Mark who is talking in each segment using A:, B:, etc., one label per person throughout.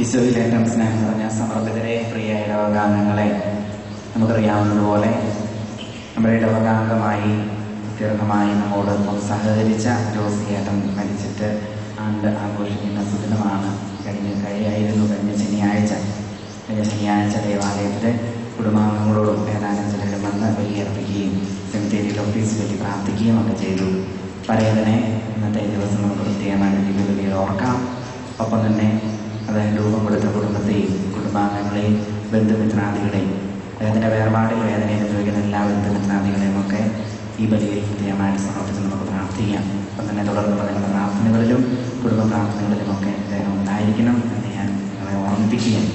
A: ഈശോയിലേറ്റം സ്നേഹം നിറഞ്ഞ സമർപ്പിതരെ പ്രിയ ഇടവകാംഗങ്ങളെ, നമുക്കറിയാവുന്നതുപോലെ നമ്മുടെ ഇടവകാംഗമായി ദീർഘമായി നമ്മോടൊപ്പം സഹകരിച്ച ജോസിയേട്ടൻ മരിച്ചിട്ട് ആണ്ട് ആഘോഷിക്കുന്ന സുദിനമാണ് കഴിഞ്ഞ ശനിയാഴ്ച ദേവാലയത്തിലെ കുടുംബാംഗങ്ങളോടും ഏതാനും ചിലരും വന്ന് ബലിയർപ്പിക്കുകയും സെമിത്തേരിയിൽ ഓഫീസിൽ വെച്ച് പ്രാർത്ഥിക്കുകയും ഒക്കെ ചെയ്തു. പരേതനെ ഇന്നത്തെ ദിവസം നമുക്ക് പ്രത്യേകമായി ബലിയിൽ ഓർക്കാം. ഒപ്പം തന്നെ അദ്ദേഹം രൂപം കൊടുത്ത കുടുംബത്തെയും കുടുംബാംഗങ്ങളെയും ബന്ധുമിത്രാദികളെയും അദ്ദേഹത്തിൻ്റെ വേർപാടിൽ വേദന അനുഭവിക്കുന്ന എല്ലാ ബന്ധുമിത്രാദികളെയും ഒക്കെ ഈ ബലിയിൽ പ്രത്യേകമായിട്ട് സമർപ്പിച്ച് നമുക്ക് പ്രാർത്ഥിക്കാം. ഒപ്പം തന്നെ തുടർന്ന് പറയുന്ന പ്രാർത്ഥനകളിലും കുടുംബ പ്രാർത്ഥനകളിലുമൊക്കെ അദ്ദേഹം ഉണ്ടായിരിക്കണം എന്ന് ഞാൻ നിങ്ങളെ ഓർമ്മിപ്പിക്കുകയാണ്.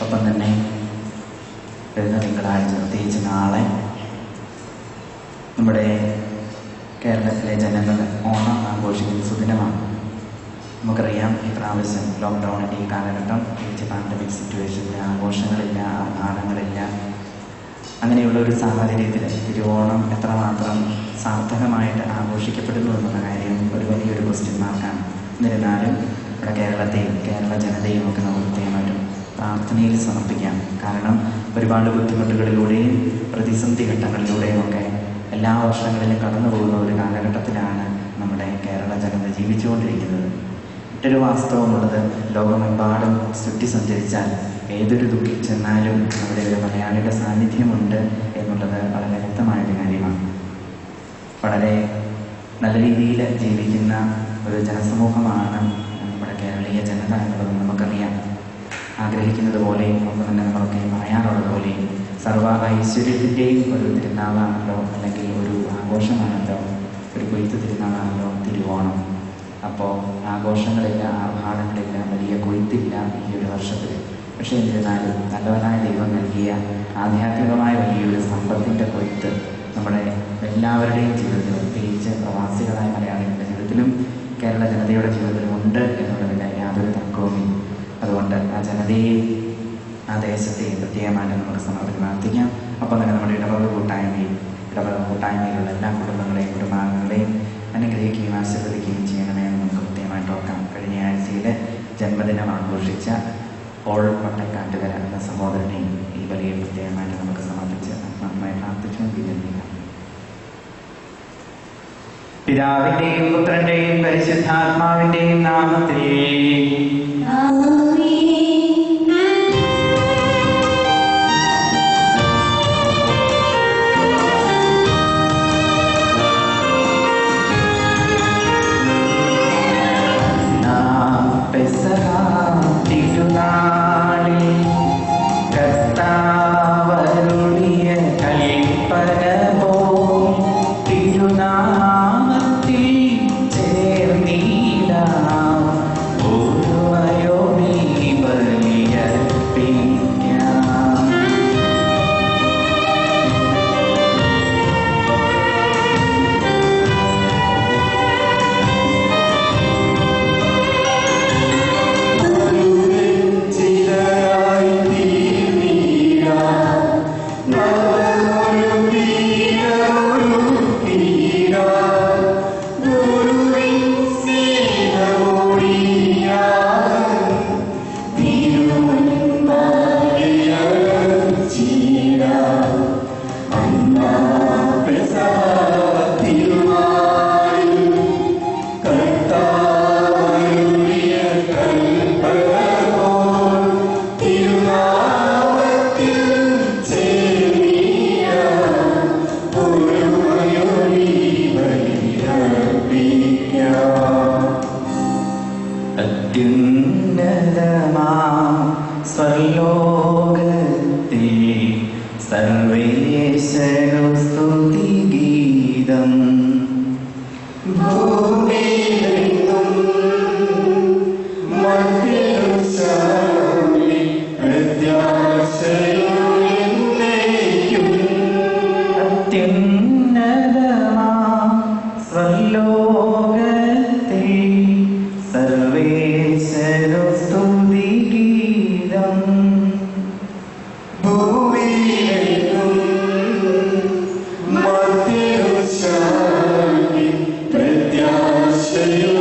A: ഒപ്പം തന്നെ വരുന്ന തിങ്കളാഴ്ച, പ്രത്യേകിച്ച് നാളെ നമ്മുടെ കേരളത്തിലെ ജനങ്ങൾ ഓണം ആഘോഷിക്കുന്ന സുദിനമാണ്. നമുക്കറിയാം, ഈ പ്രാവശ്യം ലോക്ക്ഡൗണിൻ്റെ ഈ കാലഘട്ടം, പ്രത്യേകിച്ച് പാൻഡമിക് സിറ്റുവേഷനിൽ ആഘോഷങ്ങളില്ല, ആർഭാടങ്ങളില്ല. അങ്ങനെയുള്ള ഒരു സാഹചര്യത്തിൽ തിരുവോണം എത്രമാത്രം സാർത്ഥകമായിട്ട് ആഘോഷിക്കപ്പെടുന്നു എന്നുള്ള കാര്യം ഒരു വലിയൊരു ക്വസ്റ്റ്യൻ മാർക്കാണ്. എന്നിരുന്നാലും ഇവിടെ കേരളത്തെയും കേരള ജനതയും ഒക്കെ നമുക്ക് പ്രത്യേകമായിട്ടും പ്രാർത്ഥനയിൽ സമർപ്പിക്കാം. കാരണം ഒരുപാട് ബുദ്ധിമുട്ടുകളിലൂടെയും പ്രതിസന്ധി ഘട്ടങ്ങളിലൂടെയും ഒക്കെ എല്ലാ വർഷങ്ങളിലും കടന്നു പോകുന്ന ഒരു കാലഘട്ടത്തിലാണ് നമ്മുടെ കേരള ജനത ജീവിച്ചുകൊണ്ടിരിക്കുന്നത്. മറ്റൊരു വാസ്തവമുള്ളത്, ലോകമെമ്പാടും ചുറ്റി സഞ്ചരിച്ചാൽ ഏതൊരു ദുഃഖി ചെന്നാലും അവിടെ ഒരു മലയാളിയുടെ സാന്നിധ്യമുണ്ട് എന്നുള്ളത് വളരെ വ്യക്തമായൊരു കാര്യമാണ്. വളരെ നല്ല രീതിയിൽ ജീവിക്കുന്ന ജനസമൂഹമാണ് നമ്മുടെ കേരളീയ ജനത എന്നുള്ളത് നമുക്കറിയാം. ആഗ്രഹിക്കുന്നത് പോലെയും ഒപ്പം തന്നെ നമ്മളൊക്കെ പറയാറുള്ളത് പോലെയും സർവ്വ ഐശ്വര്യത്തിൻ്റെയും ഒരു തിരുനാളാണല്ലോ, അല്ലെങ്കിൽ ഒരു ആഘോഷമാണല്ലോ, ഒരു കൊയ്ത്ത് തിരുനാളാണല്ലോ തിരുവോണം. അപ്പോൾ ആഘോഷങ്ങളില്ല, ആർഭാടങ്ങളില്ല, വലിയ കൊയ്ത്തില്ല ഈ ഒരു വർഷത്തിൽ. പക്ഷേ എന്നിരുന്നാലും നല്ലവനായ ദൈവം നൽകിയ ആധ്യാത്മികമായ വലിയൊരു സമ്പത്തിൻ്റെ കൊയ്ത്ത് നമ്മുടെ എല്ലാവരുടെയും ജീവിതത്തിൽ, പ്രത്യേകിച്ച് പ്രവാസികളായ മലയാളികളുടെ ജീവിതത്തിലും കേരള ജനതയുടെ ജീവിതത്തിലും ഉണ്ട് എന്നുള്ളതിൽ യാതൊരു തർക്കവുമില്ല. അതുകൊണ്ട് ആ ജനതയെയും ആ ദേശത്തെയും പ്രത്യേകമായിട്ട് നമുക്ക് സമർപ്പിച്ച് പ്രാർത്ഥിക്കാം. അപ്പോൾ തന്നെ നമ്മുടെ ഇടവക കൂട്ടായ്മയിലുള്ള എല്ലാ കുടുംബങ്ങളെയും കുടുംബാംഗങ്ങളെയും അനുഗ്രഹിക്കുകയും ആശീർവദിക്കുകയും ചെയ്യണമേ എന്ന് നമുക്ക് പ്രത്യേകമായിട്ട് ഓർക്കാം. കഴിഞ്ഞ ആഴ്ചയിൽ ജന്മദിനം ആഘോഷിച്ച പോൾ വട്ടക്കാട്ടുകര എന്ന സഹോദരനെയും ഈ ബലിയിൽ പ്രത്യേകമായിട്ട് നമുക്ക് സമർപ്പിച്ച് ആത്മാർത്ഥമായി പ്രാർത്ഥിച്ചു വിചാരിക്കാം. പിതാവിന്റെയും പുത്രന്റെയും പരിശുദ്ധാത്മാവിന്റെയും നാമത്തിൽ
B: Say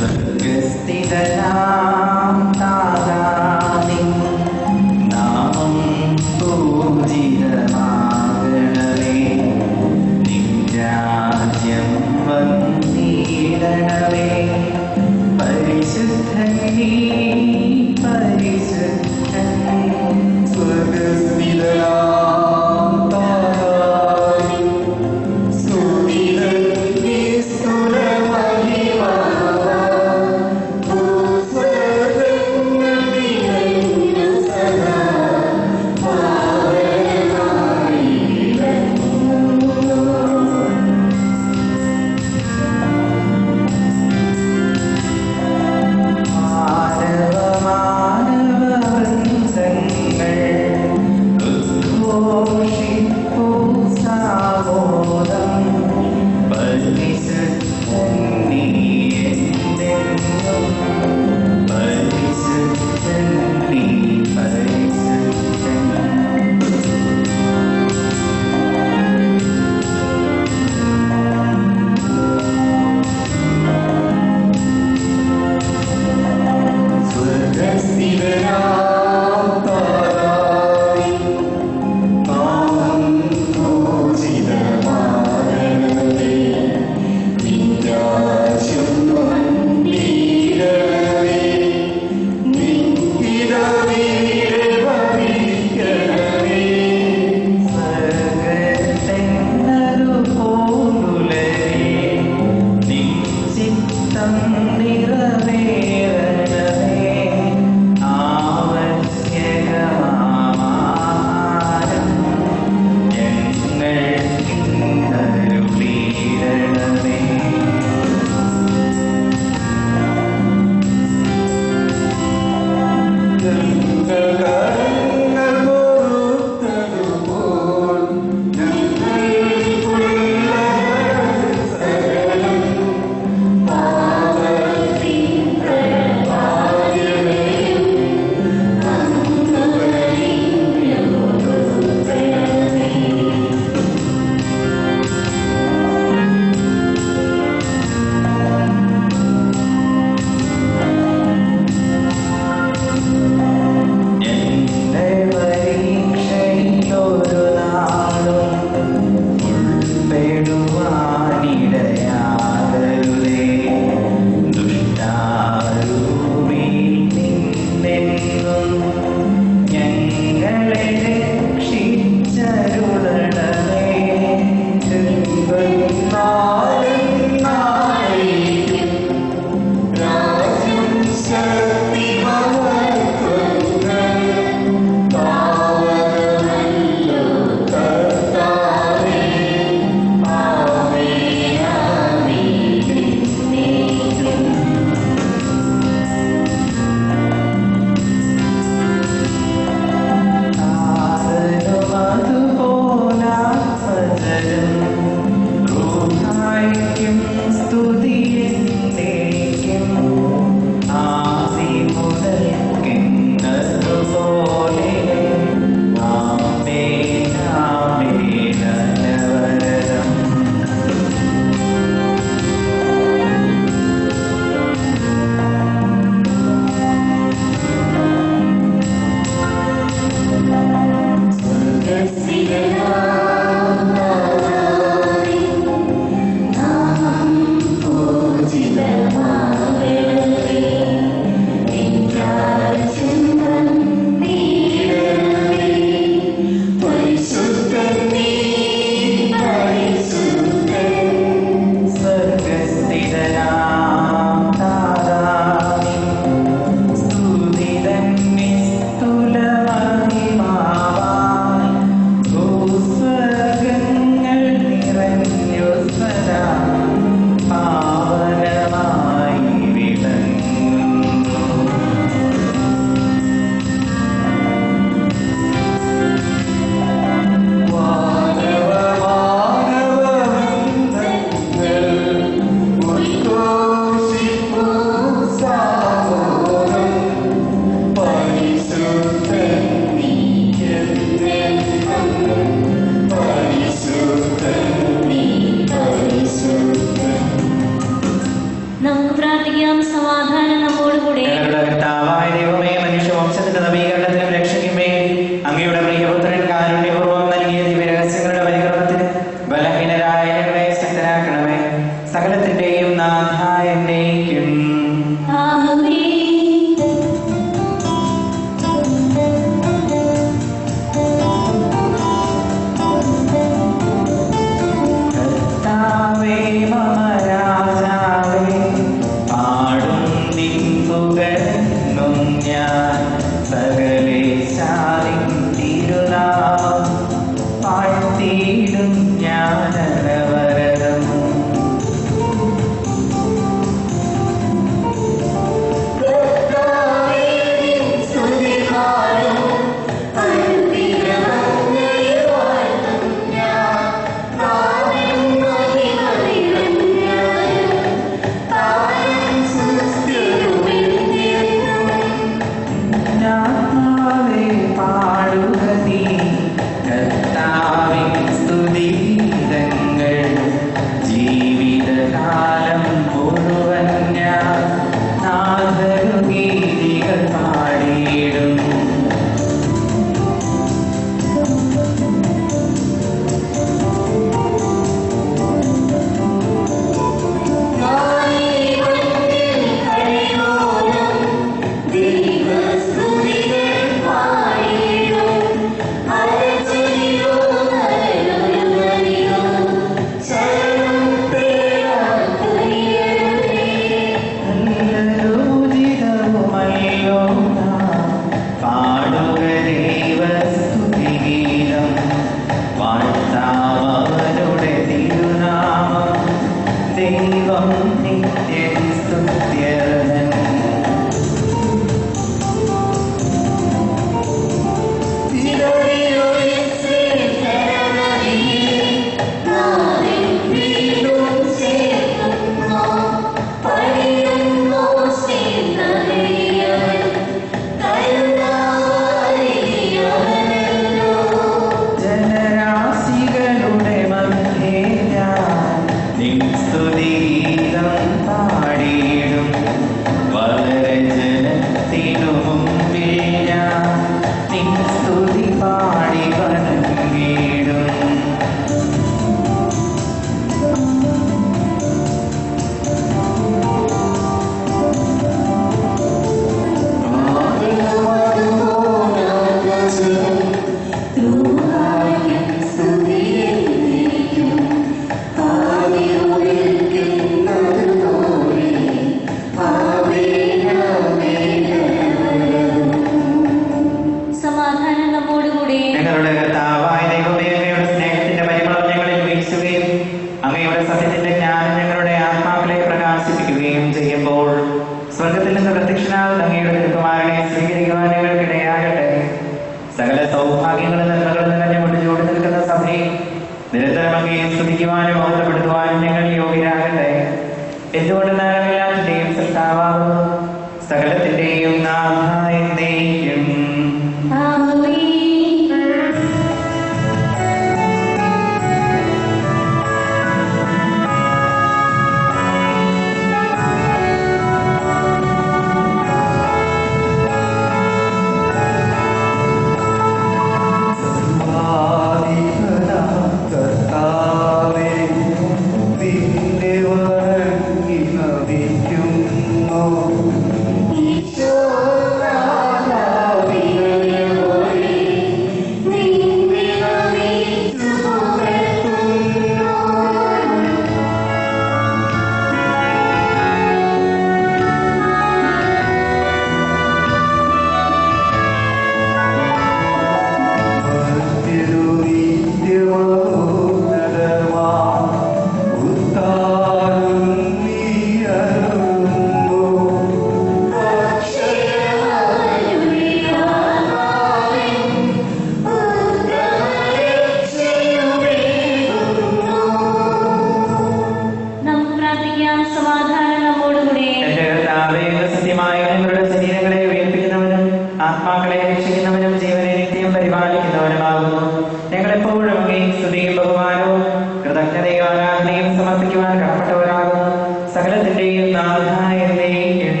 A: സ്തുതിയും ബഹുമാനവും കൃതജ്ഞതയും ആരാധനയും സമർപ്പിക്കുവാൻ കടപ്പെട്ടവരാകുന്നു. സകലത്തിന്റെയും നാഥായ എന്നേക്കും.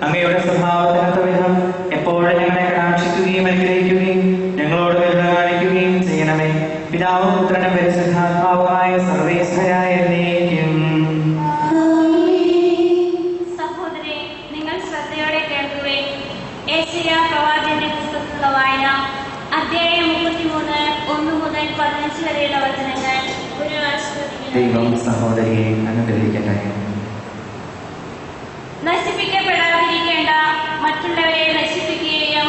A: അങ്ങയുടെ സ്വഭാവത്തിനൊത്ത വിധം എപ്പോഴും ഞങ്ങളെ കടാക്ഷിക്കുകയും അനുഗ്രഹിക്കുകയും ഞങ്ങളോട് കരുണ കാണിക്കുകയും ചെയ്യണമേ. പിതാവും പുത്രനും പരിശുദ്ധാത്മാവുമായ സർവേശ്വരായ എന്നേക്കും.
B: സഹോദരേ, നിങ്ങൾ ശ്രദ്ധയോടെ കേൾക്കുവേ. യെശയ്യാ പ്രവാചകന്റെ പുസ്തകത്തിലുള്ള വായന, അധ്യായം 33 1 മുതൽ 15 വരെയുള്ള വചനങ്ങൾ.
A: ദൈവം സഹോദരിയെ അനുഗ്രഹിക്കട്ടെ.
B: നശിപ്പിക്കപ്പെടാതിരിക്കേണ്ട മറ്റുള്ളവരെ നശിപ്പിക്കുകയും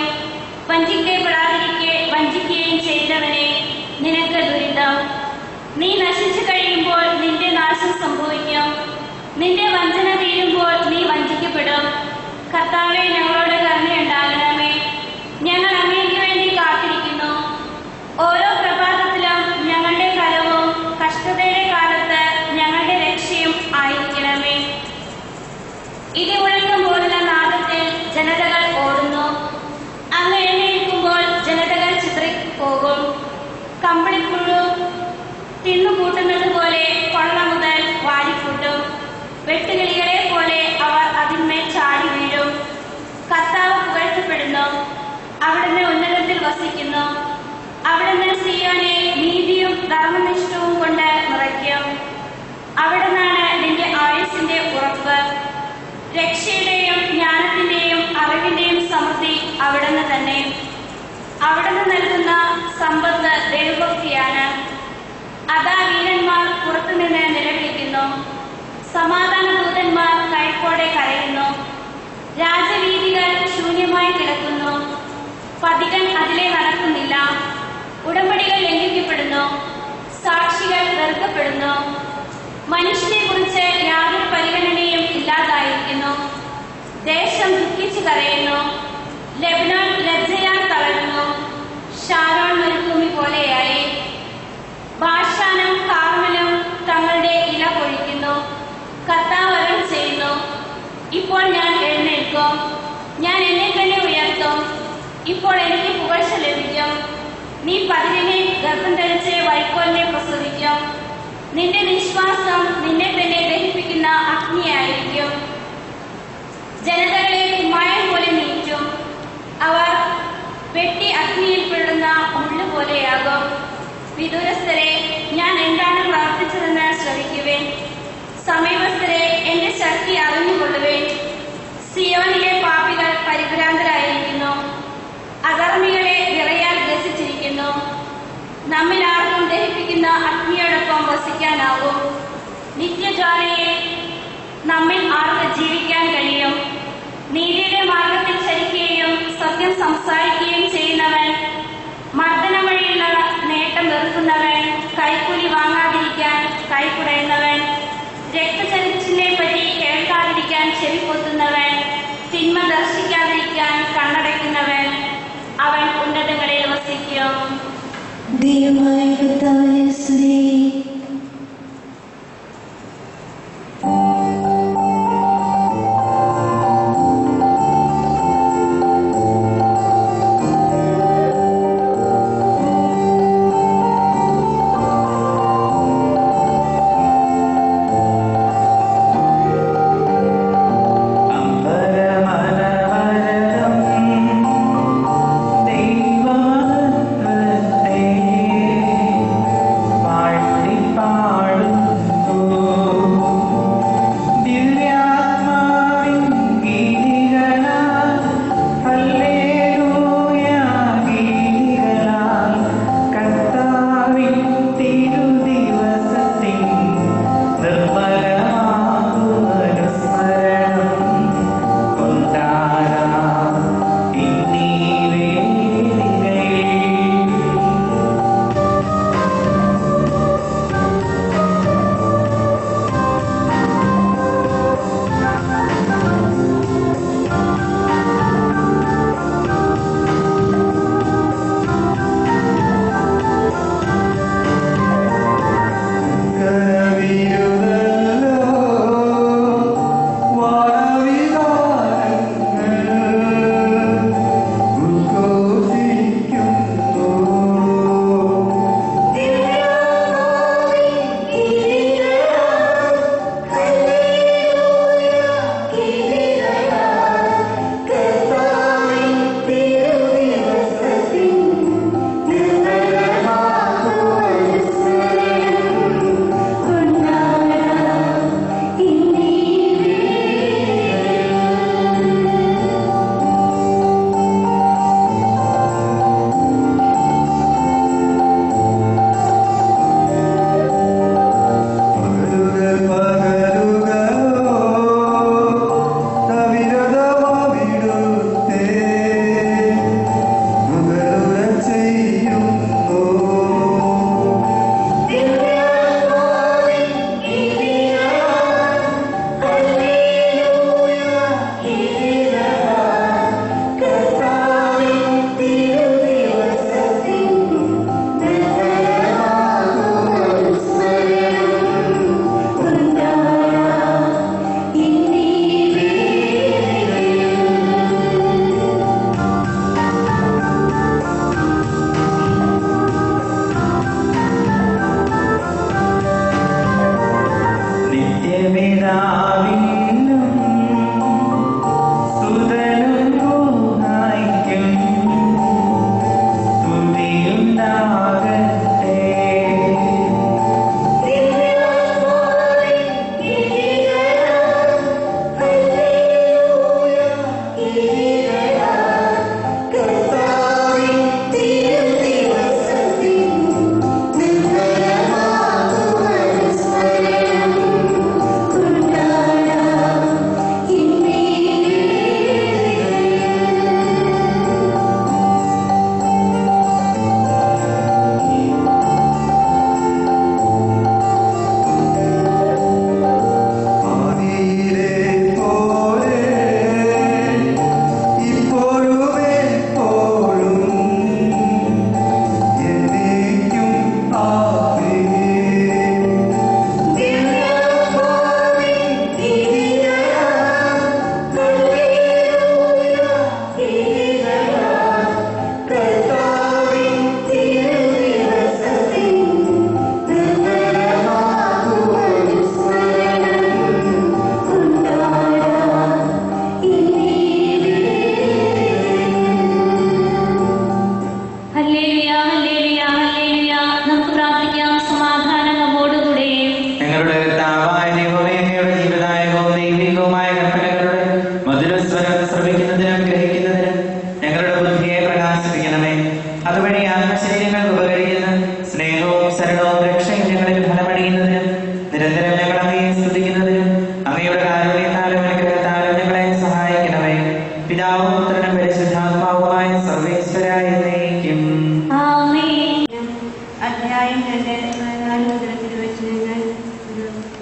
B: വഞ്ചിക്കുകയും ചെയ്തവനെ, നിനക്ക് ദുരിതം. നീ നശിച്ചു കഴിയുമ്പോൾ നിന്റെ നാശം സംഭവിക്കും. നിന്റെ വഞ്ചന തീരുമ്പോൾ നീ വഞ്ചിക്കപ്പെടും. കർത്താവേ, ഞങ്ങളോട് കരുണയുണ്ടാകണമേ. ഞങ്ങൾ അങ്ങേക്ക് വേണ്ടി കാത്തിരിക്കുന്നു. ഓരോ പ്രഭാതത്തിലും ഞങ്ങളുടെ ഫലവും കഷ്ടതയുടെ കാലത്ത് ഞങ്ങളുടെ രക്ഷയും ആയിരിക്കണമേ. ഇടിമുഴക്കം പോലുള്ള നാദത്തിൽ ജനതകൾ ഓടുന്നു. അങ്ങ് എഴുന്നേൽക്കുമ്പോൾ ജനതകൾ ചിതറിപ്പോകും. കമ്പിളിപ്പുഴു തിന്നുകൂട്ടുന്നത് പോലെ കൊള്ള മുതൽ വാരിക്കൂട്ടും. വെട്ടുകിളികളെ പോലെ അവർ അതിന്മേൽ ചാടി വീഴും. കർത്താവ് പുകഴ്ത്തപ്പെടുന്നു. അവിടുന്ന് ഉന്നതത്തിൽ വസിക്കുന്നു. അവിടുന്ന് സിയോനെ നീതിയും ധർമ്മനിഷ്ഠവും കൊണ്ട് നിറയ്ക്കും. അവിടുന്നാണ് നിന്റെ ആയുസ്സിന്റെ ഉറപ്പ്. രക്ഷയുടെയും ജ്ഞാനത്തിന്റെയും അറിവിന്റെയും സമൃദ്ധി അവിടുന്ന് തന്നെ. അവിടുന്ന് നൽകുന്ന സമ്പത്ത് ദൈവഭക്തിയാണ്. അതാ വീരന്മാർ പുറത്തുനിന്ന് നിലവിളിക്കുന്നു. സമാധാന ദൂതന്മാർ കൈപ്പോടെ കരയുന്നു. രാജവീതികൾ ശൂന്യമായി കിടക്കുന്നു. പതികൻ അതിലെ നടക്കുന്നില്ല. ഉടമ്പടികൾ ലംഘിക്കപ്പെടുന്നു. സാക്ഷികൾ വെറുക്കപ്പെടുന്നു. മനുഷ്യനെ കുറിച്ച് യാതൊരു പരിഗണനയും ഇല്ലാതായിരിക്കുന്നു. ദേശം ദുഃഖിച്ചു കരയുന്നു. ലെബനോൻ ലജ്ജയാൽ തളരുന്നു. ഷാരോൺ മരുഭൂമി പോലെയായി. ബാഷാനും കാർമലും തങ്ങളുടെ ഇല പൊഴിക്കുന്നു. കർത്താവ് അരുൾ ചെയ്യുന്നു, ഇപ്പോൾ ഞാൻ എഴുന്നേൽക്കും. ഞാൻ എന്നെ തന്നെ ഉയർത്തും. ഇപ്പോൾ എനിക്ക് പുകഴ്ച ലഭിക്കും. നീ പതിരിനെ ഗർഭം ധരിച്ച് വൈക്കോലിനെ പ്രസവിക്കും. നിന്റെ നിശ്വാസം നിന്നെ തന്നെ ദഹിപ്പിക്കുന്ന അഗ്നിയായിരിക്കും. ജനതകളെ കുമ്മായം പോലെ നീറ്റും. അവർ വെട്ടി അഗ്നിയിൽ പെടുന്ന മുള്ളു പോലെയാകും. വിദൂരസ്ഥരെ, ഞാൻ എന്താണ് പ്രവർത്തിച്ചതെന്ന് ശ്രവിക്കുവേൻ. സമീപസ്ഥരെ, എന്റെ ശക്തി അറിഞ്ഞുകൊള്ളുവേൻ. സിയോനിലെ പാപികൾ പരിഭ്രാന്തരായിരിക്കുന്നു. അധർമ്മികളെ വിറയാൽ ഗ്രസിച്ചിരിക്കുന്നു. നമ്മിൽ ആർക്കും ദഹിപ്പിക്കുന്ന അഗ്നിയോടൊപ്പം വസിക്കാനാവും. നിത്യജ്വാലയെ നമ്മിൽ ആർക്ക് ജീവിക്കാൻ കഴിയും? നീതിയുടെ മാർഗത്തിൽ ചരിക്കുകയും സത്യം സംസാരിക്കുകയും ചെയ്യുന്നവൻ, മർദ്ദന വഴിയുള്ള നേട്ടം വെറുക്കുന്നവൻ, കൈക്കൂലി വാങ്ങാതിരിക്കാൻ കൈക്കുടയുന്നവൻ, രക്തചരിച്ചിനെ പറ്റി കേൾക്കാതിരിക്കാൻ ചെവി പൊത്തുന്നവൻ, തിന്മ ദർശിക്കാതിരിക്കാൻ കണ്ണടയ്ക്കുന്നവൻ, അവൻ ഉന്നതങ്ങളിൽ വസിക്കും.
C: ദൈവമായ കർത്താവിനെ സ്തുതി.
A: ദൈവ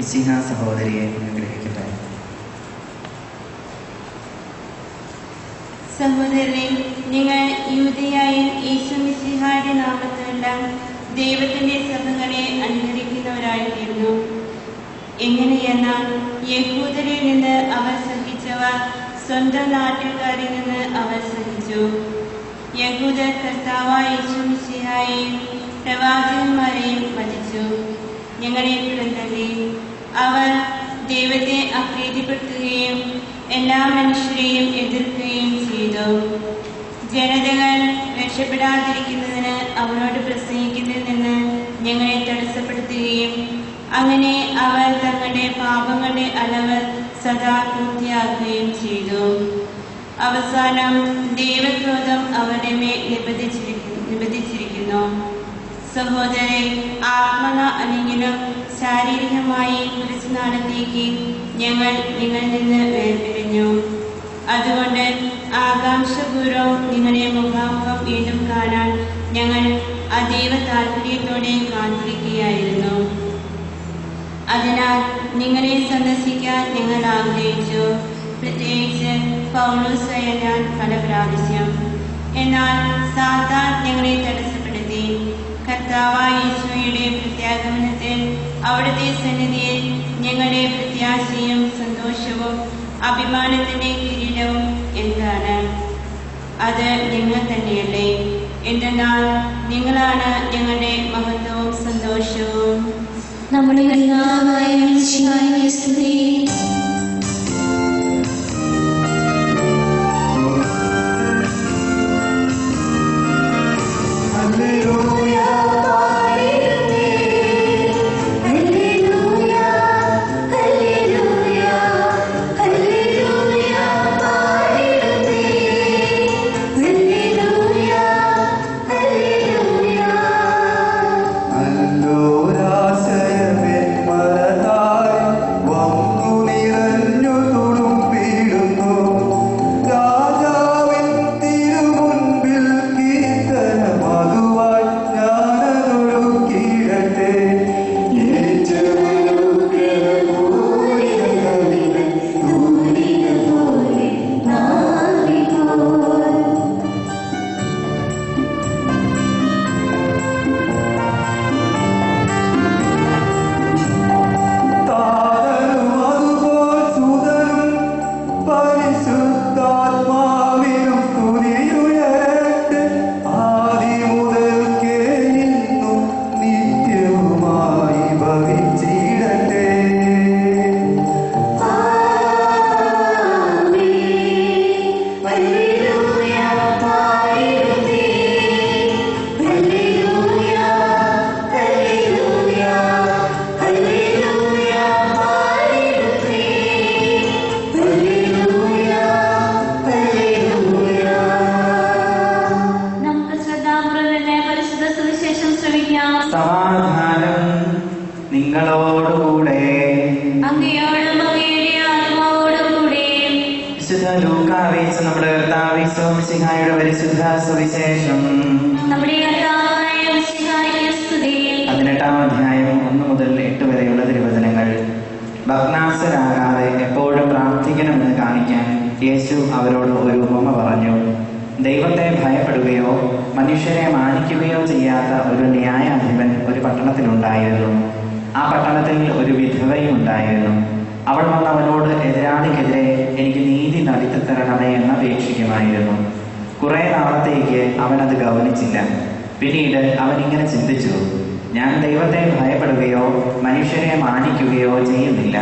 A: മിശിഹ സഹോദരിയെ അനുഗ്രഹിക്കട്ടെ.
D: സഹോദരനെ, നിങ്ങൾ യൂദയായും യേശു മിശിഹായുടെ നാമത്തിലെല്ലാം ദൈവത്തിന്റെ സഭകളെ അനുകരിക്കുന്നവരായി തീർന്നു. എങ്ങനെയെന്നാൽ യഹൂദരിൽ നിന്ന് അവർ സഹിച്ചവ സ്വന്തം നാട്ടുകാരിൽ നിന്ന് അവർ സഹിച്ചു. യഹൂദർ കർത്താവായ യേശു മിശിഹായെയും പ്രവാചകന്മാരെയും വധിച്ചു. ഞങ്ങളെ പുറന്തള്ളി അവർ ദൈവത്തെ അപ്രീതിപ്പെടുത്തുകയും എല്ലാ മനുഷ്യരെയും എതിർക്കുകയും ചെയ്തു. ജനതകൾ രക്ഷപ്പെടാതിരിക്കുന്നതിന് അവരോട് പ്രസംഗിക്കുന്നതിൽ നിന്ന് ഞങ്ങളെ തടസ്സപ്പെടുത്തുകയും അങ്ങനെ അവർ തങ്ങളുടെ പാപങ്ങളുടെ അളവ് സദാ പൂർത്തിയാക്കുകയും ചെയ്തു. അവസാനം ദൈവക്രോധം അവരുടെ മേൽ നിബന്ധിച്ചിരിക്കുന്നു. സഹോദരരെ, ആത്മന അല്ലെങ്കിലും ശാരീരികമായി കുറച്ചു നാളത്തേക്ക് ഞങ്ങൾ നിങ്ങളിൽ നിന്ന് വേർപിരിഞ്ഞു. അതുകൊണ്ട് ആകാംക്ഷപൂർവ്വം നിങ്ങളെ മുഖാമുഖം വീണ്ടും കാണാൻ ഞങ്ങൾ അതീവ താല്പര്യത്തോടെ കാത്തിരിക്കുകയായിരുന്നു. അതിനാൽ നിങ്ങളെ സന്ദർശിക്കാൻ ഞങ്ങൾ ആഗ്രഹിച്ചു, പ്രത്യേകിച്ച് പൗലോസായ ഞാൻ പല പ്രാവശ്യം. എന്നാൽ സാത്താൻ ഞങ്ങളെ തടസ്സപ്പെടുത്തി. കർത്താവായ യേശുവിന്റെ പ്രത്യാഗമനത്തിൽ അവിടുത്തെ സന്നിധിയിൽ ഞങ്ങളുടെ പ്രത്യാശയും സന്തോഷവും അഭിമാനത്തിന്റെ കിരീടവും എന്താണ്? അത് നിങ്ങൾ തന്നെയല്ലേ? എന്തെന്നാൽ നിങ്ങളാണ് ഞങ്ങളുടെ മഹത്വവും സന്തോഷവും.
C: നമ്മുടെ കർത്താവായ മിശിഹായെ സ്തുതി.
A: സമാധാനം നിങ്ങളോടുകൂടെ. വിശുദ്ധ ലൂക്കാ അറിയിച്ച നമ്മുടെ കർത്താവ് യേശു മിശിഹായുടെ പരിശുദ്ധ സുവിശേഷം 18-ാം അധ്യായം 1 മുതൽ 8 വരെയുള്ള തിരുവചനങ്ങൾ. ഭഗ്നാസരാകാതെ എപ്പോഴും പ്രാർത്ഥിക്കണമെന്ന് കാണിക്കാൻ യേശു അവരോട് ഒരു ഉപമ പറഞ്ഞു. ദൈവത്തെ ഭയപ്പെടുകയോ മനുഷ്യരെ മാനിക്കുകയോ ചെയ്യാത്ത ഒരു ന്യായാധിപൻ ഒരു പട്ടണത്തിലുണ്ടായിരുന്നു. ആ പട്ടണത്തിൽ ഒരു വിധവയും ഉണ്ടായിരുന്നു. അവൾ വന്ന് അവനോട് എതിരാളിക്കെതിരെ എനിക്ക് നീതി നടത്തി തരണമേ എന്നപേക്ഷിക്കുമായിരുന്നു. കുറെ നാളത്തേക്ക് അവനത് ഗൗനിച്ചില്ല. പിന്നീട് അവൻ ഇങ്ങനെ ചിന്തിച്ചു, ഞാൻ ദൈവത്തെ ഭയപ്പെടുകയോ മനുഷ്യരെ മാനിക്കുകയോ ചെയ്യുന്നില്ല.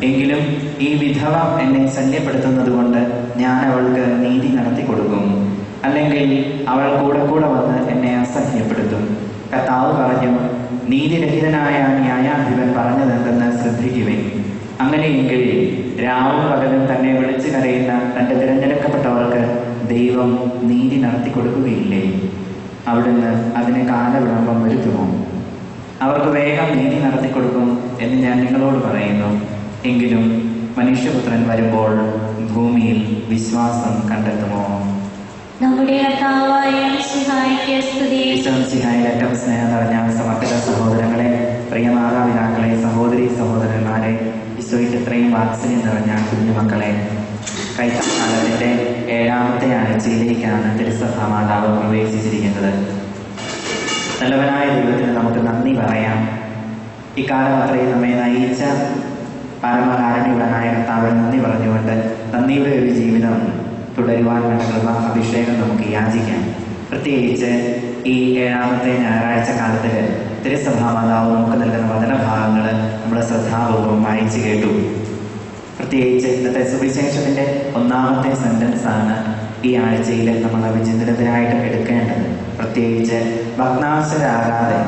A: എങ്കിലും ഈ വിധവ എന്നെ ശല്യപ്പെടുത്തുന്നത് കൊണ്ട് ഞാൻ അവൾക്ക് നീതി നടത്തി കൊടുക്കും. അല്ലെങ്കിൽ അവൾ കൂടെ വന്ന് എന്നെ അസഹ്യപ്പെടുത്തും. കർത്താവ് പറഞ്ഞു, നീതിരഹിതനായ ന്യായാധിപൻ പറഞ്ഞതെന്തെന്ന് ശ്രദ്ധിക്കുവിൻ. അങ്ങനെയെങ്കിൽ രാവും പകലും തന്നെ വിളിച്ചു കരയുന്ന തന്റെ തിരഞ്ഞെടുക്കപ്പെട്ടവർക്ക് ദൈവം നീതി നടത്തി കൊടുക്കുകയില്ലേ? അവിടുന്ന് അതിന് കാലവിളംബം വരുത്തുമോ? അവർക്ക് വേഗം നീതി നടത്തി കൊടുക്കും എന്ന് ഞാൻ നിങ്ങളോട് പറയുന്നു. എങ്കിലും മനുഷ്യപുത്രൻ വരുമ്പോൾ ഭൂമിയിൽ വിശ്വാസം കണ്ടെത്തുമോ?
C: നമ്മുടെ കർത്താവായ മിശിഹായ്ക്ക് സ്തുതി.
A: ഏറ്റവും സ്നേഹം നിറഞ്ഞ സമർപ്പിത സഹോദരങ്ങളെ, പ്രിയ മാതാപിതാക്കളെ, സഹോദരി സഹോദരന്മാരെ, വാത്സല്യം നിറഞ്ഞ കുഞ്ഞുമക്കളെ, കൈത്താക്കാലത്തിൻ്റെ 7ാമത്തെ ആഴ്ചയിലേക്കാണ് തിരുസഭ മാതാവ് പ്രവേശിച്ചിരിക്കുന്നത്. നല്ലവനായ ദൈവത്തിന് നമുക്ക് നന്ദി പറയാം. ഇക്കാലം അത്രയും നമ്മെ നയിച്ച പരമകാരുണ്യവാനായ കർത്താവിന് നന്ദി പറഞ്ഞുകൊണ്ട് നന്ദിയുടെ ഒരു ജീവിതം തുടരുവാൻ വേണ്ട കൃപ അഭിഷേകം നമുക്ക് യാചിക്കാം. പ്രത്യേകിച്ച് ഈ 7ാമത്തെ ഞായറാഴ്ച കാലത്തിൽ തിരുസഭാ മാതാവ് നമുക്ക് നൽകുന്ന വചനഭാഗങ്ങൾ നമ്മൾ ശ്രദ്ധാപൂർവം വായിച്ചു കേട്ടു. പ്രത്യേകിച്ച് ഇന്നത്തെ സുവിശേഷത്തിൻ്റെ 1ാമത്തെ സെന്റൻസാണ് ഈ ആഴ്ചയിൽ നമ്മൾ വിചിന്തനത്തിനായിട്ട് എടുക്കേണ്ടത്. പ്രത്യേകിച്ച് ഭഗ്നാശരാകാതെ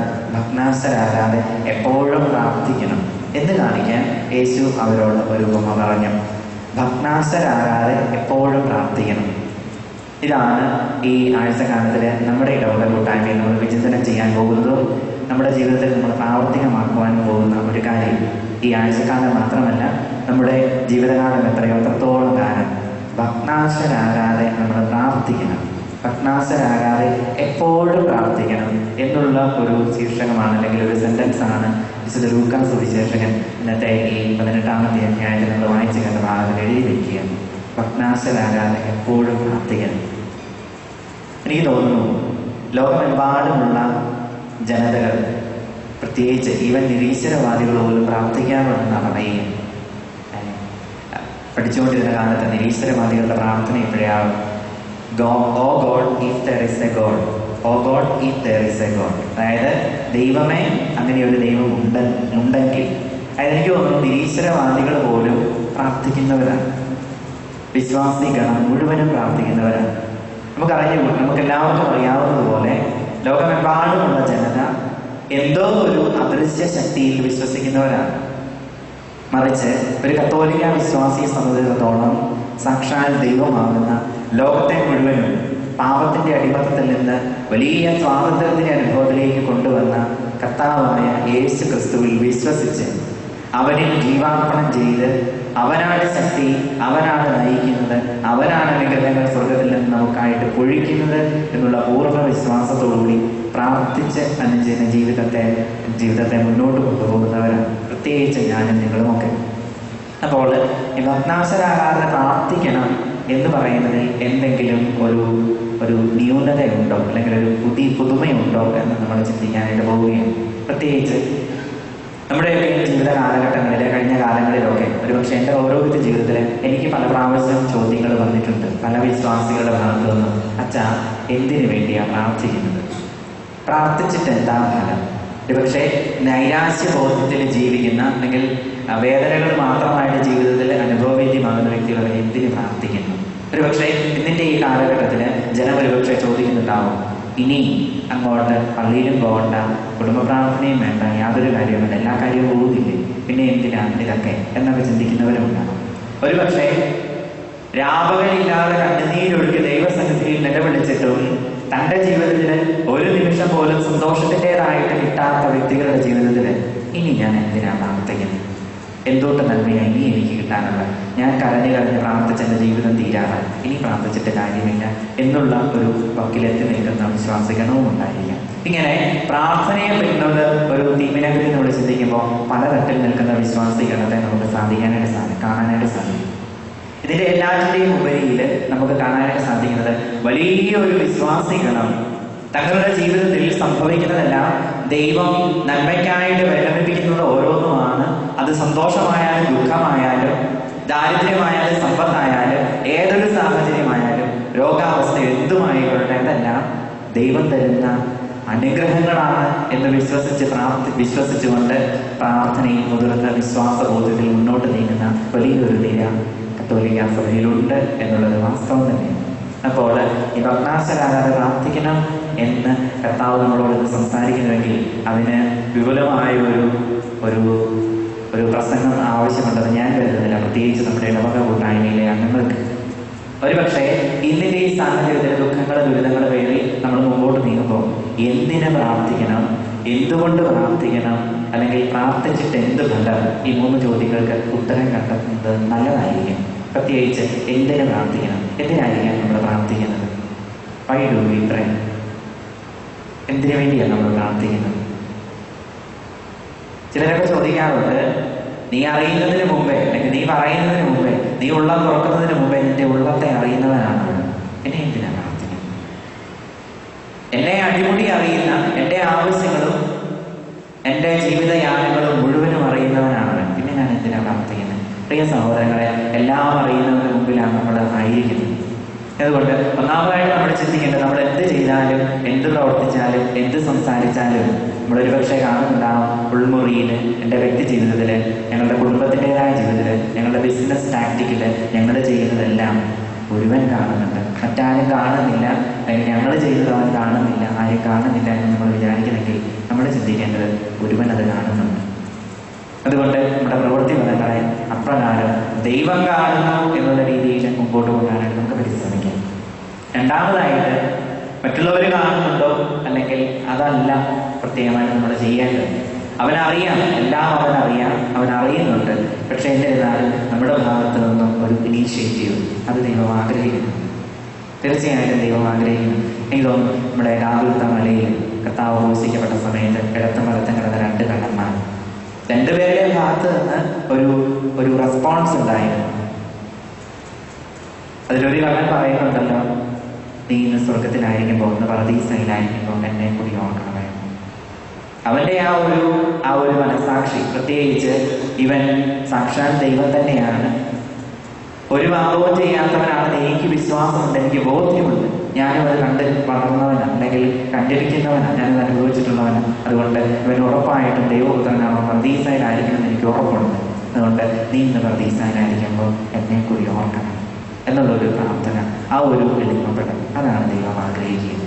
A: എപ്പോഴും പ്രാർത്ഥിക്കണം എന്ന് കാണിക്കാൻ യേശു അവരോട് ഒരു ഉപമ പറഞ്ഞു. ഭഗ്നാശരാകാതെ എപ്പോഴും പ്രാർത്ഥിക്കണം. ഇതാണ് ഈ ആഴ്ചക്കാലത്തിൽ നമ്മുടെ ഇടവക കൂട്ടായ്മയിൽ നമ്മൾ വിചിന്തനം ചെയ്യാൻ പോകുന്നതും നമ്മുടെ ജീവിതത്തിൽ നമ്മൾ പ്രാവർത്തികമാക്കുവാൻ പോകുന്ന ഒരു കാര്യം. ഈ ആഴ്ചക്കാലം മാത്രമല്ല, നമ്മുടെ ജീവിതകാലം എത്രത്തോളം കാലം ഭഗ്നാശരാകാതെ നമ്മൾ പ്രാർത്ഥിക്കണം. ഭഗ്നാശരാകാതെ എപ്പോഴും പ്രാർത്ഥിക്കണം എന്നുള്ള ഒരു ശീർഷകമാണ്, അല്ലെങ്കിൽ ഒരു സെന്റൻസാണ് വിശുദ്ധ ലൂക്കാ സുവിശേഷകൻ ഇന്നത്തെ ഈ 18ാമത്തെ അധ്യായത്തിൽ നമ്മൾ വായിച്ചു കണ്ട ഭാഗത്തിൽ എഴുതി വയ്ക്കുക. ഭഗ്നാശരാകാതെ എപ്പോഴും പ്രാർത്ഥിക്കണം. എനിക്ക് തോന്നുന്നു ലോകമെമ്പാടുമുള്ള ജനതകൾ, പ്രത്യേകിച്ച് ഈവൻ നിരീശ്വരവാദികൾ പോലും പ്രാർത്ഥിക്കാറുണ്ടെന്നാണ് പറയുക. പഠിച്ചുകൊണ്ടിരുന്ന കാലത്ത് നിരീശ്വരവാദികളുടെ പ്രാർത്ഥന എപ്പോഴാണ്? Oh God if there is a God, oh God if there is a God. അതായത് ദൈവമേ, അങ്ങനെ ഒരു ദൈവം ഉണ്ടെങ്കിൽ. അതായത് എനിക്ക് തോന്നുന്നു നിരീശ്വരവാദികൾ പോലും പ്രാർത്ഥിക്കുന്നവരാണ്. വിശ്വാസിഗണം മുഴുവനും പ്രാർത്ഥിക്കുന്നവരാണ്. നമുക്കെല്ലാവർക്കും അറിയാവുന്നതുപോലെ ലോകമെമ്പാടുമുള്ള ജനത എന്തോ ഒരു അദൃശ്യ ശക്തിയിൽ വിശ്വസിക്കുന്നവരാണ്. മറിച്ച് ഒരു കത്തോലിക്ക വിശ്വാസിയെ സംബന്ധിച്ചിടത്തോളം സാക്ഷാൽ ദൈവമാകുന്ന ലോകത്തെ മുഴുവനും പാപത്തിന്റെ അടിമത്തത്തിൽ നിന്ന് വലിയ സ്വാതന്ത്ര്യത്തിന്റെ അനുഭവത്തിലേക്ക് കൊണ്ടുവന്ന കർത്താവായ യേശു ക്രിസ്തുവിൽ വിശ്വസിച്ച് അവനിൽ ജീവാർപ്പണം ചെയ്ത് അവനാണ് ശക്തി, അവനാണ് നയിക്കുന്നത്, അവനാണ് അനുഗ്രഹങ്ങൾ സ്വർഗത്തിൽ നിന്ന് നമുക്കായിട്ട് പൊഴിക്കുന്നത് എന്നുള്ള പൂർണ്ണ വിശ്വാസത്തോടുകൂടി പ്രാർത്ഥിച്ച് അനുജന ജീവിതത്തെ മുന്നോട്ട് കൊണ്ടുപോകുന്നവരാണ്, പ്രത്യേകിച്ച് ഞാനും നിങ്ങളുമൊക്കെ. അപ്പോൾ ഈ ഭഗ്നാശരാകാതെ പ്രാർത്ഥിക്കണം എന്ന് പറയുന്നതിൽ എന്തെങ്കിലും ഒരു ന്യൂനതയുണ്ടോ, അല്ലെങ്കിൽ ഒരു പുതുമയുണ്ടോ എന്ന് നമ്മൾ ചിന്തിക്കാനായിട്ട് പോവുകയാണ്. പ്രത്യേകിച്ച് നമ്മുടെ ജീവിത കാലഘട്ടങ്ങളിൽ, കഴിഞ്ഞ കാലങ്ങളിലൊക്കെ ഒരുപക്ഷെ എൻ്റെ ഓരോരുത്തരുടെ ജീവിതത്തിൽ എനിക്ക് പല പ്രാവശ്യം ചോദ്യങ്ങൾ വന്നിട്ടുണ്ട് പല വിശ്വാസികളുടെ ഭാഗത്തു നിന്നും. അച്ഛാ, എന്തിനു വേണ്ടിയാണ് പ്രാർത്ഥിക്കുന്നത്? പ്രാർത്ഥിച്ചിട്ട് എന്താ ഫലം? ഒരുപക്ഷെ നൈരാശ്യബോധത്തിൽ ജീവിക്കുന്ന, അല്ലെങ്കിൽ വേദനകൾ മാത്രമായിട്ട് ജീവിതത്തിൽ അനുഭവവേദ്യമാകുന്ന വ്യക്തികൾ എന്തിന് പ്രാർത്ഥിക്കുന്നു? ഒരുപക്ഷെ ഇന്നിൻ്റെ ഈ കാലഘട്ടത്തിൽ ജനം ഒരുപക്ഷെ ചോദിക്കുന്നുണ്ടാവും, ഇനി അങ്ങോട്ട് പള്ളിയിലും പോകണ്ട, കുടുംബ പ്രാർത്ഥനയും വേണ്ട, യാതൊരു കാര്യവുമില്ല, എല്ലാ കാര്യവും പോകുന്നില്ലേ, പിന്നെ എന്തിനാണ് ഇതൊക്കെ എന്നൊക്കെ ചിന്തിക്കുന്നവരുണ്ടാകും. ഒരുപക്ഷെ രാപകലില്ലാതെ കണ്ണുനീരൊഴുക്കി ദൈവസന്നിധിയിൽ നിലവിളിച്ചിട്ടും തൻ്റെ ജീവിതത്തിൽ ഒരു നിമിഷം പോലും സന്തോഷത്തിൻ്റെതായിട്ട് കിട്ടാത്ത വ്യക്തികളുടെ ജീവിതത്തിൽ ഇനി ഞാൻ എന്തിനാണ് പ്രാർത്ഥിക്കുന്നത്? എന്തുകൊണ്ട് നന്മയാണ് ഇനി എനിക്ക് കിട്ടാനുള്ള? ഞാൻ കരഞ്ഞ് പ്രാർത്ഥിച്ച എൻ്റെ ജീവിതം തീരാറാണ്, ഇനി പ്രാർത്ഥിച്ചിട്ട് കാര്യമില്ല എന്നുള്ള ഒരു വക്കിലെത്തി നിൽക്കുന്ന വിശ്വാസിഗണവും ഉണ്ടായിരിക്കാം. ഇങ്ങനെ പ്രാർത്ഥനയെ പിന്നുള്ളത് ഒരു തീമിനെപ്പറ്റി നമ്മൾ ചിന്തിക്കുമ്പോൾ പലതട്ടിൽ നിൽക്കുന്ന വിശ്വാസിഗണത്തെ നമുക്ക് കാണാനായിട്ട് സാധിക്കും. ഇതിൻ്റെ എല്ലാറ്റിൻ്റെയും ഉപരിയിൽ നമുക്ക് കാണാനായിട്ട് സാധിക്കുന്നത് വലിയൊരു വിശ്വാസിഗണം തങ്ങളുടെ ജീവിതത്തിൽ സംഭവിക്കുന്നതെല്ലാം ദൈവം നന്മയ്ക്കായിട്ട് പരിണമിപ്പിക്കുന്നത് ഓരോന്നുമാണ്. അത് സന്തോഷമായാലും ദുഃഖമായാലും ദാരിദ്ര്യമായാലും സമ്പത്തായാലും ഏതൊരു സാഹചര്യമായാലും രോഗാവസ്ഥ എന്തുമായിക്കൊള്ളട്ടെ, അതെല്ലാം ദൈവം തരുന്ന അനുഗ്രഹങ്ങളാണ് എന്ന് വിശ്വസിച്ചുകൊണ്ട് പ്രാർത്ഥനയിൽ മുതിർന്ന വിശ്വാസബോധത്തിൽ മുന്നോട്ട് നീങ്ങുന്ന വലിയൊരു നിര കത്തോലിക്ക സഭയിലുണ്ട് എന്നുള്ളത് വാസ്തവം തന്നെയാണ്. അപ്പോൾ ഈ ഭഗ്നാശരാകാതെ പ്രാർത്ഥിക്കണം എന്ന് കർത്താവ് നമ്മളോട് സംസാരിക്കുന്നുവെങ്കിൽ അതിന് വിപുലമായ ഒരു പ്രസംഗം ആവശ്യമുണ്ടെന്ന് ഞാൻ കരുതുന്നില്ല, പ്രത്യേകിച്ച് നമ്മുടെ ഇടവക കൂട്ടായ്മയിലെ അംഗങ്ങൾക്ക്. ഒരുപക്ഷെ ഇന്നിൻ്റെ ഈ സാഹചര്യത്തിൽ ദുഃഖങ്ങൾ ദുരിതങ്ങൾ പേരിൽ നമ്മൾ മുമ്പോട്ട് നീങ്ങുമ്പോൾ എന്തിന് പ്രാർത്ഥിക്കണം, എന്തുകൊണ്ട് പ്രാർത്ഥിക്കണം, അല്ലെങ്കിൽ പ്രാർത്ഥിച്ചിട്ട് എന്ത് ഫലം, ഈ 3 ചോദ്യങ്ങൾക്ക് ഉത്തരം കണ്ടെത്തുന്നത് നല്ലതായിരിക്കും. പ്രത്യേകിച്ച് എന്തിനു പ്രാർത്ഥിക്കണം, എന്തിനായിരിക്കാം നമ്മൾ പ്രാർത്ഥിക്കുന്നത്? വൈ ഡു വി പ്രേ? എന്തിനു വേണ്ടിയാണ് നമ്മൾ പ്രാർത്ഥിക്കുന്നത്? ചിലരൊക്കെ ചോദിക്കാറുണ്ട്, നീ അറിയുന്നതിന് മുമ്പേ, അല്ലെങ്കിൽ നീ പറയുന്നതിന് മുമ്പേ, നീ ഉള്ളം തുറക്കുന്നതിന് മുമ്പേ നിന്റെ ഉള്ളത്തെ അറിയുന്നവനാണ് അവൻ. എന്നെ എന്തിനാ പ്രാർത്ഥിക്കുന്നത്? എന്നെ അടിമുടി അറിയുന്ന, എൻ്റെ ആവശ്യങ്ങളും എൻ്റെ ജീവിതയാനങ്ങളും മുഴുവനും അറിയുന്നവനാണ് അവൻ. പിന്നെ ഞാൻ എന്തിനാ പ്രാർത്ഥിക്കുന്നത്? പ്രിയ സഹോദരങ്ങളെ, എല്ലാം അറിയുന്നതിന് മുമ്പിലാണ് നമ്മൾ ആയിരിക്കുന്നത്. അതുകൊണ്ട് ഒന്നാമതായിട്ട് നമ്മൾ ചിന്തിക്കേണ്ടത്, നമ്മൾ എന്ത് ചെയ്താലും, എന്ത് പ്രവർത്തിച്ചാലും, എന്ത് സംസാരിച്ചാലും, നമ്മളൊരു പക്ഷേ കാണുന്നുണ്ടാവും ഉൾമുറിയിൽ, എൻ്റെ വ്യക്തി ജീവിതത്തിൽ, ഞങ്ങളുടെ കുടുംബത്തിൻ്റെതായ ജീവിതത്തിൽ, ഞങ്ങളുടെ ബിസിനസ് ടാക്ടിക്കിൽ ഞങ്ങൾ ചെയ്യുന്നതെല്ലാം ഒരുവൻ കാണുന്നുണ്ട്, മറ്റാരും കാണുന്നില്ല, അല്ലെങ്കിൽ ഞങ്ങൾ ചെയ്തത് അവൻ കാണുന്നില്ല, ആരും കാണുന്നില്ല എന്ന് നമ്മൾ വിചാരിക്കുന്നെങ്കിൽ നമ്മൾ ചിന്തിക്കേണ്ടത് ഒരുവൻ അത് കാണുന്നുണ്ട്. അതുകൊണ്ട് നമ്മുടെ പ്രവൃത്തി പദങ്ങളെ അപ്രകാരം ദൈവം കാണുന്നു എന്നുള്ള രീതിയിൽ മുമ്പോട്ട് കൊണ്ടുപോകാനായിട്ട് നമുക്ക് പരിശ്രമിക്കാം. രണ്ടാമതായിട്ട്, മറ്റുള്ളവർ കാണുന്നുണ്ടോ അല്ലെങ്കിൽ അതല്ല പ്രത്യേകമായിട്ട് നമ്മൾ ചെയ്യേണ്ടത്. അവനറിയാം, എല്ലാം അവനറിയാം, അവൻ അറിയുന്നുണ്ട്. പക്ഷെ എന്നിരുന്നാലും നമ്മുടെ ഭാഗത്ത് നിന്നും ഒരു ഇനീഷ്യേറ്റീവ് അത് ദൈവം ആഗ്രഹിക്കുന്നു. തീർച്ചയായിട്ടും ദൈവം ആഗ്രഹിക്കുന്നു. എനിക്ക് തോന്നുന്നു നമ്മുടെ രാവിലത്തെ മലയിൽ കർത്താവ് ക്രൂശിക്കപ്പെട്ട സമയത്ത് ഇടത്തും വലത്തും കിടന്ന രണ്ട് കള്ളന്മാർ, രണ്ടുപേരുടെയും ഭാഗത്ത് നിന്ന് ഒരു റെസ്പോൺസ് ഉണ്ടായിരുന്നു. അതിലൊരു കള്ളൻ പറയുന്നുണ്ടല്ലോ, നീ ഇന്ന് സ്വർഗത്തിലായിരിക്കുമ്പോൾ, ഒന്ന് പറുദീസയിലായിരിക്കുമ്പോൾ എന്നെ കൂടി ഓർക്കണമേ. അവന്റെ ആ ഒരു മനസാക്ഷി, പ്രത്യേകിച്ച് ഇവൻ സാക്ഷാൽ ദൈവം തന്നെയാണ്, ഒരു പാപവും ചെയ്യാത്തവനാണെന്ന് എനിക്ക് വിശ്വാസമുണ്ട്, എനിക്ക് ബോധ്യമുണ്ട്, ഞാനും അത് കണ്ട് വളർന്നവനാണ്, അല്ലെങ്കിൽ കണ്ടിരിക്കുന്നവനാണ്, ഞാനത് അനുഭവിച്ചിട്ടുള്ളവനാണ്. അതുകൊണ്ട് ഇവൻ ഉറപ്പായിട്ടും ദൈവപുത്രനാണോ പറുദീസയിലായിരിക്കണമെന്ന് എനിക്ക് ഉറപ്പുണ്ട്. അതുകൊണ്ട് നീ ഇന്ന് പറുദീസയിലായിരിക്കുമ്പോൾ എന്നെ കൂടി ഓർക്കണം എന്നുള്ളൊരു പ്രാർത്ഥന, ആ ഒരു എളിമപ്പെടൽ, അതാണ് ദൈവം ആഗ്രഹിക്കുന്നത്.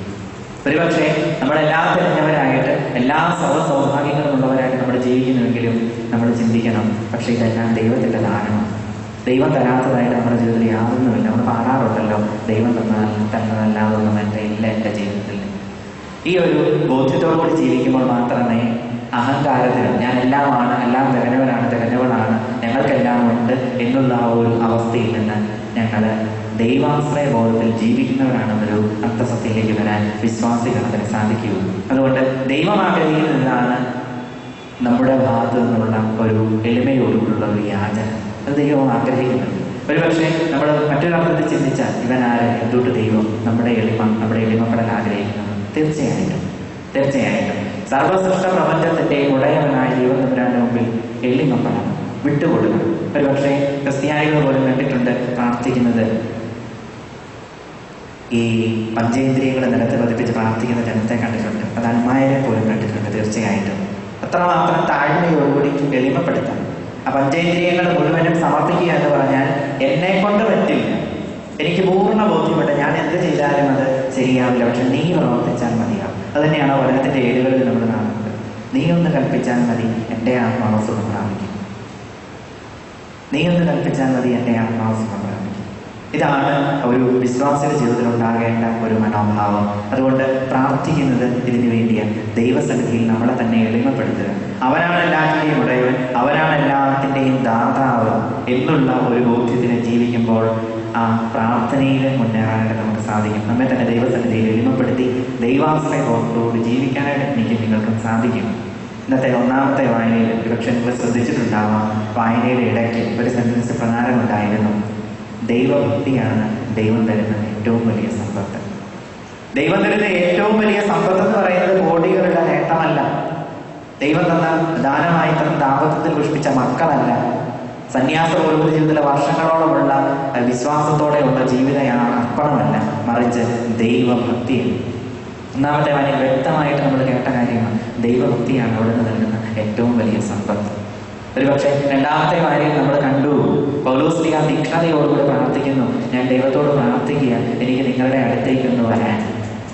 A: ഒരുപക്ഷെ നമ്മളെല്ലാം തിരഞ്ഞവരായിട്ട്, എല്ലാ സൗഭാഗ്യങ്ങളും ഉള്ളവരായിട്ട് നമ്മൾ ജീവിക്കുന്നുവെങ്കിലും നമ്മൾ ചിന്തിക്കണം, പക്ഷെ ഇതെല്ലാം ദൈവത്തിൻ്റെ ദാനമാണ്. ദൈവം തരാത്തതായിട്ട് നമ്മുടെ ജീവിതത്തിൽ യാതൊന്നുമില്ല. നമ്മൾ പാടാറുണ്ടല്ലോ, ദൈവം തന്നതല്ലാതൊന്നും എൻ്റെ ഇല്ല എൻ്റെ ജീവിതത്തിൽ. ഈ ഒരു ബോധ്യത്തോടുകൂടി ജീവിക്കുമ്പോൾ മാത്രമേ അഹങ്കാരത്തിനും ഞാൻ എല്ലാമാണ്, എല്ലാം തികഞ്ഞവനാണ്, ഞങ്ങൾക്കെല്ലാം ഉണ്ട് എന്നുള്ള ആ ഒരു അവസ്ഥയിൽ നിന്ന് ഞങ്ങൾ ദൈവാശ്രയ ബോധത്തിൽ ജീവിക്കുന്നവരാണെന്നൊരു അർത്ഥസത്യത്തിലേക്ക് വരാൻ വിശ്വാസികളതിന് സാധിക്കുകയുള്ളൂ. അതുകൊണ്ട് ദൈവം ആഗ്രഹിക്കുന്നതാണ് നമ്മുടെ ഭാഗത്തു നിന്നുള്ള ഒരു എളിമയോടുകൂടിയുള്ള ഒരു യാചന. അത് ദൈവം ആഗ്രഹിക്കുന്നുണ്ട്. ഒരുപക്ഷെ നമ്മൾ മറ്റൊരർത്ഥത്തിൽ ചിന്തിച്ചാൽ, ഇവനാര്, എന്തുകൊണ്ട് ദൈവം നമ്മുടെ എളിമപ്പെടൽ ആഗ്രഹിക്കുന്നത്? തീർച്ചയായിട്ടും സർവസൃഷ്ട പ്രപഞ്ചത്തിന്റെ ഉടയവനായ ദൈവം തമ്പുരാന്റെ മുമ്പിൽ എളിമപ്പെടണം, വിട്ടുകൊടുക്കണം. ഒരുപക്ഷെ ക്രിസ്ത്യാനികൾ പോലും കണ്ടിട്ടുണ്ട് പ്രാർത്ഥിക്കുന്നത്, ഈ പഞ്ചേന്ദ്രിയങ്ങളെ നിലത്ത് പതിപ്പിച്ച് പ്രാർത്ഥിക്കുന്ന ജനത്തെ കണ്ടിട്ടുണ്ട്, അത് അന്മാരെ പോലും കണ്ടിട്ടുണ്ട്. തീർച്ചയായിട്ടും അത്രമാത്രം താഴ്മയോടുകൂടി എളിമപ്പെടുത്താം. ആ പഞ്ചേന്ദ്രിയങ്ങൾ മുഴുവനും സമർപ്പിക്കുക എന്ന് പറഞ്ഞാൽ, എന്നെ കൊണ്ട് പറ്റില്ല, എനിക്ക് പൂർണ്ണ ബോധ്യപ്പെട്ട് ഞാൻ എന്ത് ചെയ്താലും അത് ശരിയാവില്ല, പക്ഷെ നീ പ്രവർത്തിച്ചാൽ മതിയാവും. അത് തന്നെയാണ് വചനത്തിന്റെ ഏടുകളിൽ നമ്മൾ കാണുന്നത്. നീ ഒന്ന് കൽപ്പിച്ചാൽ മതി, എൻ്റെ ആത്മാവ് സുഖം പ്രാപിക്കും. നീ ഒന്ന് കൽപ്പിച്ചാൽ മതി, എൻ്റെ ആത്മാവ് സുഖം പ്രാപിക്കും. ഇതാണ് ഒരു വിശ്വാസിയുടെ ജീവിതത്തിൽ ഉണ്ടാകേണ്ട ഒരു മനോഭാവം. അതുകൊണ്ട് പ്രാർത്ഥിക്കുന്നത് ഇതിനു വേണ്ടിയാണ്, ദൈവസന്നിധിയിൽ നമ്മളെ തന്നെ എളിമപ്പെടുത്തുക. അവനാണ് എല്ലാത്തിൻ്റെയും ഉടയവൻ, അവനാണ് എല്ലാത്തിൻ്റെയും ദാതാവ് എന്നുള്ള ഒരു ബോധ്യത്തിന് ജീവിക്കുമ്പോൾ ആ പ്രാർത്ഥനയിൽ മുന്നേറാനായിട്ട് നമുക്ക് സാധിക്കും. നമ്മെ തന്നെ ദൈവസന്നിധിയിൽ എളിമപ്പെടുത്തി ദൈവാശ്രയത്തോട് ജീവിക്കാനായിട്ട് എനിക്ക് നിങ്ങൾക്കും സാധിക്കും. ഇന്നത്തെ ഒന്നാമത്തെ വായനയിൽ ഒരുപക്ഷെ നിങ്ങൾ ശ്രദ്ധിച്ചിട്ടുണ്ടാവാം, വായനയുടെ ഇടയ്ക്ക് ഒരു സെന്റൻസ് പ്രകാരം ഉണ്ടായിരുന്നു, ദൈവഭക്തിയാണ് ദൈവം തരുന്ന ഏറ്റവും വലിയ സമ്പത്ത്. ദൈവം തരുന്ന ഏറ്റവും വലിയ സമ്പത്ത് എന്ന് പറയുന്നത് കോടികളുടെ നേട്ടമല്ല, ദൈവം തന്ന ദാനമായി തന്ന ദാമ്പത്യത്തിൽ പുഷ്പിച്ച മക്കളല്ല, സന്യാസ പൂർവ്വ ജീവിതത്തിലെ വർഷങ്ങളോളമുള്ള വിശ്വാസത്തോടെയുള്ള ജീവിതയാണ് അർപ്പണമല്ല, മറിച്ച് ദൈവഭക്തിയാണ്. ഒന്നാമത്തെ വായനയിൽ വ്യക്തമായിട്ട് നമ്മൾ കേട്ട കാര്യമാണ്, ദൈവഭക്തിയാണ് അവിടെ നിന്ന് നൽകുന്ന ഏറ്റവും വലിയ സമ്പത്ത്. ഒരുപക്ഷെ രണ്ടാമത്തെ വായനയിൽ നമ്മൾ കണ്ടു, പൗലോസ്ലീഹ തീക്ഷ്ണതയോടുകൂടി പ്രാർത്ഥിക്കുന്നു, ഞാൻ ദൈവത്തോട് പ്രാർത്ഥിക്കുക എനിക്ക് നിങ്ങളുടെ അടുത്തേക്കൊന്ന് വരാൻ.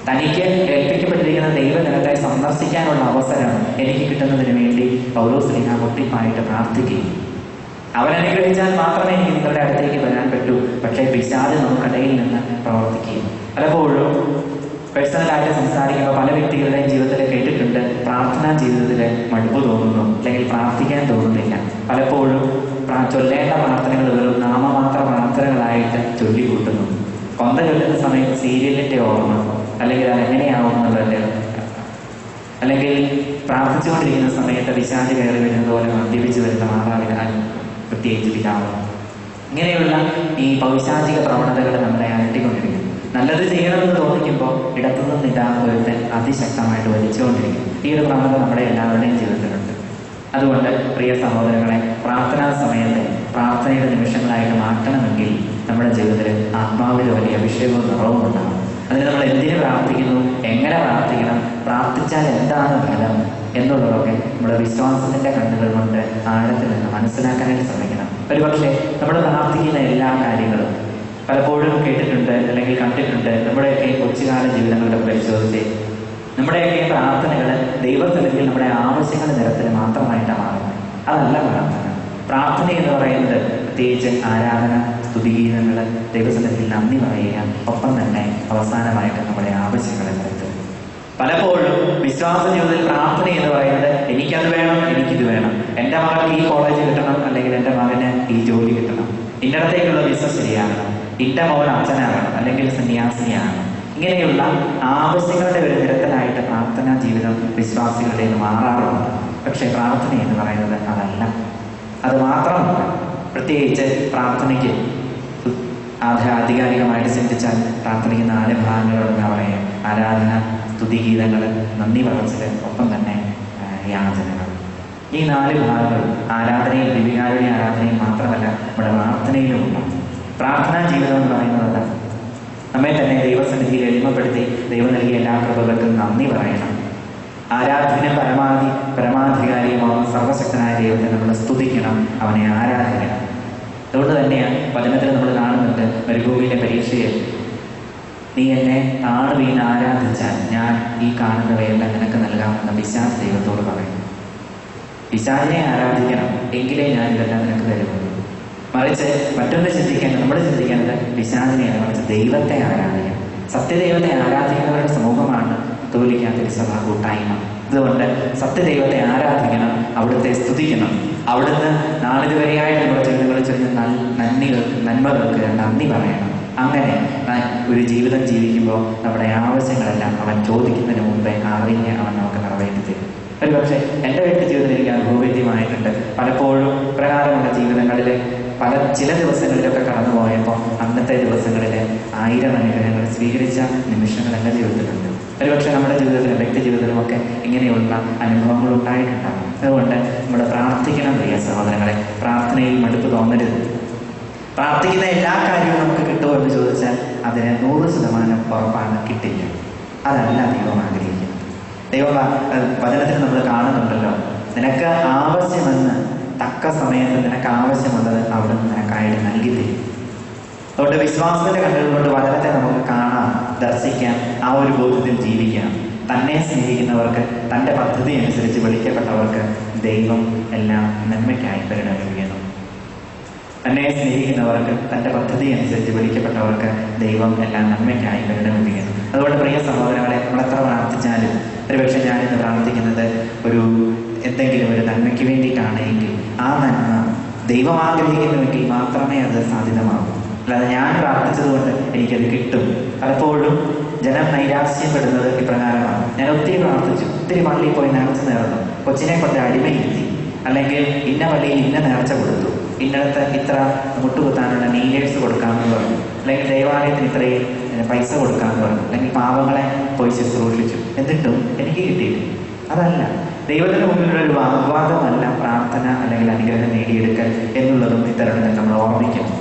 A: തനിക്ക് ഏൽപ്പിക്കപ്പെട്ടിരിക്കുന്ന ദൈവജനത്തെ സന്ദർശിക്കാനുള്ള അവസരം എനിക്ക് കിട്ടുന്നതിന് വേണ്ടി പൗലോസ്ലീഹ മുട്ടിപ്പായിട്ട് പ്രാർത്ഥിക്കുകയും, അവനനുഗ്രഹിച്ചാൽ മാത്രമേ എനിക്ക് നിങ്ങളുടെ അടുത്തേക്ക് വരാൻ പറ്റൂ, പക്ഷേ പിശാച് നമുക്കിടയിൽ നിന്ന് പ്രവർത്തിക്കുകയും. പലപ്പോഴും പേഴ്സണലായിട്ട് സംസാരിക്കുമ്പോൾ പല വ്യക്തികളുടെയും ജീവിതത്തിൽ കേട്ടിട്ടുണ്ട്, പ്രാർത്ഥനാ ജീവിതത്തിൽ മടുപ്പ് തോന്നുന്നു, അല്ലെങ്കിൽ പ്രാർത്ഥിക്കാൻ തോന്നുന്നില്ല. പലപ്പോഴും ചൊല്ലേണ്ട പ്രാർത്ഥനകൾ വെറും നാമമാത്ര പ്രാർത്ഥനകളായിട്ട് ചൊല്ലിക്കൂട്ടുന്നു. കൊന്ത ചൊല്ലുന്ന സമയത്ത് സീരിയലിന്റെ ഓർമ്മ, അല്ലെങ്കിൽ അതെങ്ങനെയാവും എന്നുള്ളതിൻ്റെ, അല്ലെങ്കിൽ പ്രാർത്ഥിച്ചുകൊണ്ടിരിക്കുന്ന സമയത്ത് പിശാച് കയറി വരുന്നത് പോലെ മദ്യപിച്ച് വരുന്ന മാതാപിതാക്കൾ പ്രത്യേകിച്ച് പിതാവ്. ഇങ്ങനെയുള്ള ഈ പൗശാചിക പ്രവണതകൾ നമ്മളെ അലട്ടിക്കൊണ്ടിരിക്കും. നല്ലത് ചെയ്യണമെന്ന് തോന്നിക്കുമ്പോൾ ഇടത്തുനിന്ന് ഇതാ ഒരുത്തൻ അതിശക്തമായിട്ട് വലിച്ചുകൊണ്ടിരിക്കും. ഈ ഒരു പ്രവണത നമ്മുടെ എല്ലാവരുടെയും ജീവിതത്തിലുണ്ട്. അതുകൊണ്ട് പ്രിയ സഹോദരങ്ങളെ, പ്രാർത്ഥനാ സമയത്തെ പ്രാർത്ഥനയുടെ നിമിഷങ്ങളായിട്ട് മാറ്റണമെങ്കിൽ നമ്മുടെ ജീവിതത്തിൽ ആത്മാവിൽ വലിയ അഭിഷേകവും നിറവും ഉണ്ടാകും. അതിന് നമ്മൾ എന്തിനു പ്രാർത്ഥിക്കുന്നു, എങ്ങനെ പ്രാർത്ഥിക്കണം, പ്രാർത്ഥിച്ചാൽ എന്താണ് ഫലം എന്നുള്ളതൊക്കെ നമ്മുടെ വിശ്വാസത്തിന്റെ കണ്ണുകൾ കൊണ്ട് ആഴത്തിൽ നിന്ന് മനസ്സിലാക്കാനായിട്ട് ശ്രമിക്കണം. ഒരുപക്ഷെ നമ്മൾ പ്രാർത്ഥിക്കുന്ന എല്ലാ കാര്യങ്ങളും പലപ്പോഴും കേട്ടിട്ടുണ്ട് അല്ലെങ്കിൽ കണ്ടിട്ടുണ്ട്. നമ്മുടെയൊക്കെ കൊച്ചുകാല ജീവിതങ്ങളുടെ പരിശോധിച്ച് നമ്മുടെയൊക്കെ പ്രാർത്ഥനകൾ ദൈവസന്നിധിയിൽ നമ്മുടെ ആവശ്യങ്ങൾ നിരത്തിൽ മാത്രമായിട്ടാണ് മാറുന്നത്. അതല്ല പ്രാർത്ഥന. പ്രാർത്ഥന എന്ന് പറയുന്നത് പ്രത്യേകിച്ച് ആരാധന, സ്തുതിഗീതങ്ങൾ, ദൈവസന്നിധിയിൽ നന്ദി പറയുക, ഒപ്പം തന്നെ അവസാനമായിട്ട് നമ്മുടെ ആവശ്യങ്ങളെ നിരത്തുക. പലപ്പോഴും വിശ്വാസ ജീവിതത്തിൽ പ്രാർത്ഥന എന്ന് പറയുന്നത് എനിക്കത് വേണം, എനിക്കിത് വേണം, എൻ്റെ മകൾക്ക് ഈ കോളേജ് കിട്ടണം, അല്ലെങ്കിൽ എൻ്റെ മകന് ഈ ജോലി കിട്ടണം, ഇന്നടത്തേക്കുള്ള വിസ ശരിയാകണം, ഇന്റെ മകൻ അച്ഛനാകണം, അല്ലെങ്കിൽ സന്യാസിനിയാകണം. ഇങ്ങനെയുള്ള ആവശ്യങ്ങളുടെ ഒരു നിരത്തലായിട്ട് പ്രാർത്ഥനാ ജീവിതം വിശ്വാസികളുടെ മാറാറുണ്ട്. പക്ഷെ പ്രാർത്ഥന എന്ന് പറയുന്നത് അതല്ല. അത് മാത്രമല്ല, പ്രത്യേകിച്ച് പ്രാർത്ഥനയ്ക്ക് ആധികാരികമായിട്ട് ചിന്തിച്ചാൽ പ്രാർത്ഥനയ്ക്ക് 4 ഭാഗങ്ങളുണ്ടെന്ന് പറയാം. ആരാധന, സ്തുതിഗീതങ്ങൾ, നന്ദി പറച്ചിൽ, ഒപ്പം തന്നെ യാചനകൾ. ഈ 4 ഭാഗങ്ങൾ ആരാധനയും ദിവികാരുടെ ആരാധനയും മാത്രമല്ല നമ്മുടെ പ്രാർത്ഥനയിലും ഉണ്ടാകും. പ്രാർത്ഥനാ ജീവിതം എന്ന് പറയുന്നത് അതാണ്. നമ്മെ തന്നെ ദൈവസന്നിധിയിൽ എളിമപ്പെടുത്തി ദൈവം നൽകിയ എല്ലാ കൃപകൾക്കും നന്ദി പറയണം. ആരാധന പരമാധികാരിയുമാവും സർവശക്തനായ ദൈവത്തെ നമ്മൾ സ്തുതിക്കണം, അവനെ ആരാധിക്കണം. അതുകൊണ്ട് തന്നെയാണ് വചനത്തിൽ നമ്മൾ കാണുന്നുണ്ട്, മരുഭൂമിയിലെ പരീക്ഷയിൽ നീ എന്നെ താണു വീണ് ആരാധിച്ചാൽ ഞാൻ ഈ കാണുന്നവയെല്ലാം നിനക്ക് നൽകാമെന്ന് പിശാച് ദൈവത്തോട് പറയുന്നു. പിശാചിനെ ആരാധിക്കണം, എങ്കിലേ ഞാൻ ഇതെല്ലാം നിനക്ക് തരുള്ളൂ. മറിച്ച് മറ്റൊന്ന് നമ്മൾ ചിന്തിക്കേണ്ടത് പിശാചിനെയാണ്, മറിച്ച് ദൈവത്തെ ആരാധിക്കണം. സത്യദൈവത്തെ ആരാധിക്കുന്നവരുടെ സമൂഹമാണ് കത്തോലിക്ക തിരുസഭ കൂട്ടായ്മ. അതുകൊണ്ട് സത്യദൈവത്തെ ആരാധിക്കണം, അവിടുത്തെ സ്തുതിക്കണം, അവിടുന്ന് നാളിതുവരെയായിട്ട് നമ്മുടെ ജീവിതങ്ങളിൽ ചെയ്യുന്ന നന്മകൾക്ക് നന്ദി പറയണം. അങ്ങനെ ഒരു ജീവിതം ജീവിക്കുമ്പോൾ നമ്മുടെ ആവശ്യങ്ങളെല്ലാം അവൻ ചോദിക്കുന്നതിന് മുമ്പേ അറിഞ്ഞ് അവൻ നമുക്ക് നിറവേറ്റി തരും. ഒരുപക്ഷെ എൻ്റെ വ്യക്തി ജീവിതത്തിൽ എനിക്ക് അനുഭവവേദ്യമായിട്ടുണ്ട്. പലപ്പോഴും പ്രകാരമുള്ള ജീവിതങ്ങളിൽ ചില ദിവസങ്ങളിലൊക്കെ കടന്നു പോയപ്പോൾ അന്നത്തെ ദിവസങ്ങളിൽ 1000 അനുഗ്രഹങ്ങൾ സ്വീകരിച്ച നിമിഷങ്ങൾ എൻ്റെ ജീവിതത്തിലുണ്ട്. ഒരുപക്ഷെ നമ്മുടെ ജീവിതത്തിലും വ്യക്തി ജീവിതത്തിലുമൊക്കെ ഇങ്ങനെയുള്ള അനുഭവങ്ങൾ ഉണ്ടായിട്ടുണ്ടാകും. അതുകൊണ്ട് നമ്മൾ പ്രാർത്ഥിക്കണം പ്രിയ സഹോദരങ്ങളെ. പ്രാർത്ഥനയിൽ മടുപ്പ് തോന്നരുത്. പ്രാർത്ഥിക്കുന്ന എല്ലാ കാര്യവും നമുക്ക് കിട്ടുമോ എന്ന് ചോദിച്ചാൽ അതിന് 100% ഉറപ്പാണ്, കിട്ടില്ല. അതല്ല ദൈവം ആഗ്രഹിക്കുന്നത്. ദൈവം വചനത്തിൽ നമ്മൾ കാണുന്നുണ്ടല്ലോ, നിനക്ക് ആവശ്യമെന്ന് തക്ക സമയത്ത് നിനക്ക് ആവശ്യമുള്ളത് അവിടുന്ന് നിനക്കായിട്ട് നൽകി തരും. അതുകൊണ്ട് വിശ്വാസത്തിന്റെ കണ്ണുകൾ കൊണ്ട് വചനത്തെ നമുക്ക് കാണാം, ദർശിക്കാം, ആ ഒരു ബോധ്യത്തിൽ ജീവിക്കാം. തന്നെ സ്നേഹിക്കുന്നവർക്ക്, തൻ്റെ പദ്ധതി അനുസരിച്ച് വിളിക്കപ്പെട്ടവർക്ക് ദൈവം എല്ലാം നന്മയ്ക്കായി പരിണമിക്കുന്നു. തന്നെ സ്നേഹിക്കുന്നവർക്ക്, തൻ്റെ പദ്ധതി അനുസരിച്ച് വിളിക്കപ്പെട്ടവർക്ക് ദൈവം എല്ലാം നന്മയ്ക്കായി പരിണമിപ്പിക്കുന്നു. അതുകൊണ്ട് പ്രിയ സഹോദരങ്ങളെ, നമ്മളെത്ര പ്രാർത്ഥിച്ചാലും, ഒരുപക്ഷെ ഞാനിന്ന് പ്രാർത്ഥിക്കുന്നത് എന്തെങ്കിലും ഒരു നന്മയ്ക്ക് വേണ്ടിയിട്ടാണ് എങ്കിൽ ആ നന്മ ദൈവം ആഗ്രഹിക്കുന്നുവെങ്കിൽ മാത്രമേ അത് സാധ്യതമാകൂ. അല്ലാതെ ഞാൻ പ്രാർത്ഥിച്ചത് കൊണ്ട് എനിക്കത് കിട്ടും. പലപ്പോഴും ജനം നൈരാശ്യപ്പെടുന്നത് ഇപ്രകാരമാണ്. ഞാൻ ഒത്തിരി പ്രാർത്ഥിച്ചു, ഒത്തിരി പള്ളിയിൽ പോയി നേർച്ച നേർന്നു, കൊച്ചിനെ കൊണ്ട് അടിമയിരുത്തി, അല്ലെങ്കിൽ ഇന്ന പള്ളിയിൽ ഇന്ന നേർച്ച കൊടുത്തു, ഇന്നടത്ത് ഇത്ര മുട്ടുകുത്താനുള്ള നീലേഴ്സ് കൊടുക്കാമെന്ന് പറഞ്ഞു, അല്ലെങ്കിൽ ദേവാലയത്തിന് ഇത്രയും പൈസ കൊടുക്കാമെന്ന് പറഞ്ഞു, അല്ലെങ്കിൽ പാവങ്ങളെ പോയി ശുശ്രൂഷിച്ചു, എന്നിട്ടും എനിക്ക് കിട്ടിയിട്ടില്ല. അതല്ല, ദൈവത്തിന് മുമ്പിലുള്ള ഒരു വാഗ്വാദമല്ല പ്രാർത്ഥന അല്ലെങ്കിൽ അനുഗ്രഹം നേടിയെടുക്കൽ എന്നുള്ളതും ഇത്തരത്തിൽ നമ്മൾ ഓർമ്മിക്കണം.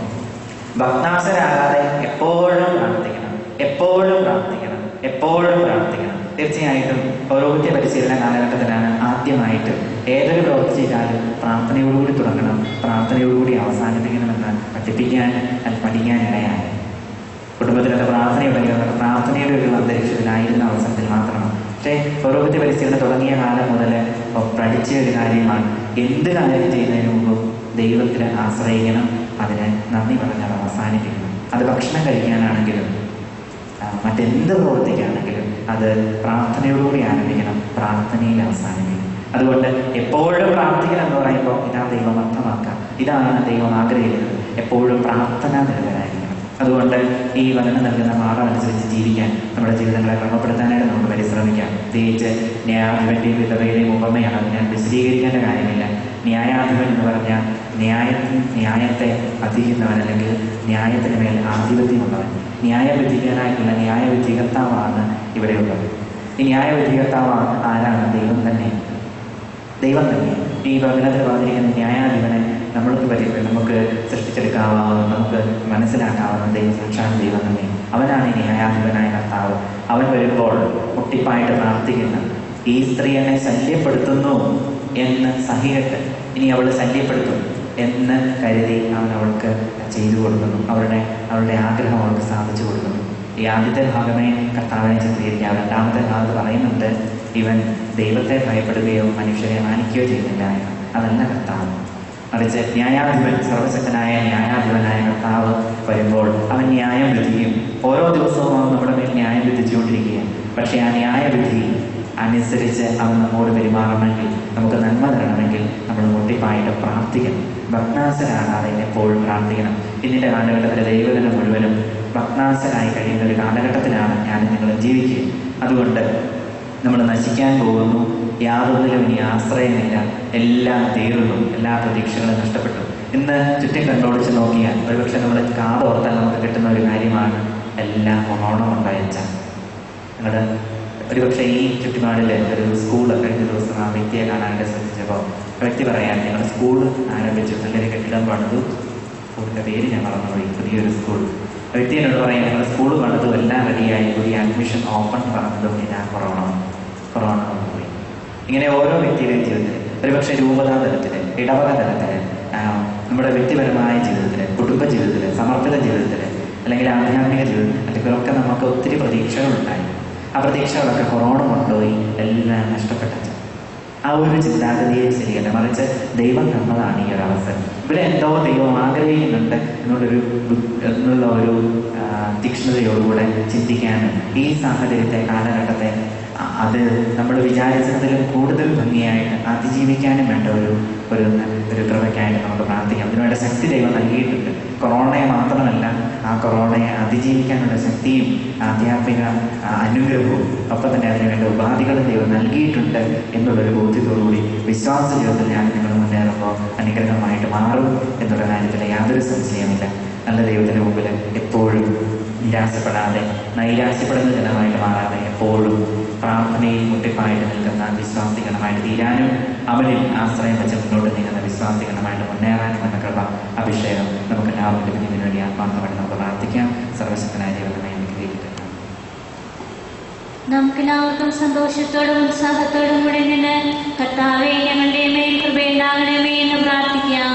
A: ഭക്താശരാകാതെ എപ്പോഴും പ്രാർത്ഥിക്കണം, എപ്പോഴും പ്രാർത്ഥിക്കണം, എപ്പോഴും പ്രാർത്ഥിക്കണം. തീർച്ചയായിട്ടും പൗരോഹിത്യ പരിശീലന കാലഘട്ടത്തിലാണ് ആദ്യമായിട്ട് ഏതൊരു പ്രവൃത്തി ചെയ്താലും പ്രാർത്ഥനയോടുകൂടി തുടങ്ങണം, പ്രാർത്ഥനയോടുകൂടി അവസാനിപ്പിക്കണമെന്ന് പഠിക്കാനിടയായി. കുടുംബത്തിലൊക്കെ പ്രാർത്ഥനയുടെ ഒരു അന്തരീക്ഷത്തിലായിരുന്ന അവസരത്തിൽ മാത്രമാണ്. പക്ഷേ പൗരോഹിത്യ പരിശീലനം തുടങ്ങിയ കാലം മുതൽ പഠിച്ച ഒരു കാര്യമാണ്, എന്ത് കാര്യം ചെയ്യുന്നതിന് മുമ്പ് ദൈവത്തിൽ ആശ്രയിക്കണം, അതിനെ നന്ദി പറഞ്ഞാൽ അവസാനിപ്പിക്കണം. അത് ഭക്ഷണം കഴിക്കാനാണെങ്കിലും മറ്റെന്ത് പ്രവർത്തിക്കുകയാണെങ്കിലും അത് പ്രാർത്ഥനയോടുകൂടി ആരംഭിക്കണം, പ്രാർത്ഥനയിൽ അവസാനിപ്പിക്കണം. അതുകൊണ്ട് എപ്പോഴും പ്രാർത്ഥിക്കണം എന്ന് പറയുമ്പോൾ ഇതാണ് ദൈവം അർത്ഥമാക്കുക, ഇതാണ് ദൈവം ആഗ്രഹിക്കുന്നത്, എപ്പോഴും പ്രാർത്ഥനാ നിരതരായിരിക്കണം. അതുകൊണ്ട് ഈ വചനം നൽകുന്ന പാഠം അനുസരിച്ച് ജീവിക്കാൻ നമ്മുടെ ജീവിതങ്ങളെ ക്രമപ്പെടുത്താനായിട്ട് നമുക്ക് പരിശ്രമിക്കാം. പ്രത്യേകിച്ച് ന്യായാധിപന്റെയും വിധവയുടെയും ഉപമയാണ്, അത് ഞാൻ വിശദീകരിക്കേണ്ട കാര്യമില്ല. ന്യായാധിപൻ എന്ന് പറഞ്ഞാൽ ന്യായത്തെ അതിരുന്നവൻ, അല്ലെങ്കിൽ ന്യായത്തിന് മേൽ ആധിപത്യമുള്ളവൻ, ന്യായവിധികനായിട്ടുള്ള ന്യായവിധികർത്താവാണ് ഇവിടെയുള്ളത്. ഈ ന്യായവിധികർത്താവ് ആരാണ്? ദൈവം തന്നെ. ഈ ഭവനത്തിൽ വന്നിരിക്കുന്ന ന്യായാധിപനെ നമുക്ക് സൃഷ്ടിച്ചെടുക്കാവുന്ന, നമുക്ക് മനസ്സിലാക്കാവുന്ന സാക്ഷാൽ ദൈവം തന്നെ. അവനാണ് ഈ ന്യായാധിപനായ കർത്താവ്. അവൻ വരുമ്പോൾ മുട്ടിപ്പായിട്ട് പ്രാർത്ഥിക്കുന്ന, ഈ സ്ത്രീ എന്നെ ശല്യപ്പെടുത്തുന്നു എന്ന് സഹികെട്ട് ഇനി അവൾ ശല്യപ്പെടുത്തും എന്ന് കരുതി അവൻ അവൾക്ക് ചെയ്തു കൊടുക്കുന്നു. അവളുടെ ആഗ്രഹം അവൾക്ക് സാധിച്ചു കൊടുക്കുന്നു. ഈ ആദ്യത്തെ ഭാഗമേ കർത്താവിനെ ചിത്രീകരിക്കുക. രണ്ടാമത്തെ ഭാഗത്ത് പറയുന്നുണ്ട്, ഇവൻ ദൈവത്തെ ഭയപ്പെടുകയോ മനുഷ്യരെ മാനിക്കുകയോ ചെയ്യുന്നില്ല എന്ന്. അതല്ല കർത്താവ്. മറിച്ച് ന്യായാധിപൻ, സർവശക്തനായ ന്യായാധിപനായ കർത്താവ് വരുമ്പോൾ അവൻ ന്യായം വിധിക്കും. ഓരോ ദിവസവും അവൻ നമ്മുടെ മേൽ ന്യായം വിധിച്ചുകൊണ്ടിരിക്കുകയാണ്. പക്ഷേ ആ ന്യായവിധി അനുസരിച്ച് അവൻ നമ്മോട് പെരുമാറണമെങ്കിൽ, നമുക്ക് നന്മ തരണമെങ്കിൽ നമ്മൾ മുട്ടിപ്പായിട്ട് പ്രാർത്ഥിക്കണം. ഭഗ്നാസരാകാതെ എപ്പോഴും പ്രാർത്ഥിക്കണം. ഇന്നിൻ്റെ കാലഘട്ടത്തിലെ ദൈവജനം മുഴുവനും ഭഗ്നാസരായി കഴിയുന്ന ഒരു കാലഘട്ടത്തിലാണ് ഞാനും നിങ്ങളും ജീവിക്കുക. അതുകൊണ്ട് നമ്മൾ നശിക്കാൻ പോകുന്നു. യാതൊന്നിലും ഇനി ആശ്രയമില്ല. എല്ലാം തീർന്നു. എല്ലാ പ്രതീക്ഷകളും നഷ്ടപ്പെട്ടു. ഇന്ന് ചുറ്റും കണ്ടോടിച്ച് നോക്കിയാൽ ഒരുപക്ഷെ നമ്മൾ കാതോർത്താൽ നമുക്ക് കിട്ടുന്ന ഒരു കാര്യമാണ് എല്ലാം ഓണമുണ്ടായിച്ച. നിങ്ങളുടെ ഒരുപക്ഷെ ഈ ചുറ്റുപാടിൽ ഒരു സ്കൂൾ കഴിഞ്ഞ ദിവസം ആ വ്യക്തിയെ കാണാനായിട്ട് ശ്രദ്ധിച്ചപ്പോൾ വ്യക്തി പറയാൻ, ഞങ്ങളുടെ സ്കൂൾ ആരംഭിച്ചു, നല്ലൊരു കെട്ടിടം പണിതു, സ്കൂളിൻ്റെ പേര് ഞാൻ മറന്നുപോയി, പുതിയൊരു സ്കൂൾ. വ്യക്തി എന്നോട് പറയാം, ഞങ്ങളുടെ സ്കൂൾ പണിതു, എല്ലാം റെഡിയായി, പുതിയ അഡ്മിഷൻ ഓപ്പൺ പറഞ്ഞതും പിന്നെ കൊറോണ പോയി. ഇങ്ങനെ ഓരോ വ്യക്തിയുടെയും ജീവിതത്തിൽ, ഒരുപക്ഷെ രൂപതാ തലത്തിൽ, ഇടവക തലത്തിൽ, നമ്മുടെ വ്യക്തിപരമായ ജീവിതത്തിൽ, കുടുംബ ജീവിതത്തിൽ, സമർപ്പിത ജീവിതത്തിൽ, അല്ലെങ്കിൽ ആധ്യാത്മിക ജീവിതത്തിൽ, അല്ലെങ്കിൽ നമുക്ക് ഒത്തിരി പ്രതീക്ഷകളുണ്ടായി. ആ പ്രതീക്ഷകളൊക്കെ കൊറോണ കൊണ്ടുപോയി എല്ലാം നഷ്ടപ്പെട്ട ആ ഒരു ചിന്താഗതിയെ ശരിയല്ല. മറിച്ച് ദൈവം തന്നതാണ് ഈ ഒരു അവസരം. ഇവിടെ എന്തോ ദൈവം ആഗ്രഹിക്കുന്നുണ്ട് എന്നുള്ള ഒരു തീക്ഷ്ണതയോടുകൂടെ ചിന്തിക്കാനും ഈ സാഹചര്യത്തെ, കാലഘട്ടത്തെ അത് നമ്മൾ വിചാരിച്ചതിലും കൂടുതൽ ഭംഗിയായിട്ട് അതിജീവിക്കാനും വേണ്ട ഒരു കൃപയ്ക്കായിട്ട് നമുക്ക് പ്രാർത്ഥിക്കാം. അതിനുവേണ്ട ശക്തി ദൈവം നൽകിയിട്ടുണ്ട്. കൊറോണയെ മാത്രമല്ല, ആ കൊറോണയെ അതിജീവിക്കാനുള്ള ശക്തിയും ആധ്യാത്മിക അനുഗ്രഹവും ഒപ്പം തന്നെ അതിനുവേണ്ട ഉപാധികളും ദൈവം നൽകിയിട്ടുണ്ട് എന്നുള്ളൊരു ബോധ്യത്തോടുകൂടി വിശ്വാസ ജീവിതത്തിൽ ഞാൻ നിങ്ങൾ മുന്നേറുമ്പോൾ അനുഗ്രഹമായിട്ട് മാറും എന്നുള്ള കാര്യത്തിൽ യാതൊരു സംശയമില്ല. നല്ല ദൈവത്തിന് മുമ്പിൽ എപ്പോഴും നിരാശപ്പെടാതെ, നൈരാശ്യപ്പെടുന്ന ജനമായിട്ട് മാറാതെ, എപ്പോഴും പ്രാർത്ഥനയിൽ മുട്ടിപ്പായിട്ട് നിൽക്കുന്ന വിശ്വാസികണമായിട്ട് തീരാനും അവനിൽ ആശ്രയം വെച്ച് മുന്നോട്ട് നീങ്ങുന്ന വിശ്വാസികണമായിട്ട് മുന്നേറാനും എന്ന കൃപ, അഭിഷേകം നമുക്ക് എല്ലാവർക്കും ഇതിനു വേണ്ടി ആത്മാർത്ഥമായിട്ട് നമുക്ക് പ്രാർത്ഥിക്കാം. സർവശക്തനായ ദൈവമേ അനുഗ്രഹിക്കട്ടെ.
C: നമുക്കെല്ലാവർക്കും സന്തോഷത്തോടും ഉത്സാഹത്തോടും കൂടെ നിന്ന് കർത്താവേ ഞങ്ങളുടെ മേൽ കൃപയുണ്ടാകണമേ എന്ന് പ്രാർത്ഥിക്കാം.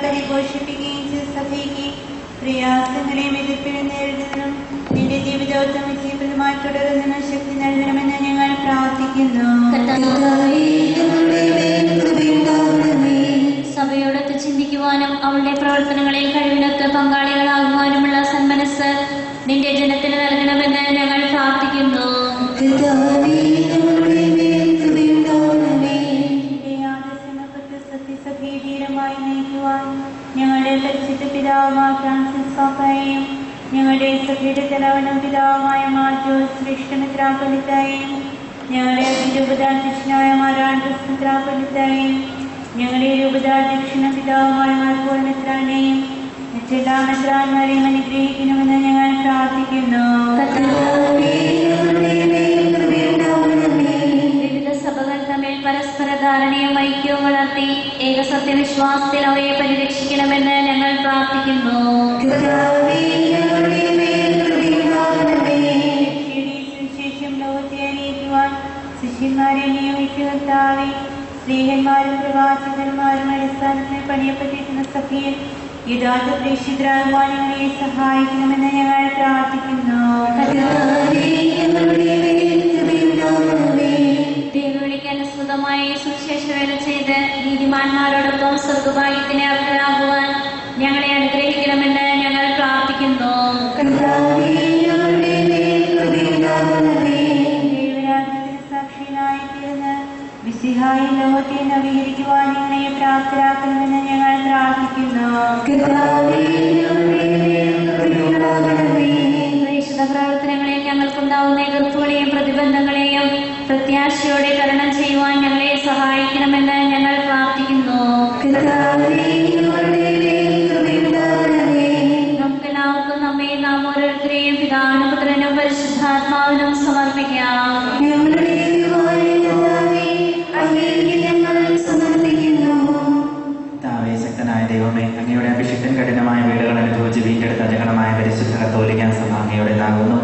D: പരിപോഷിപ്പിക്കുകയും സഭയ്ക്ക് പ്രയാസങ്ങളെയും എതിർപ്പിനും നേരിടുന്നതിനും നിന്റെ ജീവിതോത്തം വിജയപ്രദമായി തുടരുന്നതിനും ശക്തി നൽകണമെന്ന് ഞങ്ങൾ പ്രാർത്ഥിക്കുന്നു.
C: സഭയോടൊത്ത് ചിന്തിക്കുവാനും അവളുടെ പ്രവർത്തനങ്ങളിൽ കഴിവിനൊത്ത് പങ്കാളികളാകുവാനുമുള്ള സന്മനസ് നിന്റെ ജനത്തിന് നൽകണമെന്ന് ഞങ്ങൾ പ്രാർത്ഥിക്കുന്നു. സത്യസഭീധീരമായി നയിക്കുവാൻ ഞങ്ങളുടെ പരിശുദ്ധ പിതാവുമായ ഫ്രാൻസിസ് പാപ്പയെയും ഞങ്ങളുടെ സഭയുടെ തലവനും പിതാവുമായ മാർ ജോസ് ശ്രേഷ്ഠ മെത്രാപ്പൊലീത്തായെയും ഞങ്ങളുടെ രൂപതാധ്യക്ഷനായ മാർ ആൻഡ്രൂസ് മെത്രാപ്പൊലീത്തായെയും ഞങ്ങളുടെ രൂപതാധ്യക്ഷന പിതാവുമായ മാർ പോൾ മെത്രാനെയും മറ്റെല്ലാ മെത്രാന്മാരെയും അനുഗ്രഹിക്കണമെന്ന് ഞങ്ങൾ പ്രാർത്ഥിക്കുന്നു. സഭകൾ തമ്മിൽ പരസ്പര ധാരണയും ഐക്യവും വളർത്തി ഏകസത്യവിശ്വാസത്തിൽ അവയെ പരിരക്ഷിക്കണമെന്ന് ഞങ്ങൾ പ്രാർത്ഥിക്കുന്നു. സുവിശേഷം ലോകത്തെ അറിയിക്കുവാൻ ശിഷ്യന്മാരെ നിയോഗിക്കുകർത്താവേ, സ്നേഹന്മാരും പ്രവാചകന്മാരും അടിസ്ഥാനത്തിന് പണിയപ്പെട്ടിരിക്കുന്ന സഭയിൽ യഥാർത്ഥ പ്രേക്ഷിതരാകുവാൻ ഞങ്ങളെ സഹായിക്കണമെന്ന് ഞങ്ങൾ പ്രാർത്ഥിക്കുന്നു. ദൈവവിളിക്കനുസൃതമായി സുവിശേഷ വേല ചെയ്ത് നീതിമാന്മാരോടൊപ്പം സ്വർഗ്ഗഭാഗ്യത്തിന് അർഹരാകുവാൻ ഞങ്ങളെ അനുഗ്രഹിക്കണമെന്ന് ഞങ്ങൾ പ്രാർത്ഥിക്കുന്നു. ദൈവരാജ്യത്തിന് സാക്ഷികളായി തീർന്ന് മിശിഹായി ലോകത്തെ നവീകരിക്കുവാൻ ഞങ്ങളെ പ്രാപ്തരാക്കണമെന്ന് ഞങ്ങൾ പ്രാർത്ഥിക്കുന്നു. ഓരോരുത്തരെയും പിതാവിനും പുത്രനും പരിശുദ്ധാത്മാവിനും സമർപ്പിക്കാം.
A: ശക്തനായ ദൈവമേ, അങ്ങയുടെ അഭിഷിക്തൻ കഠിനമായ വീടുകൾ അനുഭവിച്ച് വീണ്ടെടുത്ത അജഗണമായ പരിശുദ്ധ കത്തോലിക്കാ സഭ അങ്ങയുടേതാകുന്നു.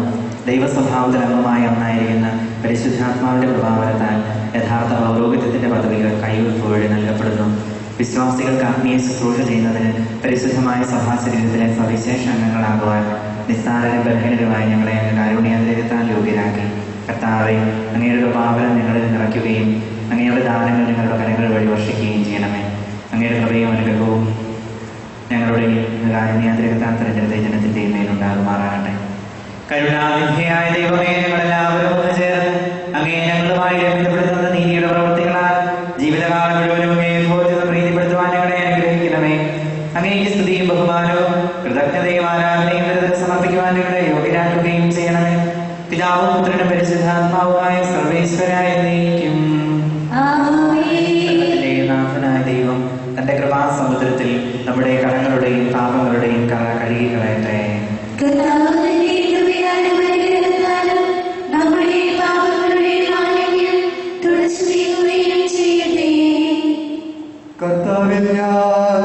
A: ദൈവ സ്വഭാവത്തിൽ അംഗമായ ഒന്നായിരിക്കുന്ന പരിശുദ്ധാത്മാവിന്റെ പ്രഭാവത്താൽ യഥാർത്ഥ പൗരോഹിത്യത്തിന്റെ പദവികൾ കൈവപ്പ് വഴി നൽകപ്പെടുന്നു. വിശ്വാസികൾക്ക് ആത്മീയ ശുശ്രൂഷ ചെയ്യുന്നതിന് പരിശുദ്ധമായ സഭാശരീരത്തിലെ സവിശേഷ അംഗങ്ങളാകുവാൻ നിസ്സാരരും ബലഹീനരുമായി ഞങ്ങളെ അങ്ങ് കാരുണ്യാതിരത്താൽ യോഗ്യരാക്കി. കർത്താവെ, അങ്ങയുടെ പ്രഭാവനം ഞങ്ങളിൽ നിറയ്ക്കുകയും അങ്ങയുടെ ദാനങ്ങൾ ഞങ്ങളുടെ കരങ്ങൾ വഴി വർഷിക്കുകയും ചെയ്യണമേ. അങ്ങയുടെ കൃപയും അനുഗ്രഹവും ഞങ്ങളുടെ കാരുണ്യാതിരത്താൽ തെരഞ്ഞെടുത്ത ജനത്തിൻ്റെയും മേലുണ്ടാകുമാറാകട്ടെ. കരുണാനിധിയായ ദൈവമേ, ഞങ്ങളെല്ലാവരും ഒന്ന് ചേർന്ന് അങ്ങേ ഞങ്ങളുമായി രമ്യപ്പെടുത്തുന്ന നീതിയുടെ പ്രവൃത്തികളാൽ ജീവിതകാലം മുഴുവനും പ്രീതിപ്പെടുത്തുവാൻ ഞങ്ങളെ അനുഗ്രഹിക്കണമേ. അങ്ങേക്ക് സ്തുതിയും ബഹുമാനവും കൃതജ്ഞതയും ആരാധനയും സമർപ്പിക്കുവാൻ ഞങ്ങളെ യോഗ്യരാക്കുകയും ചെയ്യണമേ. പിതാവും പുത്രനും പരിശുദ്ധാത്മാവുമായ സർവേശ്വരായ എന്നേക്കും. നാഥനായ ദൈവം തന്റെ കൃപാസമുദ്രത്തിൽ നമ്മുടെ കടങ്ങളുടെയും പാപങ്ങളുടെയും കറ കഴുകി കളയട്ടെ.
E: കർത്താവിൽ ഞാൻ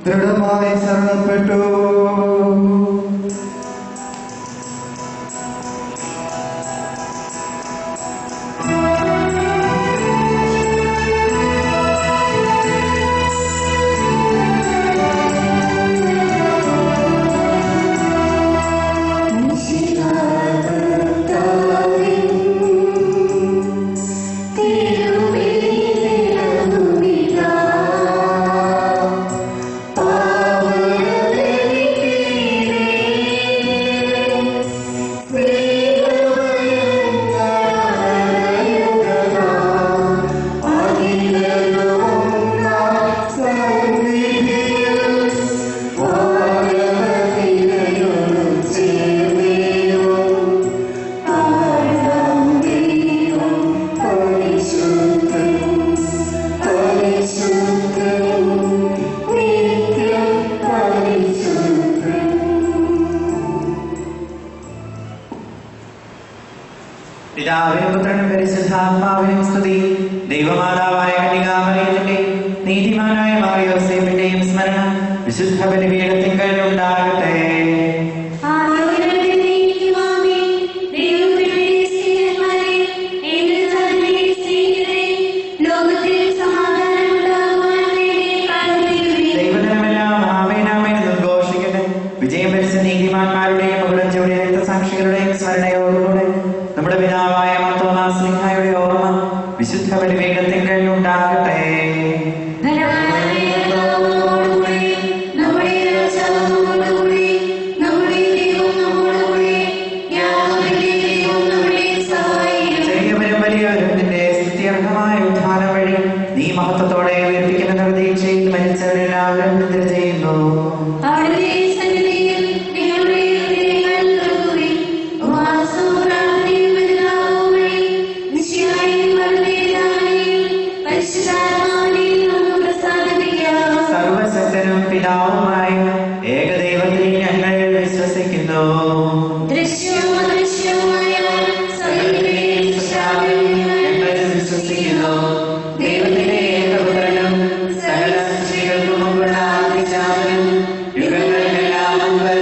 E: ദൃഢമായി ശരണപ്പെട്ടു.
A: പിതാവിനും പുത്രനും പരിശുദ്ധാത്മാവിനും സ്തുതി. ദൈവമാതാവായ കന്യകാമറിയത്തിന്റെ നീതിമാനായ മാറിയോസേപ്പിന്റെയും സ്മരണ വിശുദ്ധ ബലിപീഠത്തിങ്കൽ ഉണ്ടാകട്ടെ. ദൈവജനമെല്ലാം ആമേൻ ആമേൻ എന്ന് ഉദ്ഘോഷിക്കട്ടെ. വിജയം വരിച്ച നീതിമാന്മാരുടെയും അപരഞ്ചയുടെ രക്തസാക്ഷികളുടെയും സ്മരണയോടുകൂടെ നമ്മുടെ പിതാവായ മാർത്തോമാ ശ്ലീഹായുടെ ഓർമ്മ വിശുദ്ധ ബലിപീഠത്തിങ്കൽ ഉണ്ടാകട്ടെ. ചെറിയവരും വലിയവരും നിന്റെ സ്തുത്യർഹമായ ഉദ്ധാനം വഴി നീ മഹത്വത്തോടെ ഉയർപ്പിക്കുന്ന പ്രതീക്ഷയിൽ മരിച്ചവരെല്ലാവരും നിദ്ര ചെയ്യുന്നു. സർവശക്തനും പിതാവുമായ ഏകദൈവത്തിൽ ഞങ്ങൾ വിശ്വസിക്കുന്നു. ഞങ്ങൾ വിശ്വസിക്കുന്നു ദൈവത്തിന്റെ ഏകപുത്രനും സകല സൃഷ്ടികൾക്കും മുമ്പുള്ള ആദിജാതനും യുഗങ്ങളിലെല്ലാം മുമ്പ്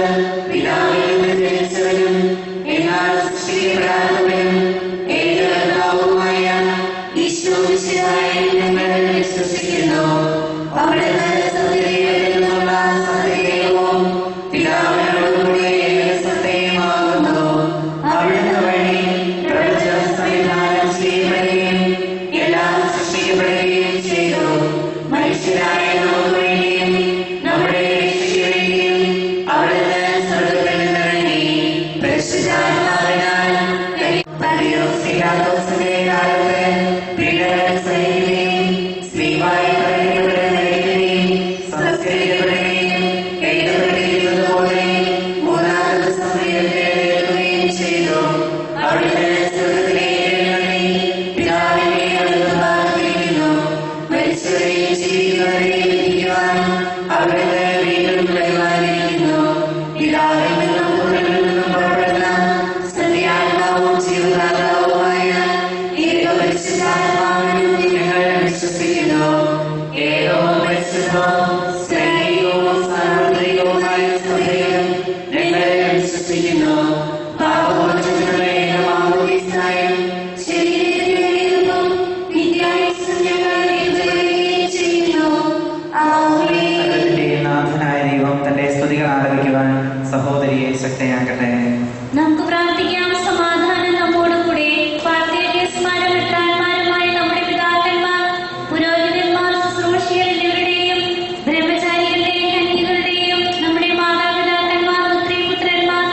A: പിതാവിൽ നിന്ന് ജനിച്ചവനും എന്നാൽ സൃഷ്ടിക്കപ്പെടാത്തവനും ഏകകർത്താവുമായ ഈശോമിശിഹായിൽ ഞങ്ങൾ വിശ്വസിക്കുന്നു. അവിടുന്ന് സത്യദൈവത്തിനുള്ള സത്യദൈവവും പിതാവിനോടുകൂടെ ഏകസത്യമാകുന്നു. അവിടുന്ന് വഴി പ്രപഞ്ചം സംവിധാനം ചെയ്യപ്പെടുകയും എല്ലാം സൃഷ്ടിക്കപ്പെടുകയും ചെയ്തു. മനുഷ്യരായ നമുക്ക് വേണ്ടിയും നമ്മുടെ രക്ഷയ്ക്കുവേണ്ടിയും അവിടുന്ന് സ്വർഗ്ഗത്തിൽ നിന്നിറങ്ങി പരിശുദ്ധാത്മാവിനാൽ പരീയോസിന്റെ കാലത്ത് പീഡനം സഹിക്കുകയും സ്ത്രീവായി പ്രകടിക്കപ്പെടുകയും സംസ്കരിക്കപ്പെടുകയും എഴുതപ്പെട്ടിരിക്കുന്നതുപോലെ മൂന്നാം ദിവസം ഉയർത്തെഴുന്നേൽക്കുകയും ചെയ്തു. അവിടുന്ന് സ്വർഗ്ഗത്തിലേക്ക് എഴുന്നള്ളി പിതാവിന്റെ വലതുഭാഗത്തിരിക്കുന്നു. മരിച്ചവരെയും ജീവിക്കുന്നവരെയും വിധിക്കുവാൻ അവിടുന്ന് വീണ്ടും വരുവാനിരിക്കുന്നു. പിതാവിൽ നിന്നും പുത്രനിൽ നിന്നും
F: വിശ്വസിക്കുന്നു. പാപമോചനത്തിനുള്ള മാമോദീസായും ശരീരത്തിലെഴുതുന്നു. നിത്യായുസ്സും ഞങ്ങൾ ഏറ്റുപറയുകയും ചെയ്യുന്നു. ആമേൻ.
A: സകലത്തിന്റെയും നാഥനായ ദൈവം തന്റെ സ്തുതികൾ ആലപിക്കുവാൻ സഹോദരിയെ ശക്തയാക്കട്ടെ.
C: നമുക്ക് പ്രാർത്ഥിക്കാം. സമാധാനം നമ്മോടും കൂടെ. പാർത്തിയന്മാരും മെത്രാന്മാരുമായ നമ്മുടെ പിതാക്കന്മാർ, പുരോഹിതന്മാർ, ശുശ്രൂഷകർ എന്നിവരുടെയും ബ്രഹ്മചാരികളുടെയും കന്യകളുടെയും നമ്മുടെ മാതാപിതാക്കന്മാർ, പുത്രിപുത്രന്മാർ,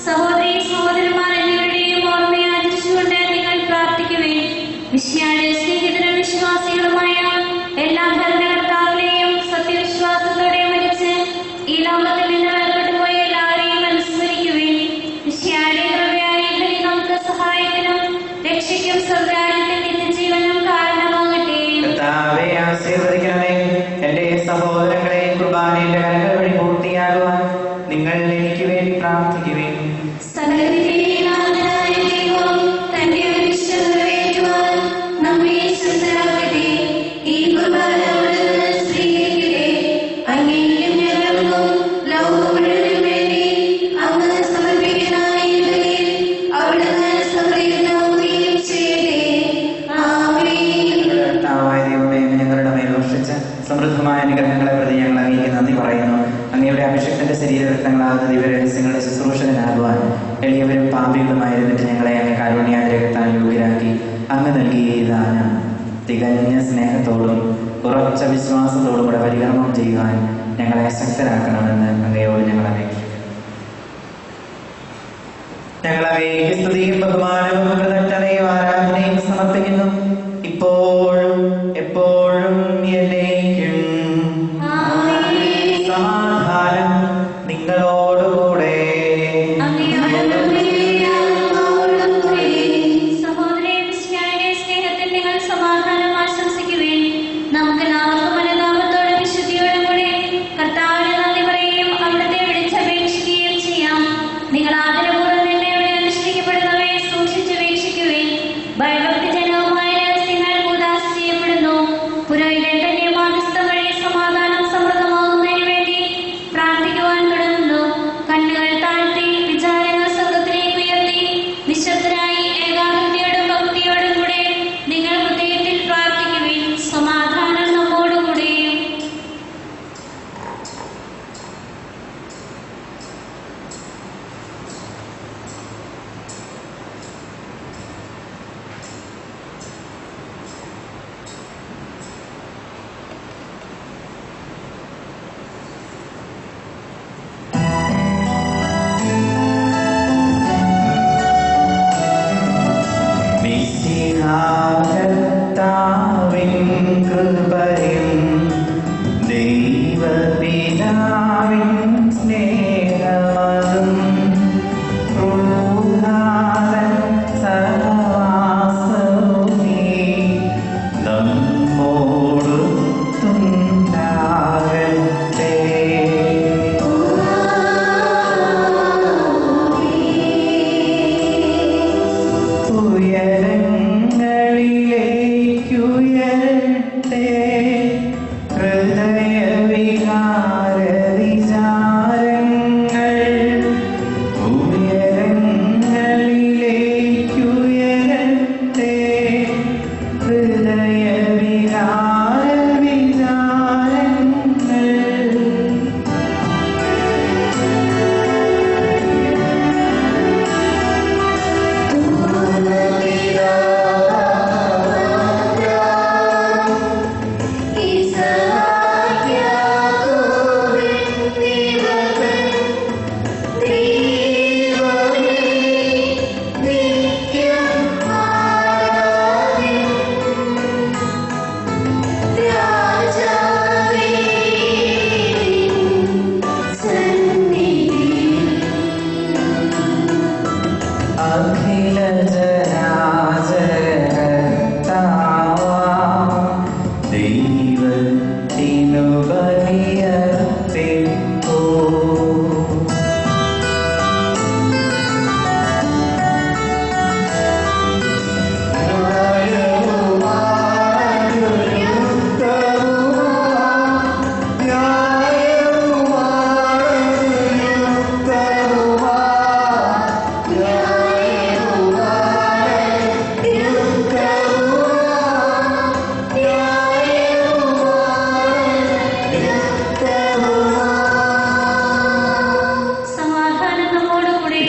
C: സഹോദരി സഹോദരന്മാർ എന്നിവരുടെയും ഓർമ്മയെ ആചരിച്ചുകൊണ്ട് നിങ്ങൾ പ്രാർത്ഥിക്കുവിൻ. മിശിഹായുടെ സ്നേഹിതരും വിശ്വാസികളുമായ എല്ലാ ഭരണകർത്താക്കളെയും സത്യവിശ്വാസത്തോടെ മരിച്ച് ഈ ലോകത്തിൽ നിന്ന് വേർപെട്ടു പോയ എല്ലാവരെയും അനുസ്മരിക്കുവിൻ. മിശിഹായുടെ കൃപയായി ഇവരെ നമുക്ക് സഹായിക്കണം, രക്ഷയ്ക്കും സ്വർഗ്ഗരാജ്യത്തിൽ നിത്യജീവനും കാരണമാകട്ടെ.
A: കർത്താവേ, ആശീർവദിക്കണമേ. എന്റെ സഹോദരങ്ങളെ, കുർബാനയുടെ കരങ്ങൾ വഴി പൂർത്തിയാകുവാൻ നിങ്ങൾ എനിക്ക് വേണ്ടി പ്രാർത്ഥിക്കുവിൻ.
C: സകലത്തിന്റെയും നാഥനായ ദൈവം തന്റെ അഭിഷ്ടം നിറവേറ്റുവാൻ നമ്മെ ശക്തരാക്കട്ടെ. ഈ കുർബാന അവിടുന്ന് സ്വീകരിക്കട്ടെ. അങ്ങേക്കും ഞങ്ങൾക്കും ലോകം മുഴുവനും വേണ്ടി അങ്ങ് സമർപ്പിക്കുന്ന ഈ ബലിയിൽ അവിടുന്ന് സംപ്രീതനാവുകയും ചെയ്യട്ടെ. ആമേൻ.
A: കർത്താവായ ദൈവമേ, ഞങ്ങളുടെ മേൽ വർഷിച്ച സമൃദ്ധമായ അനുഗ്രഹങ്ങളെ പ്രതി ഞങ്ങൾ അങ്ങേക്ക് നന്ദി പറയുന്നു. അങ്ങയുടെ അഭിഷേകത്തിന്റെ ശരീരരക്തങ്ങളാകുന്ന ദിവ്യരഹസ്യങ്ങളുടെ ശുശ്രൂഷകനാകുവാൻ എളിയവരും പാപികളുമായിരുന്നിട്ട് ഞങ്ങളെ അങ്ങ് കാരുണ്യാതിരകത്താൻ യോഗ്യരാക്കി അങ്ങ് നൽകിയ ഈ ദാനം തികഞ്ഞ സ്നേഹത്തോടും ഉറച്ച വിശ്വാസത്തോടും കൂടെ പരികർമ്മം ചെയ്യുവാൻ ഞങ്ങളെ ശക്തരാക്കണമെന്ന് അങ്ങയോട് ഞങ്ങൾ അപേക്ഷിക്കുന്നു. ഞങ്ങൾ അങ്ങേക്ക് സ്തുതിയും ബഹുമാനവും കൃതജ്ഞതയും ആരാധനയും സമർപ്പിക്കുന്നു, ഇപ്പോഴും എപ്പോഴും എന്നേക്കും. സമാധാനം നിങ്ങളോടുകൂടെ.
C: സഹോദരേ, മിശിഹായുടെ സ്നേഹത്തിൽ നിങ്ങൾ സമാധാനം ആശംസിക്കുവിൻ. നമുക്ക് എല്ലാവർക്കും അനുതാപത്തോടും വിശുദ്ധിയോടും കൂടെ കർത്താവിന് നന്ദി പറയുകയും അവിടുത്തെ വിളിച്ചപേക്ഷിക്കുകയും ചെയ്യാം. നിങ്ങൾ ആദരപൂർവ്വം നിന്നയോടെ അനുഷ്ഠിക്കപ്പെടുന്നവയെ സൂക്ഷിച്ച് വീക്ഷിക്കുവിൻ. ഭയഭക്തിജനകമായ രഹസ്യങ്ങൾ ഉദാസ ചെയ്യപ്പെടുന്നു. പുരോഹിതൻ തന്നെ മാധ്യസ്ഥം വഴി സമാധാനം സമൃദ്ധമാകുന്നതിന് വേണ്ടി പ്രാർത്ഥിക്കുവാൻ തുടങ്ങുന്നു. കണ്ണുകൾ താഴ്ത്തി വിചാരങ്ങൾ സ്വർഗ്ഗത്തിലേക്ക് ഉയർത്തി നിശബ്ദരായി ഏകാഗ്രതയോടും ഭക്തിയോടും കൂടെ നിങ്ങൾ ഹൃദയത്തിൽ പ്രാർത്ഥിക്കുവിൻ. സമാധാനം നമ്മോടുകൂടെ.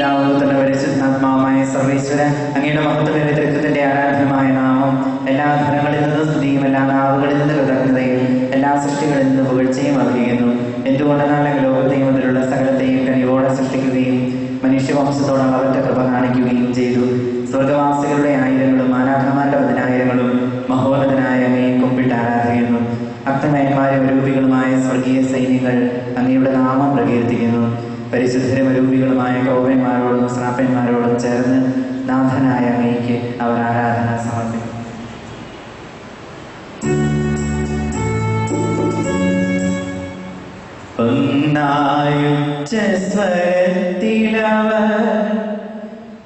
A: പിതാവും പുത്രനും പരിശുദ്ധാത്മാവുമായ സർവേശ്വരൻ, അങ്ങയുടെ മഹത്വമേറിയ തൃത്വത്തിന്റെ ആരാധ്യമായ നാമം എല്ലാ ധനങ്ങളിൽ നിന്ന് സ്തുതിയും എല്ലാ നാവുകളിൽ നിന്ന് കൃതജ്ഞതയും എല്ലാ സൃഷ്ടികളിൽ നിന്ന് പുകഴ്ചയും അർഹിക്കുന്നു. എന്തുകൊണ്ടെന്നാൽ ലോകത്തെയും അതിലുള്ള സകലത്തെയും കനിവോടെ സൃഷ്ടിക്കുകയും മനുഷ്യവംശത്തോട് അളവറ്റ കൃപ കാണിക്കുകയും ചെയ്തു. സ്വർഗവാസികളുടെ ആയിരങ്ങളും മാലാഖമാരുടെ 10,000ങ്ങളും മഹോന്നതനായ അങ്ങയെ കുമ്പിട്ട് ആരാധിക്കുന്നു. അക്തമയന്മാരും അരൂപികളുമായ സ്വർഗീയ സൈന്യങ്ങൾ അങ്ങയുടെ നാമം പ്രകീർത്തിക്കുന്നു. പരിശുദ്ധരും അരൂപികളുമായ കൗവന്മാരോടും ശ്രാപ്പന്മാരോടും ചേർന്ന് നാഥനായ അങ്ങയ്ക്ക് അവർ ആരാധന സമർപ്പിക്കും.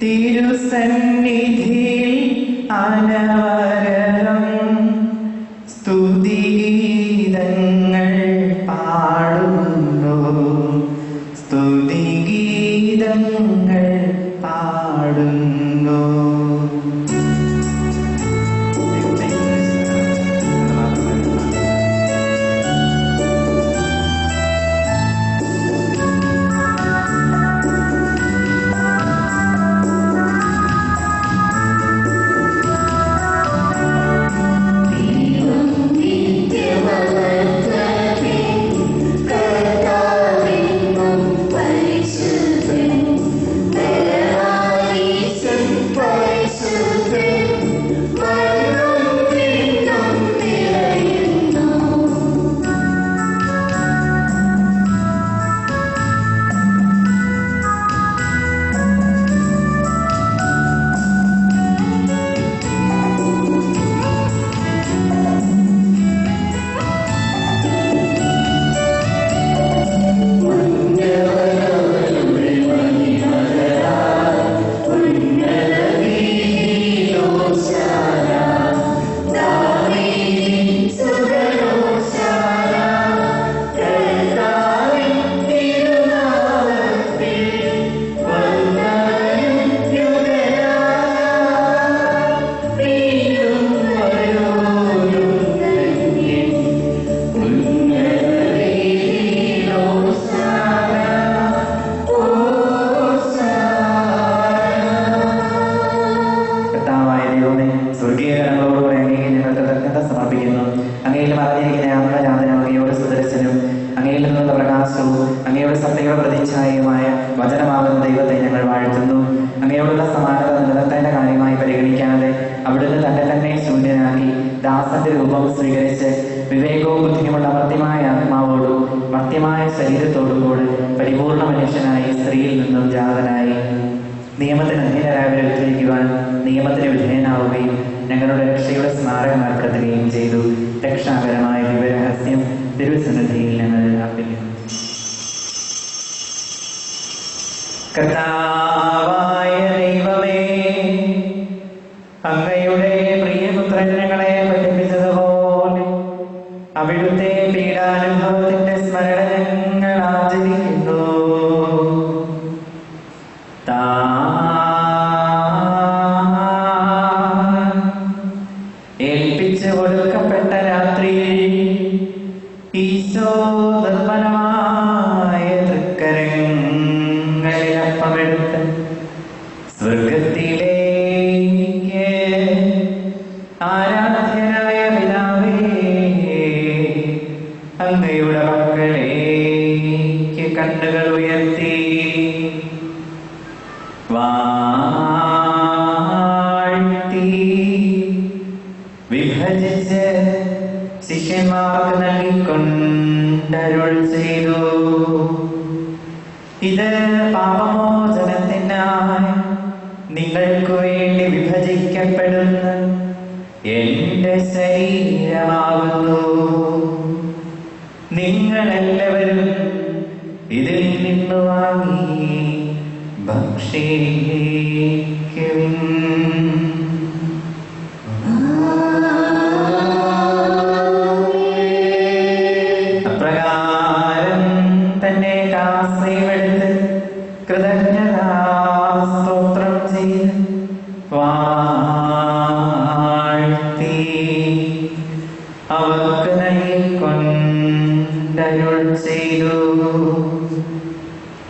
A: തിരുസന്നിധിയിൽ അനവരതം സ്തുതിഗീതങ്ങൾ പാടുന്നു, സ്തുതിഗീതങ്ങൾ പാടുന്നു.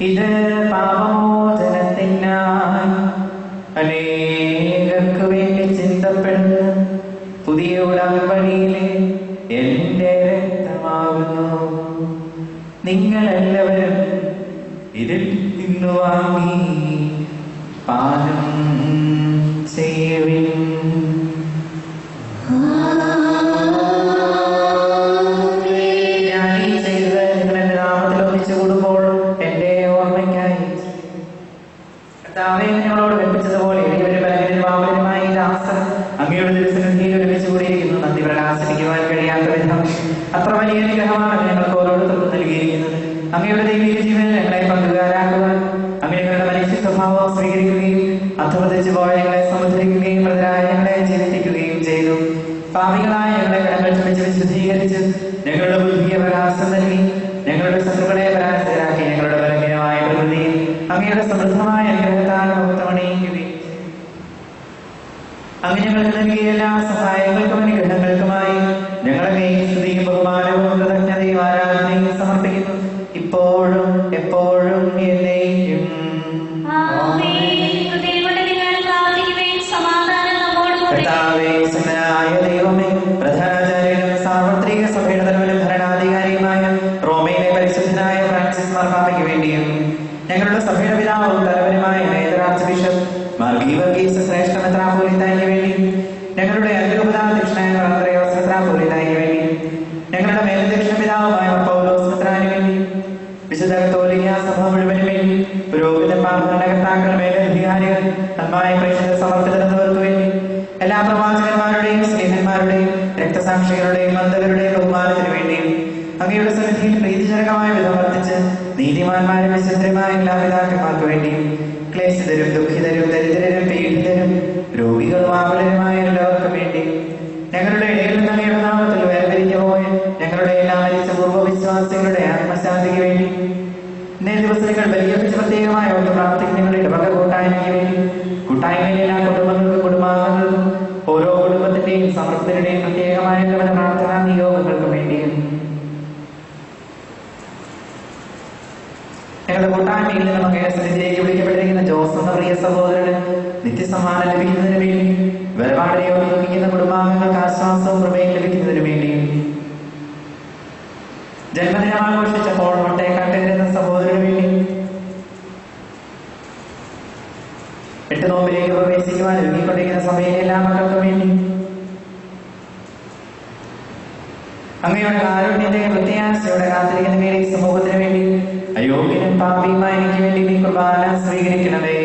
A: ഇത് പാപമോചനത്തിൻ ഞാൻ അനേകർക്ക് വേണ്ടി ചിന്തപ്പെടുന്ന പുതിയ ഉടമ്പടിയിലെ എന്റെ രക്തമാകുന്നു. നിങ്ങളെല്ലാവരും ഇതിൽ നിന്ന് വാങ്ങി പാനം ചെയ്യുവിൻ. ഞാൻ ഈ ചെയ്തത് നിങ്ങൾ എന്റെ നാമത്തിൽ ഒന്നിച്ചു കൂടുമ്പോൾ എന്റെ ഓർമ്മയ്ക്കായി. കർത്താവേ, ഞങ്ങളോട് കൽപ്പിച്ചതുപോലെ ഒരു ബലഹീനനും പാവകനുമായ ഈ ദാസൻ അങ്ങയുടെ തിരുസന്നിധിയിൽ ഒരുമിച്ച് കൂടിയിരിക്കുന്നു. നന്ദി പ്രകാശിപ്പിക്കുവാൻ കഴിയാത്ത വിധം അത്ര വലിയ അനുഗ്രഹമാണ് ഞങ്ങൾക്ക് ഓരോരുത്തർക്കും നൽകിയിരിക്കുന്നത്. അങ്ങയുടെ ദൈവിക ജീവനിൽ ഞങ്ങളെ പങ്കുകാരാക്കുവാൻ അങ്ങയുടെ മനുഷ്യ സ്വഭാവം സ്വീകരിക്കുകയും അധപതിച്ചു പോയ ഞങ്ങളെ സമുദ്ധരിക്കുകയും പ്രതിരായ ഞങ്ങളെ ജീവിപ്പിക്കുകയും ചെയ്തു. പാപികളായ ഞങ്ങളെ കടങ്ങൾ ക്ഷമിച്ച് വിശുദ്ധീകരിച്ച് ഞങ്ങളുടെ ബുദ്ധിയെ പ്രകാശം നൽകി ഞങ്ങളുടെ ശത്രുക്കളെ പരാജിതരാക്കി ഞങ്ങളുടെ ബലഹീനമായ പ്രകൃതിയിൽ അങ്ങയുടെ സമൃദ്ധമായ അനുഗ്രഹത്താൽ മുക്തമണിയിക്കുകയും അങ്ങ് ഞങ്ങൾക്ക് നൽകിയ എല്ലാ സഹായങ്ങൾക്കും അനുഗ്രഹങ്ങൾക്കുമായി ഞങ്ങളെ സ്തുതിയും ബഹുമാനവും കൃതജ്ഞതയും ആരാധനയും സമർപ്പിക്കുന്നു, ഇപ്പോഴും എപ്പോഴും എന്നേക്കും. കർത്താവേ, ശക്തനായ ദൈവമേ, പ്രധാനാചാര്യനും സാർവത്രിക സഭയുടെ തലവനും ഭരണാധികാരിയുമായ റോമയിലെ പരിശുദ്ധനായ ഫ്രാൻസിസ് മാർപ്പാപ്പയ്ക്ക് വേണ്ടിയും ഞങ്ങളുടെ സഭയുടെ പിതാവും തലവനുമായ major archbishop Mar Geevarghese ശ്രേഷ്ഠ മെത്രാപ്പോലീത്തായ്ക്ക് വേണ്ടിയും ഞങ്ങളുടെ അതിരൂപതാധ്യക്ഷനായ അന്ത്രയോസ് മെത്രാപ്പോലീത്തായ്ക്ക് വേണ്ടിയും ഞങ്ങളുടെ മേലധ്യക്ഷ പിതാവുമായ പൗലോസ് മെത്രാന് വേണ്ടിയും വിശുദ്ധ കത്തോലിക്ക സഭ മുഴുവന് വേണ്ടി പുരോഹിതന്മാർ, ഭരണകർത്താക്കൾ, മേലധികാരികൾ, നന്മായ പ്രേക്ഷക സമർപ്പിതർ എന്നിവർക്ക് വേണ്ടി എല്ലാ പ്രവാചകന്മാരുടെയും സ്നേഹന്മാരുടെയും രക്തസാക്ഷികളുടെയും മന്ദകരുടെയും ബഹുമാനത്തിന് വേണ്ടിയും അങ്ങയുടെ സന്നിധിയിൽ പ്രീതിജനകമായ വിധം വർദ്ധിച്ച് നീതിമാന്മാരും വിശുദ്ധരുമായ എല്ലാ പിതാക്കന്മാർക്ക് വേണ്ടിയും ക്ലേശിതരും ദുഃഖിതരും ദരിദ്രരും പീഡിതരും രോഗികളും ആകുലരുമായ എല്ലാവർക്കും വേണ്ടി ഞങ്ങളുടെ ഇടയിൽ നിന്ന് അങ്ങയുടെ നാമത്തിൽ വേർപിരിഞ്ഞു പോയ ഞങ്ങളുടെ എല്ലാ മരിച്ച പൂർവ്വവിശ്വാസികളുടെ ആത്മശാന്തിക്ക് വേണ്ടി ഇന്നേ ദിവസങ്ങൾ ബലിയർപ്പിച്ച് പ്രത്യേകമായ ഒന്ന് പ്രാർത്ഥിക്കുന്നവരുടെ ഇടവക കൂട്ടായ്മയ്ക്ക് വേണ്ടി കൂട്ടായ്മയിലെ എല്ലാ കുടുംബങ്ങൾക്കും കുടുംബാംഗങ്ങൾക്കും ഓരോ കുടുംബത്തിന്റെയും സമർപ്പിതരുടെയും പ്രത്യേകമായ പ്രാർത്ഥനാ നിയോഗങ്ങൾക്കും വേണ്ടിയും ഞങ്ങളുടെ കൂട്ടായ്മയിൽ നിന്ന് അങ്ങയുടെ സന്നിധിയിലേക്ക് വിളിക്കപ്പെട്ടിരിക്കുന്ന ജോസ് എന്ന പ്രിയ സഹോദരന് നിത്യസമ്മാനം ലഭിക്കുന്നതിന് വേണ്ടി വേർപാടിനെ ഉപയോഗിക്കുന്ന കുടുംബാംഗങ്ങൾക്ക് ആശ്വാസവും കൃപയും ലഭിക്കുന്നതിന് വേണ്ടിയും ജന്മദിനം ആഘോഷിച്ചപ്പോൾ മട്ടേക്കാട്ടുകരെന്ന സഹോദരന് വേണ്ടി 8 നോമ്പിലേക്ക് പ്രവേശിക്കുവാൻ ഒരുങ്ങിക്കൊണ്ടിരിക്കുന്ന സമയത്തെ എല്ലാ മക്കൾക്കും വേണ്ടി അങ്ങയുടെ കാരുണ്യത്തെ പ്രത്യാശയോടെ കാത്തിരിക്കുന്ന മേലെ സമൂഹത്തിന് വേണ്ടി അയോഗ്യനും പാപിയുമായ എനിക്ക് വേണ്ടി നീ കുർബാന സ്വീകരിക്കണമേ.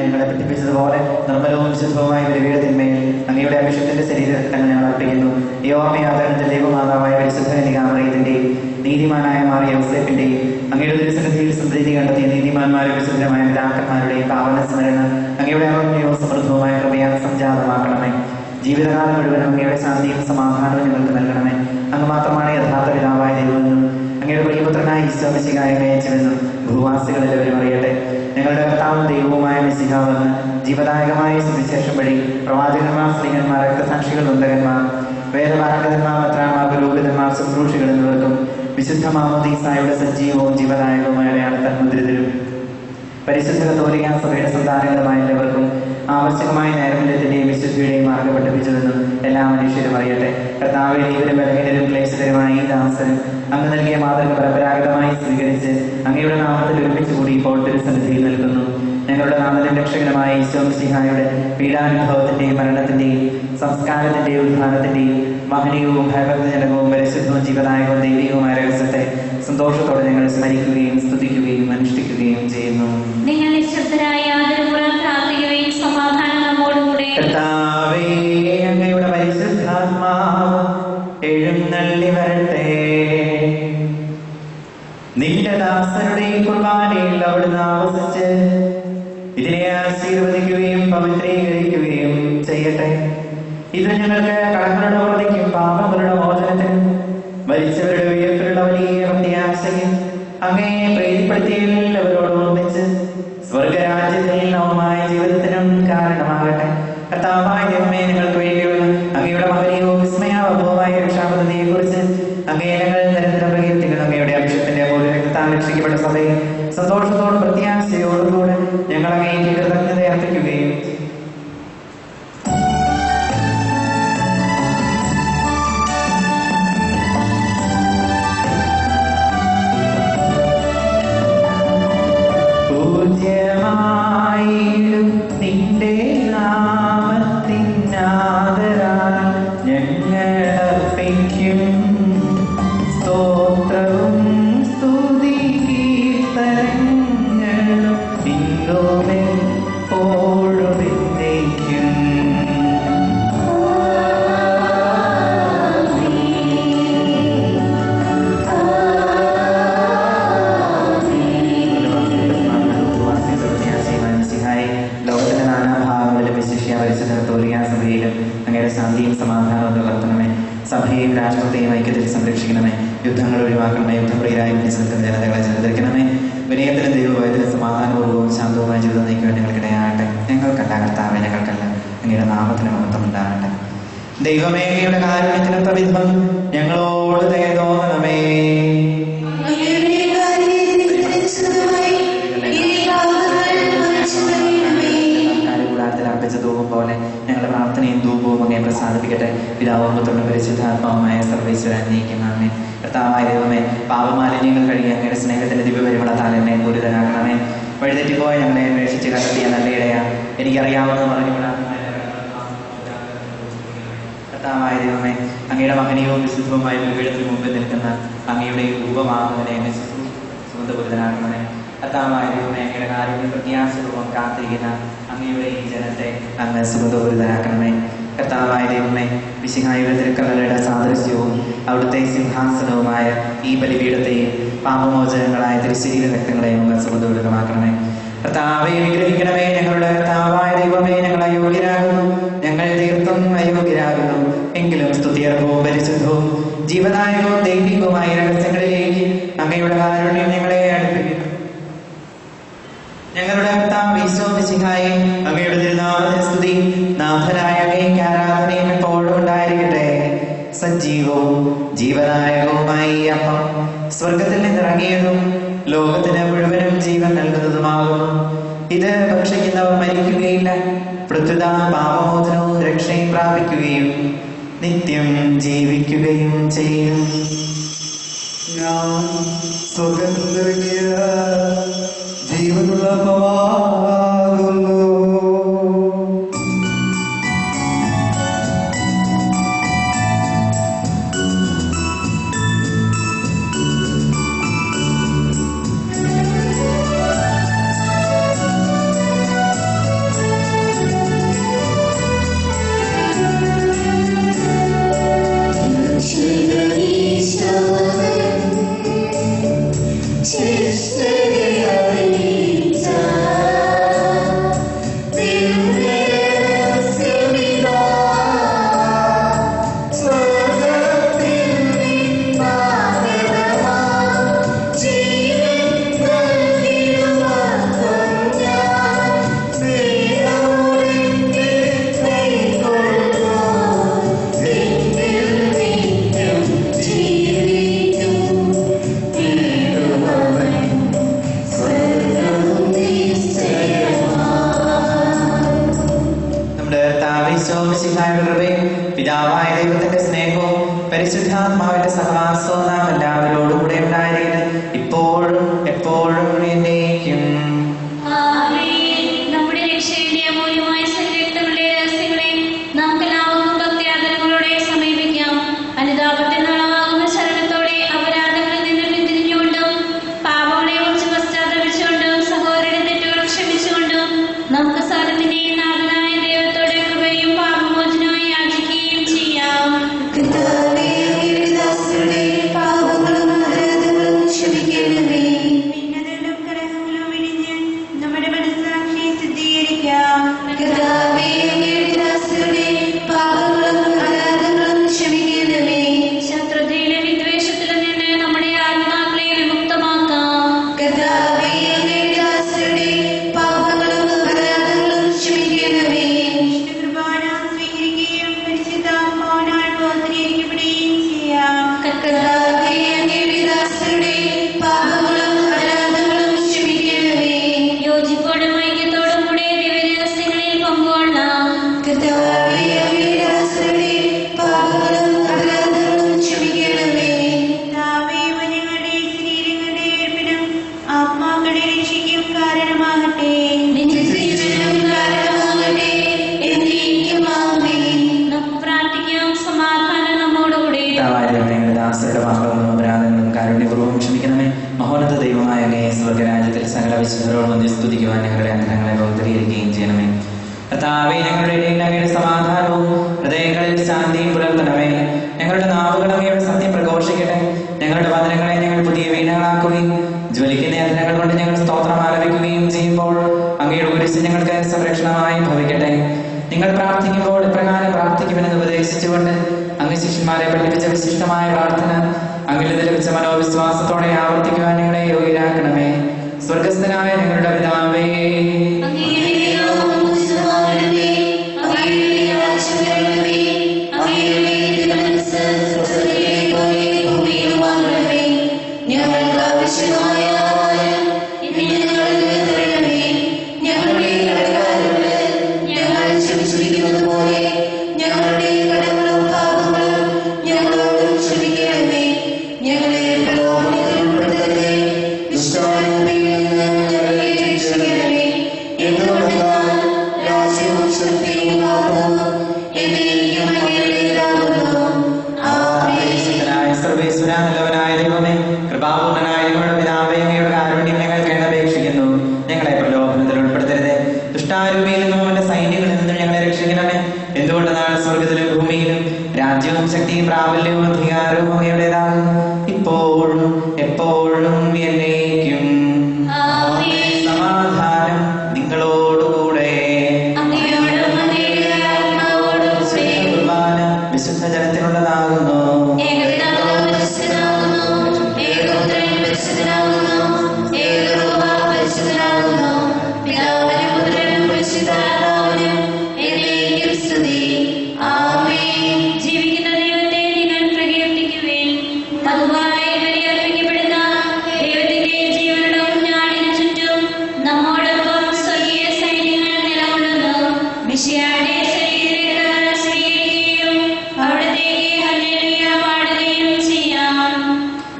A: നിങ്ങളെ പഠിപ്പിച്ചതുപോലെ നിർമ്മലവും വിശുദ്ധവുമായ ബലിപീഠത്തിന്മേൽ അങ്ങയുടെ അഭിഷേകത്തിന്റെ ശരീരത്തിൽ ഞങ്ങൾ അർപ്പിക്കുന്നു. ഈ ഓർമ്മയാദരണത്തിൽ ദൈവമാതാവായ പരിശുദ്ധ കന്യകാമറിയത്തിന്റെയും നീതിമാനായ മാറിയ യോസേഫിന്റെയും അങ്ങയുടെ തിരുസന്നിധിയിൽ സംപ്രീതി കണ്ടെത്തിയ നീതിമാന്മാരും വിശുദ്ധമായ പിതാക്കന്മാരുടെയും പാവന സ്മരണ അങ്ങയുടെ ആരോഗ്യവും സമൃദ്ധവുമായ കൃപയാൽ സംജാതമാക്കണമേ. ജീവിതകാലം മുഴുവൻ അങ്ങയുടെ ശാന്തിയും സമാധാനവും ഞങ്ങൾക്ക് നൽകണമേ. അങ്ങ് മാത്രമാണ് യഥാർത്ഥ പിതാവായ ദൈവമെന്നും അങ്ങയുടെ പ്രിയപുത്രനായ ഈശോ മിശിഹായെ അയച്ചുവെന്നും ഭൂവാസികൾ എല്ലാവരും അറിയട്ടെ. ഞങ്ങളുടെ കർത്താവും ദൈവവുമായ മിശിഹ വന്ന് ജീവദായകമായ സുവിശേഷം വഴി പ്രവാചകന്മാർ, സ്ത്രീകന്മാർ, രക്തസാക്ഷികൾ, വന്ദകന്മാർ, വേദപാരംഗതന്മാർ, മെത്രാന്മാർ, പുരോഹിതന്മാർ, ശുശ്രൂഷികൾ എന്നിവർക്കും വിശുദ്ധ മാമോദീസായുടെ സജീവവും ജീവദായകവുമായ അടയാളത്താൽ മുദ്രിതരും പരിശുദ്ധ കത്തോലിക്ക സഭയുടെ സന്താനങ്ങളുമായ എല്ലാവർക്കും ആവശ്യകമായ നൈർമല്യത്തിന്റെയും വിശുദ്ധിയുടെയും മാർഗ്ഗം പഠിപ്പിച്ചുവെന്നും എല്ലാ മനുഷ്യരും അറിയട്ടെ. കർത്താവേ, നീവരും ബലഹീനരും ക്ലേശകരുമായ ഈ ദാസനും അങ്ങ് നൽകിയ മാതൃക പരമ്പരാഗതമായി സ്വീകരിച്ച് അങ്ങയുടെ നാമത്തിൽ ഒരുമിച്ച് കൂടി ഇപ്പോൾ തിരുസന്നിധിയിൽ നിൽക്കുന്നു. ഞങ്ങളുടെ നാമത്തിലും രക്ഷകനുമായ ഈശോ മിശിഹായുടെ പീഡാനുഭവത്തിന്റെയും മരണത്തിന്റെയും സംസ്കാരത്തിന്റെയും ഉദ്ധാനത്തിന്റെയും മഹനീയവും ഭയഭക്തജനകവും പരിശുദ്ധവും ജീവദായകവും ദൈവികവുമായ രഹസ്യത്തെ സന്തോഷത്തോടെ ഞങ്ങൾ സ്മരിക്കുകയും സ്തുതിക്കുകയും അനുഷ്ഠിക്കുകയും ചെയ്യുന്നു.
C: നിങ്ങൾ നിശബ്ദരായി ആദരപൂർവ്വം പ്രാർത്ഥിക്കുകയും സമാധാനം നമ്മോടുകൂടെ.
A: കർത്താവേ, അങ്ങയുടെ പരിശുദ്ധാത്മാവ് എഴുന്നള്ളി വരട്ടെ. നിന്റെ ദാസരുടെ കുർബാനയിൽ അവിടുന്ന് ആവസിച്ച് ഇതിനെ ആശീർവദിക്കുകയും പവിത്രീകരിക്കുകയും ചെയ്യട്ടെ. ഇത് ഞങ്ങൾക്ക് കടങ്ങളുടെ ഓർമ്മയ്ക്കും പാപങ്ങളുടെ മോചനത്തിനും മരിച്ചവരുടെ ഉയർപ്പിലുള്ള വലിയ പ്രത്യാശയും അങ്ങയെ പ്രീതിപ്പെടുത്തിയ എല്ലാവരോടും ഒന്നിച്ച് സ്വർഗരാജ്യത്തിൽ നവമായ ജീവിതത്തിനും കാരണമാകട്ടെ. കർത്താവായ ദൈവമേ, നിങ്ങൾക്ക് വേണ്ടിയുള്ള അങ്ങയുടെ മഹനീയവും വിസ്മയാവഹവുമായ രക്ഷാപദ്ധതിയെ കുറിച്ച് അങ്ങയെ ഞങ്ങൾ നിരന്തരം പ്രകീർത്തിക്കുന്നു. അങ്ങയുടെ അഭിഷേകത്തിന്റെ രക്തത്താൽ രക്ഷിക്കപ്പെട്ട സഭയെ സന്തോഷത്തോടും പ്രത്യാശയോടുകൂടെ ഞങ്ങൾ അങ്ങേക്ക് കൃതജ്ഞത അർപ്പിക്കുകയും പൂജ്യമായിടും നിന്റെ നാമത്തിനാദരാൽ ഞങ്ങൾ അർപ്പിക്കും സ്തോത്രവും സ്തുതി കീർത്തനങ്ങളും നിന്നോമെപ്പോഴും എന്നേക്കും. ലോകത്തിന്റെ നാനാഭാഗങ്ങളിലും വിശിഷ്യ പരിശുദ്ധ കത്തോലിക്കാ സഭയിലും അങ്ങയുടെ ശാന്തിയും സമാധാനവും നിലനിർത്തണമേ. സഭയെയും രാഷ്ട്രത്തെയും ഐക്യത്തിൽ സംരക്ഷിക്കണമേ. യുദ്ധങ്ങൾ ഒഴിവാക്കണമേ. യുദ്ധപ്രിയരായി പിടിച്ചു നിൽക്കുന്ന ജനതകളെ ജനതരിക്കണമേ. വിനയത്തിലും ദൈവഭയത്തിലും സമാധാനപൂർവ്വവും ശാന്തവുമായ ജീവിതം നയിക്കുവാൻ ഞങ്ങൾക്കിടയാകട്ടെ. ഞങ്ങൾക്കല്ല കർത്താവേ, ഞങ്ങൾക്കല്ല, അങ്ങയുടെ നാമത്തിന് മഹത്വം ഉണ്ടാകട്ടെ. ദൈവമേ, അങ്ങയുടെ കാരുണ്യത്തിനും പ്രവിധം ഞങ്ങളോട് ദയ തോന്നണമേ. കൂടാരത്തിൽ അർപ്പിച്ച ധൂപം പോലെ ഞങ്ങളുടെ പ്രാർത്ഥനയും ധൂപവും അങ്ങേ പ്രസാദിപ്പിക്കട്ടെ. പിതാവും പുത്രനും പരിശുദ്ധാത്മാവുമായ സർവ്വേശ്വര അന്വേഷിക്കണമേ. കർത്താവായ ദൈവമേ, പാപമാലിന്യങ്ങൾ കഴിയും അങ്ങയുടെ സ്നേഹത്തിന്റെ ദിവ്യപരിമളത്താൽ എന്നെ പൂരിതനാക്കണമേ. വഴിതെറ്റിപ്പോയ ഞങ്ങളെ അന്വേഷിച്ച് കണ്ടെത്തിയ നല്ല ഇടയാ എനിക്കറിയാവുന്ന പറഞ്ഞുകൂടാ. കർത്താവായ ദൈവമേ, അങ്ങയുടെ മഹനീയവും വിശുദ്ധവുമായ ബലിപീഠത്തിന് മുമ്പിൽ നിൽക്കുന്ന അങ്ങയുടെ രൂപമാകുന്നതിനെ എന്നെ സുഗന്ധപൂരിതനാക്കണമേ. കർത്താവായ ദൈവമേ, അങ്ങയുടെ കാരുണ്യം പ്രത്യാശപൂർവ്വം കാത്തിരിക്കുന്ന അങ്ങയുടെ ഈ ജനത്തെ അങ്ങ് സുഗന്ധപൂരിതനാക്കണമേ. കർത്താവായ ദൈവമേ, മിശിഹായുടെ തിരുക്കല്ലുകളുടെ സാദൃശ്യവും അവിടുത്തെ സിംഹാസനവുമായ ഈ ബലിപീഠത്തെയും പാപമോചനങ്ങളായ തിരുശരീര രക്തങ്ങളെയും അങ്ങ് സുഗന്ധപൂരിതമാക്കണമേ. കർത്താവെ അനുഗ്രഹിക്കണമേ. ഞങ്ങളുടെ കർത്താവായ ദൈവമേ, ഞങ്ങൾ അയോഗ്യരാകുന്നു, ഞങ്ങൾ തീർത്തും അയോഗ്യരാകുന്നു. എങ്കിലും സ്തുത്യർഹവും പരിശുദ്ധവും ജീവദായകവും ദൈവികവുമായ രഹസ്യങ്ങളിലേക്ക് അങ്ങയുടെ കാരുണ്യം ഞങ്ങളെ അടുപ്പിക്കുന്നു. ഞങ്ങളുടെ കർത്താവ് ഈശോ മിശിഹായെ, അങ്ങയുടെ തിരുനാമത്തിന് സ്തുതി. നാഥനായ അങ്ങേയ്ക്ക് ആരാധനയും എപ്പോഴും ഉണ്ടായിരിക്കട്ടെ. സജീവവും ജീവദായകവുമായി ഈ അപ്പം സ്വർഗത്തിൽ നിന്നിറങ്ങിയതും ലോകത്തിന് മുഴുവനും ജീവൻ നൽകുന്നതുമാകുന്നു. ഇത് ഭക്ഷിക്കുന്നവർ മരിക്കുകയില്ല, പ്രത്യുത പാപമോചനവും രക്ഷയും പ്രാപിക്കുകയും നിത്യം ജീവിക്കുകയും ചെയ്യും.
E: ഞാൻ സ്വതന്ത്രിയ ജീവനുള്ള അപ്പമാകുന്നു.
A: പിതാവായ ദൈവത്തിന്റെ സ്നേഹവും പരിശുദ്ധാത്മാവിന്റെ സഹവാസവും നാം എല്ലാവരോടും കൂടെ ഉണ്ടായിരിക്കട്ടെ, ഇപ്പോഴും എപ്പോഴും എന്നേക്കും.
C: നമ്മുടെ രക്ഷയുടെ അമൂല്യമായ സകലങ്ങളുടെ രഹസ്യങ്ങളെ നമുക്ക് എല്ലാവർക്കും ഭക്തിയാദരങ്ങളോടെ സമീപിക്കാം. അനുതാപത്തിൽ നാളാകുന്ന ശരണത്തോടെ അപരാധങ്ങളിൽ നിന്ന് പിന്തിരിഞ്ഞുകൊണ്ടും പാപങ്ങളെ കുറിച്ച് പശ്ചാത്തപിച്ചുകൊണ്ടും സഹോദരന്റെ തെറ്റുകൾ ക്ഷമിച്ചുകൊണ്ടും നമുക്ക് സകലത്തിന്റെയും നാഥനായ ദൈവത്തോടെ കൃപയും പാപമോചനവും യാചിക്കുകയും ചെയ്യാം.
F: പാപങ്ങളും അപരാധങ്ങളും ക്ഷമിക്കണമേ.
A: അങ്ങേ സ്വർഗരാജ്യത്തിൽ സകല വിശുദ്ധരോടും സ്തുതിക്കുവാൻ ഞങ്ങളുടെ അനുഗ്രഹങ്ങളെ ബോധീകരിക്കുകയും ചെയ്യണമേ. കർത്താവേ, ഞങ്ങളുടെ ഇടയിൽ അങ്ങയുടെ സമാധാനവും ഹൃദയങ്ങളിൽ ശാന്തിയും പുലർത്തണമേ. ഞങ്ങളുടെ നാവുകൾ അങ്ങയുടെ സത്യം പ്രഘോഷിക്കട്ടെ. ഞങ്ങളുടെ വചനങ്ങളെ ഞങ്ങൾ പുതിയ വീണകളാക്കുകയും ജ്വലിക്കുന്ന യത്നങ്ങൾ കൊണ്ട് ഞങ്ങൾ സ്തോത്രം ആലപിക്കുകയും ചെയ്യുമ്പോൾ അങ്ങയുടെ കുരിശ് ഞങ്ങൾക്ക് സംരക്ഷണമായി ഭവിക്കട്ടെ. നിങ്ങൾ പ്രാർത്ഥിക്കുമ്പോൾ ഇപ്രകാരം പ്രാർത്ഥിക്കുമെന്ന് ഉപദേശിച്ചുകൊണ്ട് അങ്ങ് ശിഷ്യന്മാരെ പഠിപ്പിച്ച വിശിഷ്ടമായ പ്രാർത്ഥന അങ്ങിൽ നിന്ന് ലഭിച്ച മനോവിശ്വാസത്തോടെ ആവർത്തിക്കുവാൻ ഞങ്ങളെ യോഗ്യരാക്കണമേ. സ്വർഗസ്ഥനായ ഞങ്ങളുടെ പിതാവേ, സർവേശ്വരനല്ലവനായ ദൈവമേ, കൃപാപൂർണനായ ഞങ്ങളുടെ പിതാവേ, അങ്ങയുടെ കാരുണ്യം ഞങ്ങൾക്ക് അപേക്ഷിക്കുന്നു. ഞങ്ങളെ പ്രലോഭനത്തിൽ ഉൾപ്പെടുത്തരുതേ, ദുഷ്ടാരൂപിയിൽ നിന്നും അവന്റെ സൈന്യങ്ങളിൽ നിന്നും ഞങ്ങളെ രക്ഷിക്കണമേ. എന്തുകൊണ്ടെന്നാൽ സ്വർഗത്തിലും ഭൂമിയിലും രാജ്യവും ശക്തിയും പ്രാബല്യവും അധികാരവും അങ്ങയുടേതാണ്, ഇപ്പോഴും എപ്പോഴും എന്നേക്കും. സമാധാനം നിങ്ങളോടുകൂടെ. കുർബാന വിശുദ്ധ ജനത്തിനുള്ളതാകുന്നു.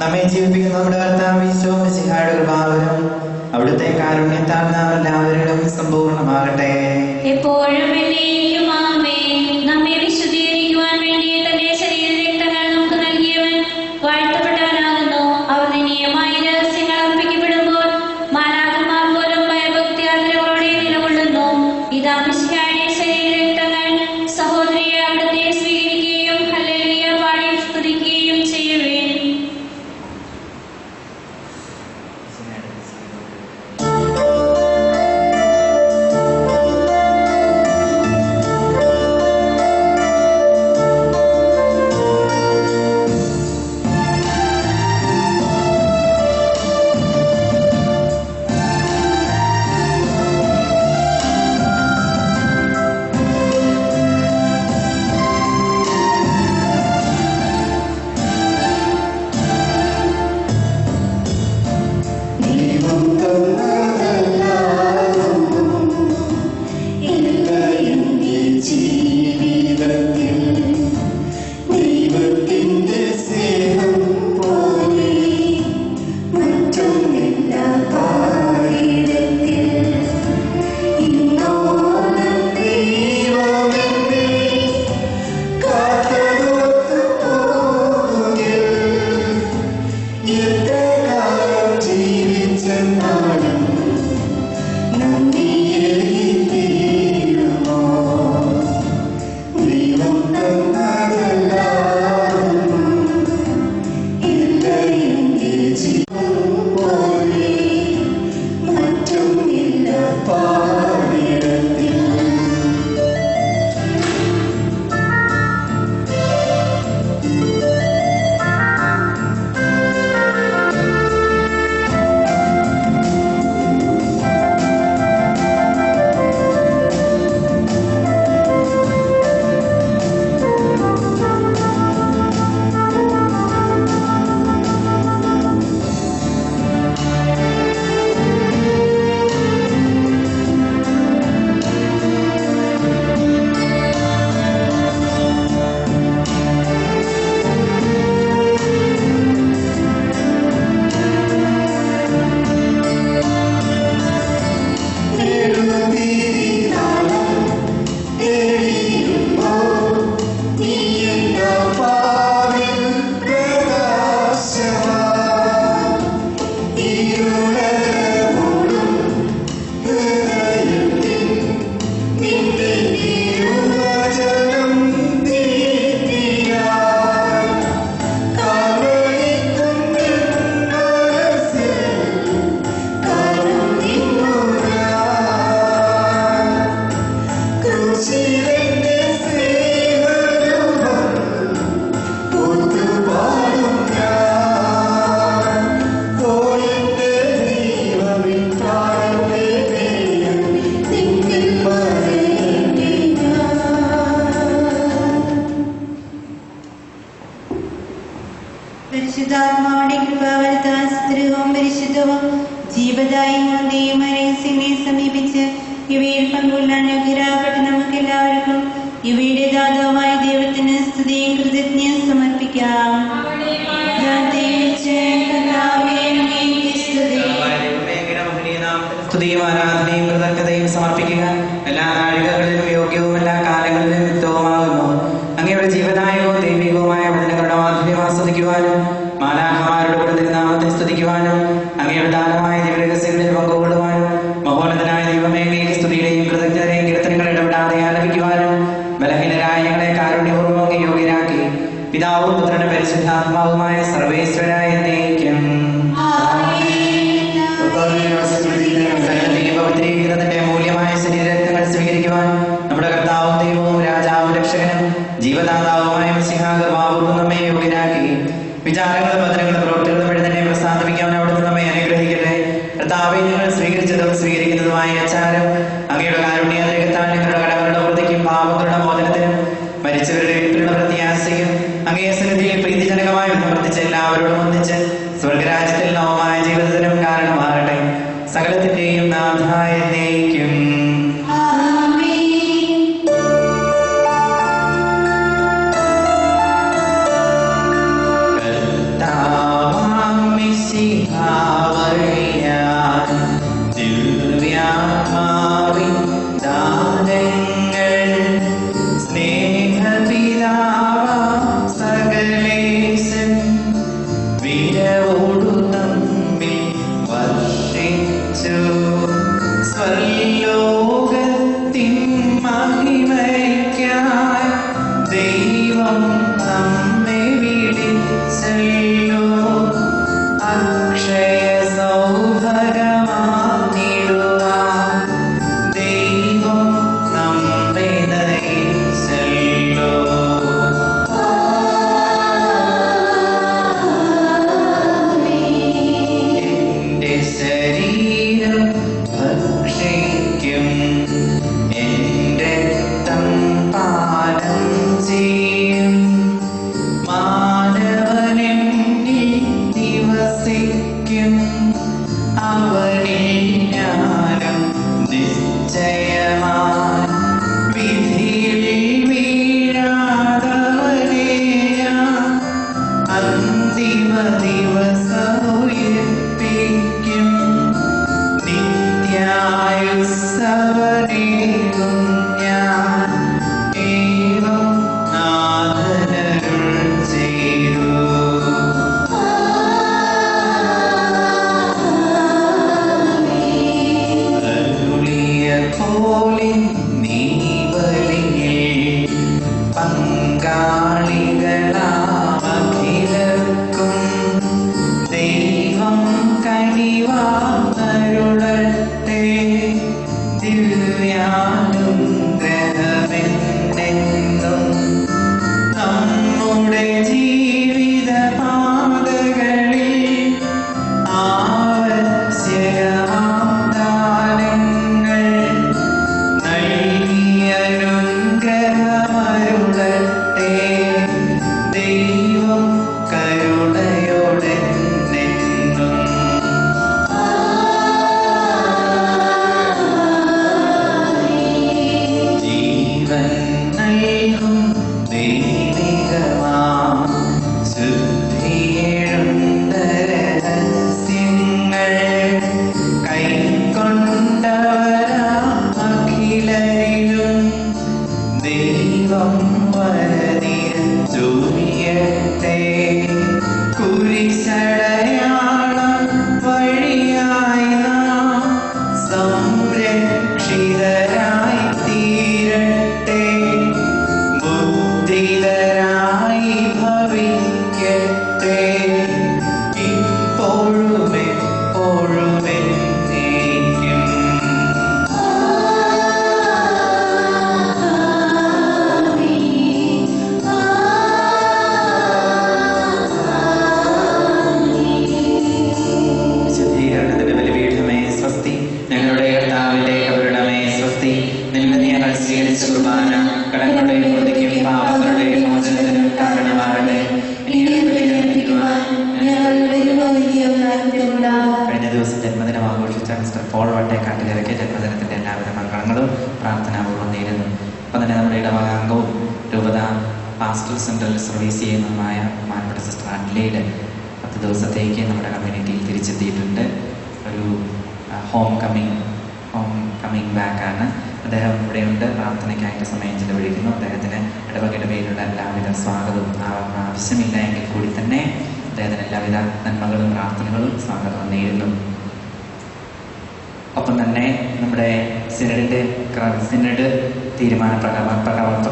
A: നമ്മെ ജീവിപ്പിക്കുന്ന നമ്മുടെ കർത്താവ് ഈശോ മിശിഹായുടെ കൃപാവരം അവിടുത്തെ കാരുണ്യത്താൽ നാം എല്ലാവരിലും സമ്പൂർണ്ണമാകട്ടെ.
C: എപ്പോഴും എന്നേക്കും ആമേൻ. നമ്മെ വിശുദ്ധീകരിക്കുവാൻ വേണ്ടി തന്റെ ശരീരരക്തങ്ങൾ നമുക്ക് നൽകിയവൻ വാഴ്ത്തപ്പെട്ടവനാകുന്നു. അവർ നിയമമായ രഹസ്യങ്ങൾ അർപ്പിക്കപ്പെടുമ്പോൾ മാലാഖമാർ പോലും ഭയഭക്തിയാദരവോടെ നിലകൊള്ളുന്നു. ഇതാ മിശിഹായുടെ ശരീരരക്തങ്ങൾ. സഹോദരിയെ അവിടുത്തെ സ്വീകരിക്കുകയും ഹല്ലേലൂയ പാടി സ്തുതിക്കുകയും ചെയ്യുവേൻ.
A: ും
D: ജീവദായകവും ദൈവമനസ്സിനെ സമീപിച്ച് ഇവയിൽ പങ്കുകൊള്ളാൻ യോഗ്യരാകട്ടെ. നമുക്ക് എല്ലാവർക്കും ഇവയുടെ ദാതാവായ ദൈവത്തിന് സ്തുതിയും കൃതജ്ഞയും സമർപ്പിക്കാം.
A: സ്തുതിയും ആരാധനയും കൃതജ്ഞതയും സമർപ്പിക്കുക. എല്ലാ നാഴികകളിലും യോഗ്യവും എല്ലാ കാലങ്ങളിലും യുക്തവുമാകുന്നു. അങ്ങയുടെ ജീവദായകവും ദൈവികവുമായ വചനങ്ങളുടെ മാധുര്യം ആസ്വദിക്കുവാനും മാലാഖമാരുടെ കൂടെ തിരുനാമത്തെ സ്തുതിക്കുവാനും അങ്ങയുടെ ദാനമായ ദിവ്യരഹസ്യങ്ങളിൽ പങ്കുകൊള്ളുവാനും മഹോന്നതനായ ദൈവമേ അങ്ങേക്ക് സ്തുതിയുടെയും കൃതജ്ഞതയും കീർത്തനങ്ങൾ ഇടപെടാതെ ആലപിക്കുവാനും ബലഹീനരായ ഞങ്ങളെ കാരുണ്യപൂർവ്വം അങ്ങ് യോഗ്യരാക്കി. പിതാവും പുത്രനും പരിശുദ്ധാത്മാവുമായ സർവേശ്വരായ എന്നേക്കും പവിത്രീകരണത്തിന്റെ മൂല്യമായ ശരീരരക്തങ്ങൾ സ്വീകരിക്കുവാൻ നമ്മുടെ കർത്താവും ദൈവവും രാജാവും രക്ഷകനും ജീവദാതാവുമായ മിശിഹാകർത്താവും നമ്മെ യോഗ്യരാക്കി. വിചാരങ്ങളും വചനങ്ങളും പ്രവൃത്തികളും വഴി തന്നെ പ്രസാദിപ്പിക്കാൻ അവിടുന്ന് നമ്മെ അനുഗ്രഹിക്കട്ടെ. കർത്താവെ, ഞങ്ങൾ സ്വീകരിച്ചതും സ്വീകരിക്കുന്നതുമായ ആചാരം അങ്ങയുടെ കാരുണ്യാതിരകത്താൽ ഞങ്ങളുടെ കടങ്ങളുടെ വൃത്തിക്കും പാപങ്ങളുടെ മോചനത്തിനും മരിച്ചവരുടെ വീട്ടിലുള്ള പ്രത്യാശയ്ക്കും അങ്ങയെ സന്നിധിയിൽ പ്രീതിജനകമായി പ്രവർത്തിച്ച എല്ലാവരോടും ഒന്നിച്ച് സ്വർഗരാജ്യത്തിൽ നവമായ ജീവിതത്തിനും കാരണമാകട്ടെ. സകലത്തിന്റെയും നാഥായ എന്നേക്കും. ദിവ്യാത്മാവിൻ ദാനങ്ങൾ സ്നേഹപിതാവാം സകലേശൻ വിരവോടു തമ്മിൽ വർഷിച്ചു. സ്വർലോകത്തിൻ മഹിമയ്ക്കായി ദൈവം നമ്മെ വിളിച്ചല്ലോ. അക്ഷയ സൗഭഗമാണിടുവാൻ ദൈവം നമ്മെ നയിച്ചല്ലോ. എന്റെ ശരീരം ഭക്ഷിക്കും, എന്റെ രക്തം പാനം ചെയ്യും. മാനവനെന്നിൽ നിവസിക്കും, അവനിൽ ഞാനും നിശ്ചയമായി വിധിയിൽ വീഴാതവനെ ഞാൻ അന്തിമ ദിവസം ഉയർപ്പിക്കും. നിത്യായുസ്സവനേകും ഞാൻ ഏവം നാഥനരുൾ ചെയ്തു. അരുളിയ ജന്മദിനം ആഘോഷിച്ച മിസ്റ്റർ പോൾ വട്ടേക്കാട്ടുകരയ്ക്ക് ജന്മദിനത്തിൻ്റെ എല്ലാവിധ മംഗളങ്ങളും പ്രാർത്ഥനാപൂർവ്വം നേരുന്നു. അപ്പം തന്നെ നമ്മുടെ ഇടവകാംഗവും രൂപത പാസ്റ്റൽ സെൻട്രൽ സർവീസ് ചെയ്യുന്നതുമായ ബഹുമാനപ്പെട്ട സിസ്റ്റർ അഡ്ലൈഡ് 10 ദിവസത്തേക്ക് നമ്മുടെ കമ്മ്യൂണിറ്റിയിൽ തിരിച്ചെത്തിയിട്ടുണ്ട്. ഒരു ഹോം കമ്മിങ് ബാക്കാണ്. അദ്ദേഹം ഇവിടെയുണ്ട്, പ്രാർത്ഥനയ്ക്കായിട്ട് സമയം ചിലവഴിക്കുന്നു. അദ്ദേഹത്തിന് ഇടവകയുടെ പേരിലുള്ള എല്ലാവിധ സ്വാഗതവും ആവശ്യമില്ല എങ്കിൽ കൂടി തന്നെ അദ്ദേഹത്തിന് എല്ലാവിധ നന്മകളും പ്രാർത്ഥനകളും സ്വാഗതവും നേരുന്നു. ഒപ്പം തന്നെ നമ്മുടെ സിനഡ്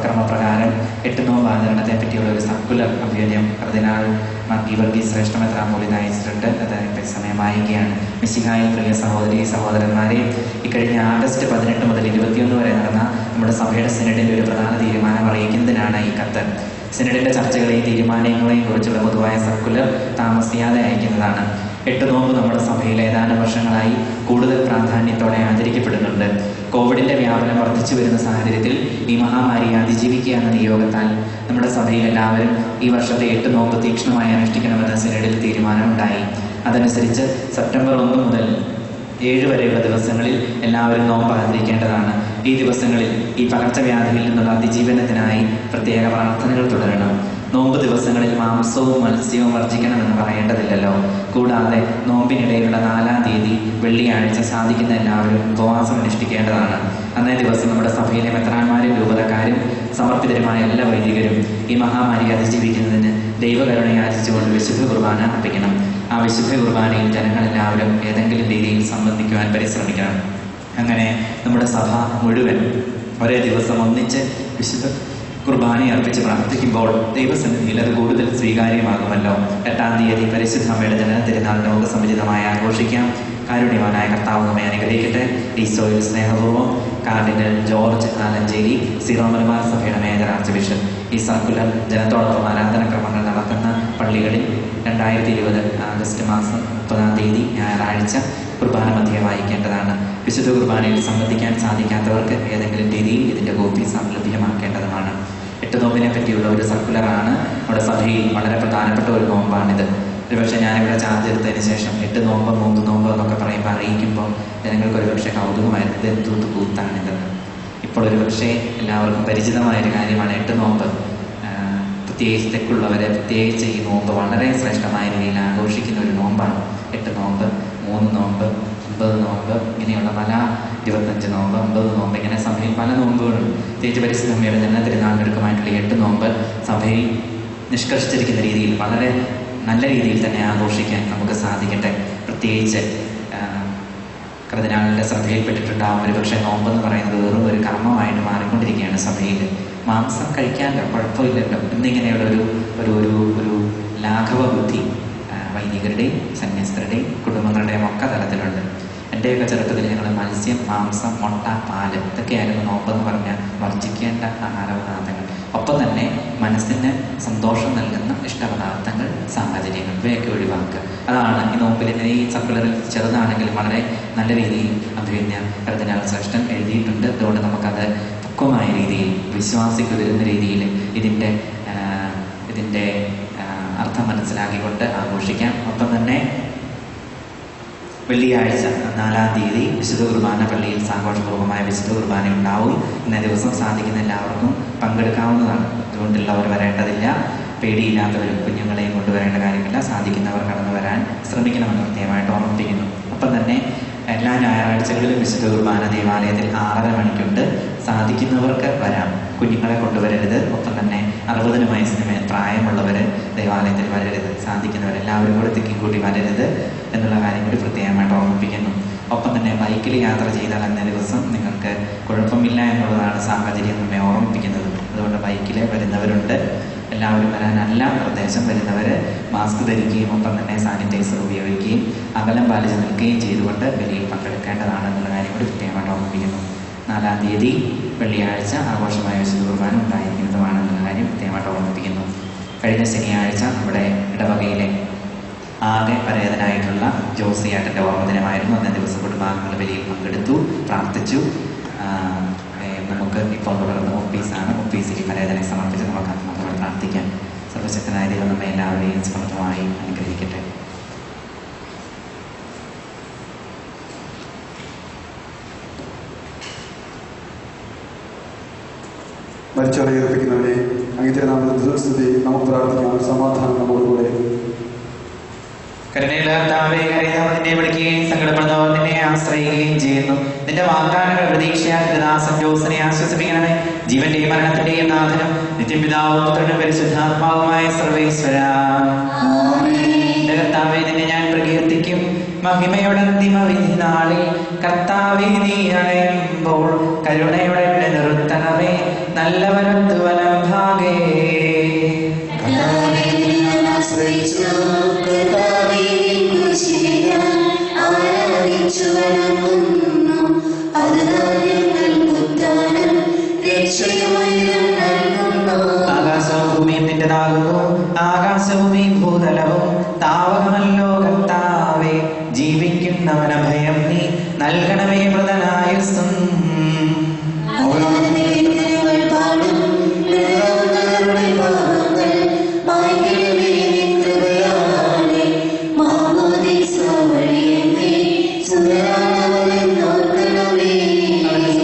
A: ക്രമപ്രകാരം 8 നോമ്പ് ആചരണത്തെ പറ്റിയുള്ള ഒരു സർക്കുലർ അഭ്യുദയം കർദിനാൾ മാർ ഗീവർഗീസ് ശ്രേഷ്ഠ മെത്രാപ്പോലീത്ത അയച്ചിട്ടുണ്ട്. അത് സമയം വായിക്കുകയാണ്. മിശിഹായിൽ പ്രിയ സഹോദരി സഹോദരന്മാരെ, ഇക്കഴിഞ്ഞ ആഗസ്റ്റ് 18 മുതൽ 21 വരെ നടന്ന നമ്മുടെ സഭയുടെ സിനഡിൻ്റെ ഒരു പ്രധാന തീരുമാനം അറിയിക്കുന്നതിനാണ് ഈ കത്ത്. സിനഡിൻ്റെ ചർച്ചകളെയും തീരുമാനങ്ങളെയും കുറിച്ചുള്ള പൊതുവായ സർക്കുലർ താമസിയാതെ അയക്കുന്നതാണ്. 8 നോമ്പ് നമ്മുടെ സഭയിൽ ഏതാനും വർഷങ്ങളായി കൂടുതൽ പ്രാധാന്യത്തോടെ ആചരിക്കപ്പെടുന്നുണ്ട്. കോവിഡിന്റെ വ്യാപനം വർദ്ധിച്ചു വരുന്ന സാഹചര്യത്തിൽ ഈ മഹാമാരിയെ അതിജീവിക്കുക എന്ന നിയോഗത്താൽ നമ്മുടെ സഭയിൽ എല്ലാവരും ഈ വർഷത്തെ 8 നോമ്പ് തീക്ഷ്ണമായി അനുഷ്ഠിക്കണമെന്ന സിനഡിൽ തീരുമാനമുണ്ടായി. അതനുസരിച്ച് സെപ്റ്റംബർ 1 മുതൽ 7 വരെയുള്ള ദിവസങ്ങളിൽ എല്ലാവരും നോമ്പ് ആചരിക്കേണ്ടതാണ്. ഈ ദിവസങ്ങളിൽ ഈ പകർച്ചവ്യാധിയിൽ നിന്നുള്ള അതിജീവനത്തിനായി പ്രത്യേക പ്രാർത്ഥനകൾ തുടരണം. നോമ്പ് ദിവസങ്ങളിൽ മാംസവും മത്സ്യവും വർജിക്കണമെന്ന് പറയേണ്ടതില്ലല്ലോ. കൂടാതെ നോമ്പിനിടയിലുള്ള 4-ാം തീയതി വെള്ളിയാഴ്ച സാധിക്കുന്ന എല്ലാവരും ഉപവാസം അനുഷ്ഠിക്കേണ്ടതാണ്. അന്നേ ദിവസം നമ്മുടെ സഭയിലെ മെത്രാന്മാരും രൂപതക്കാരും സമർപ്പിതരുമായ എല്ലാ വൈദികരും ഈ മഹാമാരി അതിജീവിക്കുന്നതിന് ദൈവകരുണ യാചിച്ചുകൊണ്ട് വിശുദ്ധ കുർബാന അർപ്പിക്കണം. ആ വിശുദ്ധ കുർബാനയിൽ ജനങ്ങളെല്ലാവരും ഏതെങ്കിലും രീതിയിൽ സംബന്ധിക്കുവാൻ പരിശ്രമിക്കണം. അങ്ങനെ നമ്മുടെ സഭ മുഴുവൻ ഒരേ ദിവസം ഒന്നിച്ച് വിശുദ്ധ കുർബാന അർപ്പിച്ച് പ്രാർത്ഥിക്കുമ്പോൾ ദൈവസന്നിധിയിൽ അത് കൂടുതൽ സ്വീകാര്യമാകുമല്ലോ. 8-ാം തീയതി പരിശുദ്ധ അമ്മയുടെ ജനന തിരുനാൾ ലോകസമുചിതമായി ആഘോഷിക്കാം. കാരുണ്യവാനായ കർത്താവ് നമ്മെ അനുഗ്രഹിക്കട്ടെ. ഈശോയിൽ സ്നേഹപൂർവ്വം cardinal George Alencherry, zero Malabar സഭയുടെ മേജർ ആർച്ച് ബിഷപ്പ്. ഈ സർക്കുലർ ജനത്തോടൊപ്പം ആരാധനക്രമങ്ങൾ നടത്തുന്ന പള്ളികളിൽ 2020 ആഗസ്റ്റ് മാസം 30-ാം തീയതി ഞായറാഴ്ച കുർബാന മധ്യേ വായിക്കേണ്ടതാണ്. വിശുദ്ധ കുർബാനയിൽ സംബന്ധിക്കാൻ സാധിക്കാത്തവർക്ക് ഏതെങ്കിലും രീതിയിൽ ഇതിൻ്റെ കോപ്പി ലഭ്യമാക്കേണ്ടതുമാണ്. 8 നോമ്പിനെ പറ്റിയുള്ള ഒരു സർക്കുലറാണ്. നമ്മുടെ സഭയിൽ വളരെ പ്രധാനപ്പെട്ട ഒരു നോമ്പാണിത്. ഒരുപക്ഷെ ഞാനിവിടെ ചാർജ് എടുത്തതിന് ശേഷം 8 നോമ്പ് 3 നോമ്പ് എന്നൊക്കെ പറയുമ്പോൾ അറിയിക്കുമ്പോൾ ജനങ്ങൾക്ക് ഒരുപക്ഷെ കൗതുകമായിരുന്നു, ഇത് എന്തുകൊണ്ട് കൂത്താണിതെന്ന്. ഇപ്പോൾ ഒരുപക്ഷെ എല്ലാവർക്കും പരിചിതമായൊരു കാര്യമാണ് 8 നോമ്പ്. പ്രത്യേകിച്ച് തെക്കുള്ളവരെ പ്രത്യേകിച്ച് ഈ നോമ്പ് വളരെ ശ്രേഷ്ഠമായ രീതിയിൽ ആഘോഷിക്കുന്ന ഒരു നോമ്പാണ് 8 നോമ്പ്, 3 നോമ്പ്, 9 നോമ്പ്, ഇങ്ങനെയുള്ള പല 25 നോമ്പ്, 9 നോമ്പ്, ഇങ്ങനെ സഭയിൽ പല നോമ്പുകളുണ്ട്. പ്രത്യേകിച്ച് പരിശുദ്ധ അമ്മയുടെ ജനന തിരുനാളിനൊരുക്കമായിട്ടുള്ള 8 നോമ്പ് സഭയിൽ നിഷ്കർഷിച്ചിരിക്കുന്ന രീതിയിൽ വളരെ നല്ല രീതിയിൽ തന്നെ ആഘോഷിക്കാൻ നമുക്ക് സാധിക്കട്ടെ. പ്രത്യേകിച്ച് കർദിനാളിൻ്റെ ശ്രദ്ധയിൽപ്പെട്ടിട്ടുണ്ടാവും ഒരുപക്ഷെ നോമ്പെന്ന് പറയുന്നത് വെറും ഒരു കർമ്മമായിട്ട് മാറിക്കൊണ്ടിരിക്കുകയാണ് സഭയിൽ. മാംസം കഴിക്കാമല്ലോ, കുഴപ്പമില്ലല്ലോ എന്നിങ്ങനെയുള്ള ഒരു ലാഘവ ബുദ്ധി വൈദികരുടെയും സന്യസ്തരുടെയും കുടുംബങ്ങളുടെയും ഒക്കെ തലത്തിലുണ്ട്. എൻ്റെയൊക്കെ ചെറുപ്പത്തിൽ ഞങ്ങൾ മത്സ്യം, മാംസം, മുട്ട, പാല് ഇതൊക്കെയായിരുന്നു നോമ്പെന്ന് പറഞ്ഞാൽ വർജിക്കേണ്ട ആഹാരപദാർത്ഥങ്ങൾ. ഒപ്പം തന്നെ മനസ്സിന് സന്തോഷം നൽകുന്ന ഇഷ്ടപദാർത്ഥങ്ങൾ, സാഹചര്യങ്ങൾ ഇവയൊക്കെ ഒഴിവാക്കുക. അതാണ് ഈ നോമ്പിൽ ഈ സർക്കുലറിൽ ചെറുതാണെങ്കിലും വളരെ നല്ല രീതിയിൽ അഭിനന്ദ കർദിനാൾ ശ്രേഷ്ഠൻ എഴുതിയിട്ടുണ്ട്. അതുകൊണ്ട് നമുക്കത് പക്വമായ രീതിയിൽ വിശ്വാസിക്ക് വരുന്ന രീതിയിൽ ഇതിൻ്റെ അർത്ഥം മനസ്സിലാക്കിക്കൊണ്ട് ആഘോഷിക്കാം. ഒപ്പം തന്നെ വെള്ളിയാഴ്ച 4-ാം തീയതി വിശുദ്ധ കുർബാന പള്ളിയിൽ സാഘോഷപൂർവ്വമായ വിശുദ്ധ കുർബാന ഉണ്ടാവും. ഇന്നേ ദിവസം സാധിക്കുന്ന എല്ലാവർക്കും പങ്കെടുക്കാവുന്നതാണ്. അതുകൊണ്ടുള്ളവർ വരേണ്ടതില്ല. പേടിയില്ലാത്തവരും കുഞ്ഞുങ്ങളെയും കൊണ്ടുവരേണ്ട കാര്യമില്ല. സാധിക്കുന്നവർ കടന്നു വരാൻ ശ്രമിക്കണമെന്ന് പ്രത്യേകമായിട്ട് ഓർമ്മിപ്പിക്കുന്നു. ഒപ്പം തന്നെ എല്ലാ ഞായറാഴ്ചകളിലും വിശുദ്ധ കുർബാന ദേവാലയത്തിൽ 6:30 മണിക്കുണ്ട്. സാധിക്കുന്നവർക്ക് വരാം, കുഞ്ഞുങ്ങളെ കൊണ്ടുവരരുത്. ഒപ്പം തന്നെ 60 വയസ്സിന് മേൽ പ്രായമുള്ളവർ ദേവാലയത്തിൽ വരരുത്. സാധിക്കുന്നവരെല്ലാവരും കൂടി തിക്കിക്കൂട്ടി വരരുത് എന്നുള്ള കാര്യം കൂടി പ്രത്യേകമായിട്ട് ഓർമ്മിപ്പിക്കുന്നു. ഒപ്പം തന്നെ ബൈക്കിൽ യാത്ര ചെയ്താൽ അന്നേ ദിവസം നിങ്ങൾക്ക് കുഴപ്പമില്ല എന്നുള്ളതാണ് സാഹചര്യം നമ്മെ ഓർമ്മിപ്പിക്കുന്നത്. അതുകൊണ്ട് ബൈക്കിൽ വരുന്നവരുണ്ട്, എല്ലാവരും വരാനല്ല നിർദ്ദേശം. വരുന്നവർ മാസ്ക് ധരിക്കുകയും ഒപ്പം തന്നെ സാനിറ്റൈസർ ഉപയോഗിക്കുകയും അകലം പാലിച്ച് നിൽക്കുകയും ചെയ്തുകൊണ്ട് ബലിയിൽ പങ്കെടുക്കേണ്ടതാണ് എന്നുള്ള കാര്യം കൂടി പ്രത്യേകമായിട്ട് ഓർമ്മിപ്പിക്കുന്നു. 4-ാം തീയതി വെള്ളിയാഴ്ച ആഘോഷമായ വിശുദ്ധ കുർബാന ഉണ്ടായിരിക്കുന്നതുമാണെന്നുള്ള കാര്യം പ്രത്യേകമായിട്ട് ഓർമ്മിപ്പിക്കുന്നു. കഴിഞ്ഞ ശനിയാഴ്ച നമ്മുടെ ഇടവകയിലെ ആകെ പരേതനായിട്ടുള്ള ജോസിയാട്ടൻ്റെ ഓർമ്മദിനമായിരുന്നു. അന്നേ ദിവസം കുടുംബാംഗങ്ങൾ ബലിയിൽ പങ്കെടുത്തു, പ്രാർത്ഥിച്ചു. നമുക്ക് ഇപ്പോൾ തുടർന്ന് ഒപ്പീസാണ്. ഒപ്പീസിൽ പരേതനെ സമർപ്പിച്ച് നമുക്ക് ആത്മാർത്ഥമായി പ്രാർത്ഥിക്കാം. സർവശക്തനായ ദൈവം നമ്മെ എല്ലാവരെയും സമൃദ്ധമായി അനുഗ്രഹിക്കട്ടെ.
E: മരിച്ചവരെ ഉയർപ്പിക്കുന്നവനെ അങ്ങനത്തെ നാമത്തിൽ സ്തുതി. നമുക്ക് പ്രാർത്ഥിക്കാം. സമാധാനം നമ്മോടുകൂടെ.
A: നിന്നെ വിളിക്കുകയും സങ്കടപ്പെടുന്നവർ നിന്നെ ആശ്രയിക്കുകയും ചെയ്യുന്നു. നിന്റെ വാഗ്ദാനങ്ങൾ പ്രതീക്ഷയാദാസം ജോസിനെ ആശ്വസിപ്പിക്കണമേ. ജീവന്റെയും മരണത്തിന്റെയും നാഥനും നിത്യം പിതാവും പുത്രനും പരിശുദ്ധാത്മാവുമായ സർവേശ്വര. കർത്താവേ, നിന്നെ ഞാൻ പ്രകീർത്തിക്കും മഹിമയുടെ അന്തിമ വിധി നാളിൽ. കർത്താവേ, നീ അണയുമ്പോൾ കരുണയുടെ നിർത്തണമേ. നല്ലവരത്തു വലം ഭാഗേ ആകാശവും ഭൂമിയും നിന്റെതാകുന്നു. ആകാശഭൂമിയും ഭൂതലവും താവകമല്ലോ കർത്താവേ. ജീവിക്കുന്നവനഭയം നീ നൽകണമേ മൃതനായുസ്സും.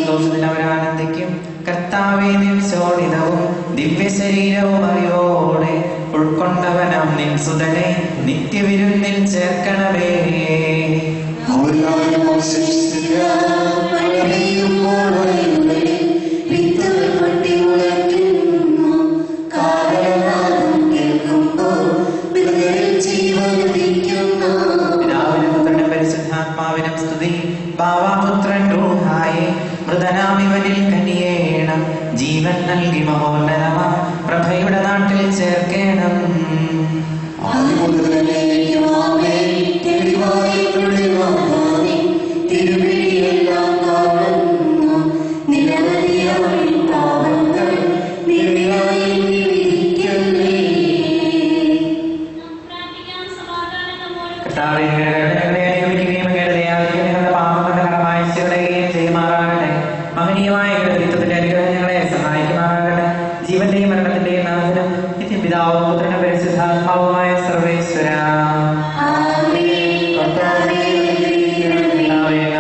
A: സന്തോഷത്തിനവരാനന്ദിക്കും. കർത്താവേ, നിൻ ശോണിതവും ദിവ്യശരീരവും അറിവോടെ ഉൾക്കൊണ്ടവനം നിൻ സുതനെ നിത്യവിരുന്നിൽ ചേർക്കണമേ. പിതാവിനും പരിശുദ്ധാത്മാവിനും സ്തുതി. ബാവാപുത്രൻ റൂഹായേ, മൃതനാമിവനിൽ കനിയേണം. ജീവൻ നൽകി മഹോന്നതമാ പ്രഭയുടെ നാട്ടിൽ ചേർക്കേണം. മഹനീയമായ ഗ്രന്ഥത്തിന്റെ അനുഗ്രഹങ്ങളെ സഹായിക്കുമാറാകട്ടെ. ജീവന്റെയും മരണത്തിന്റെയും നാഥനും നിത്യം പിതാവും പുത്രനും പരിശുദ്ധാത്മാവുമായ സർവേശ്വര.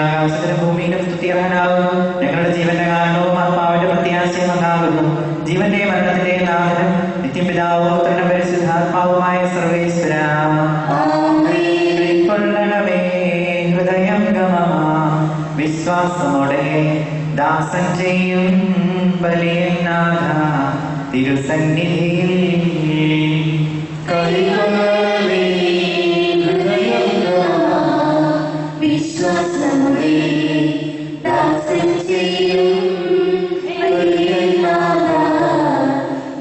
A: ആകാശത്തിനും ഭൂമിയിലും സ്തുതിയർഹനാകുന്നു. ഞങ്ങളുടെ ജീവന്റെ കാരണവും ആത്മാവിന്റെ പ്രത്യാശയും അങ്ങാകുന്നു. ജീവന്റെയും മരണത്തിന്റെയും നാഥനും നിത്യം പിതാവും പുത്രനും പരിശുദ്ധാത്മാവുമായ സർവേശ്വര. ഹൃദയം ഗമമാ വിശ്വാസമോടെ ദാസൻ ചെയ്യും ബലിയനാഥ തിരുസന്നിധിയിൽ.
F: വിശ്വാസമോടെ ദാസൻ ചെയ്യും ബലിയനാഥ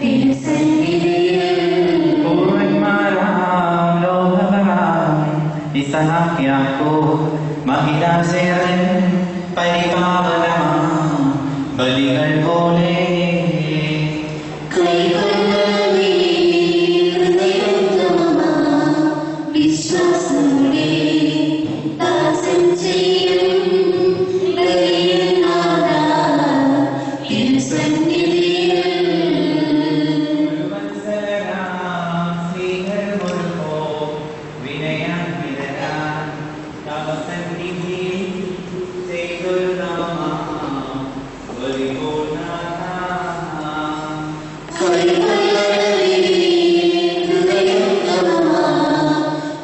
F: തിരുസന്നിധിയിൽ.
A: പൂർവന്മാരാം ലോകപരാം ഇസഹാക്യാക്കോബ് മഹിതാശയൻ പരിപാവനമാ ബലികൾ പോലെ
F: വിശ്വാസമോടെ ദാസൻ ചെയ്യും ബലിയനാഥ തിരുസന്നിധിയിൽ.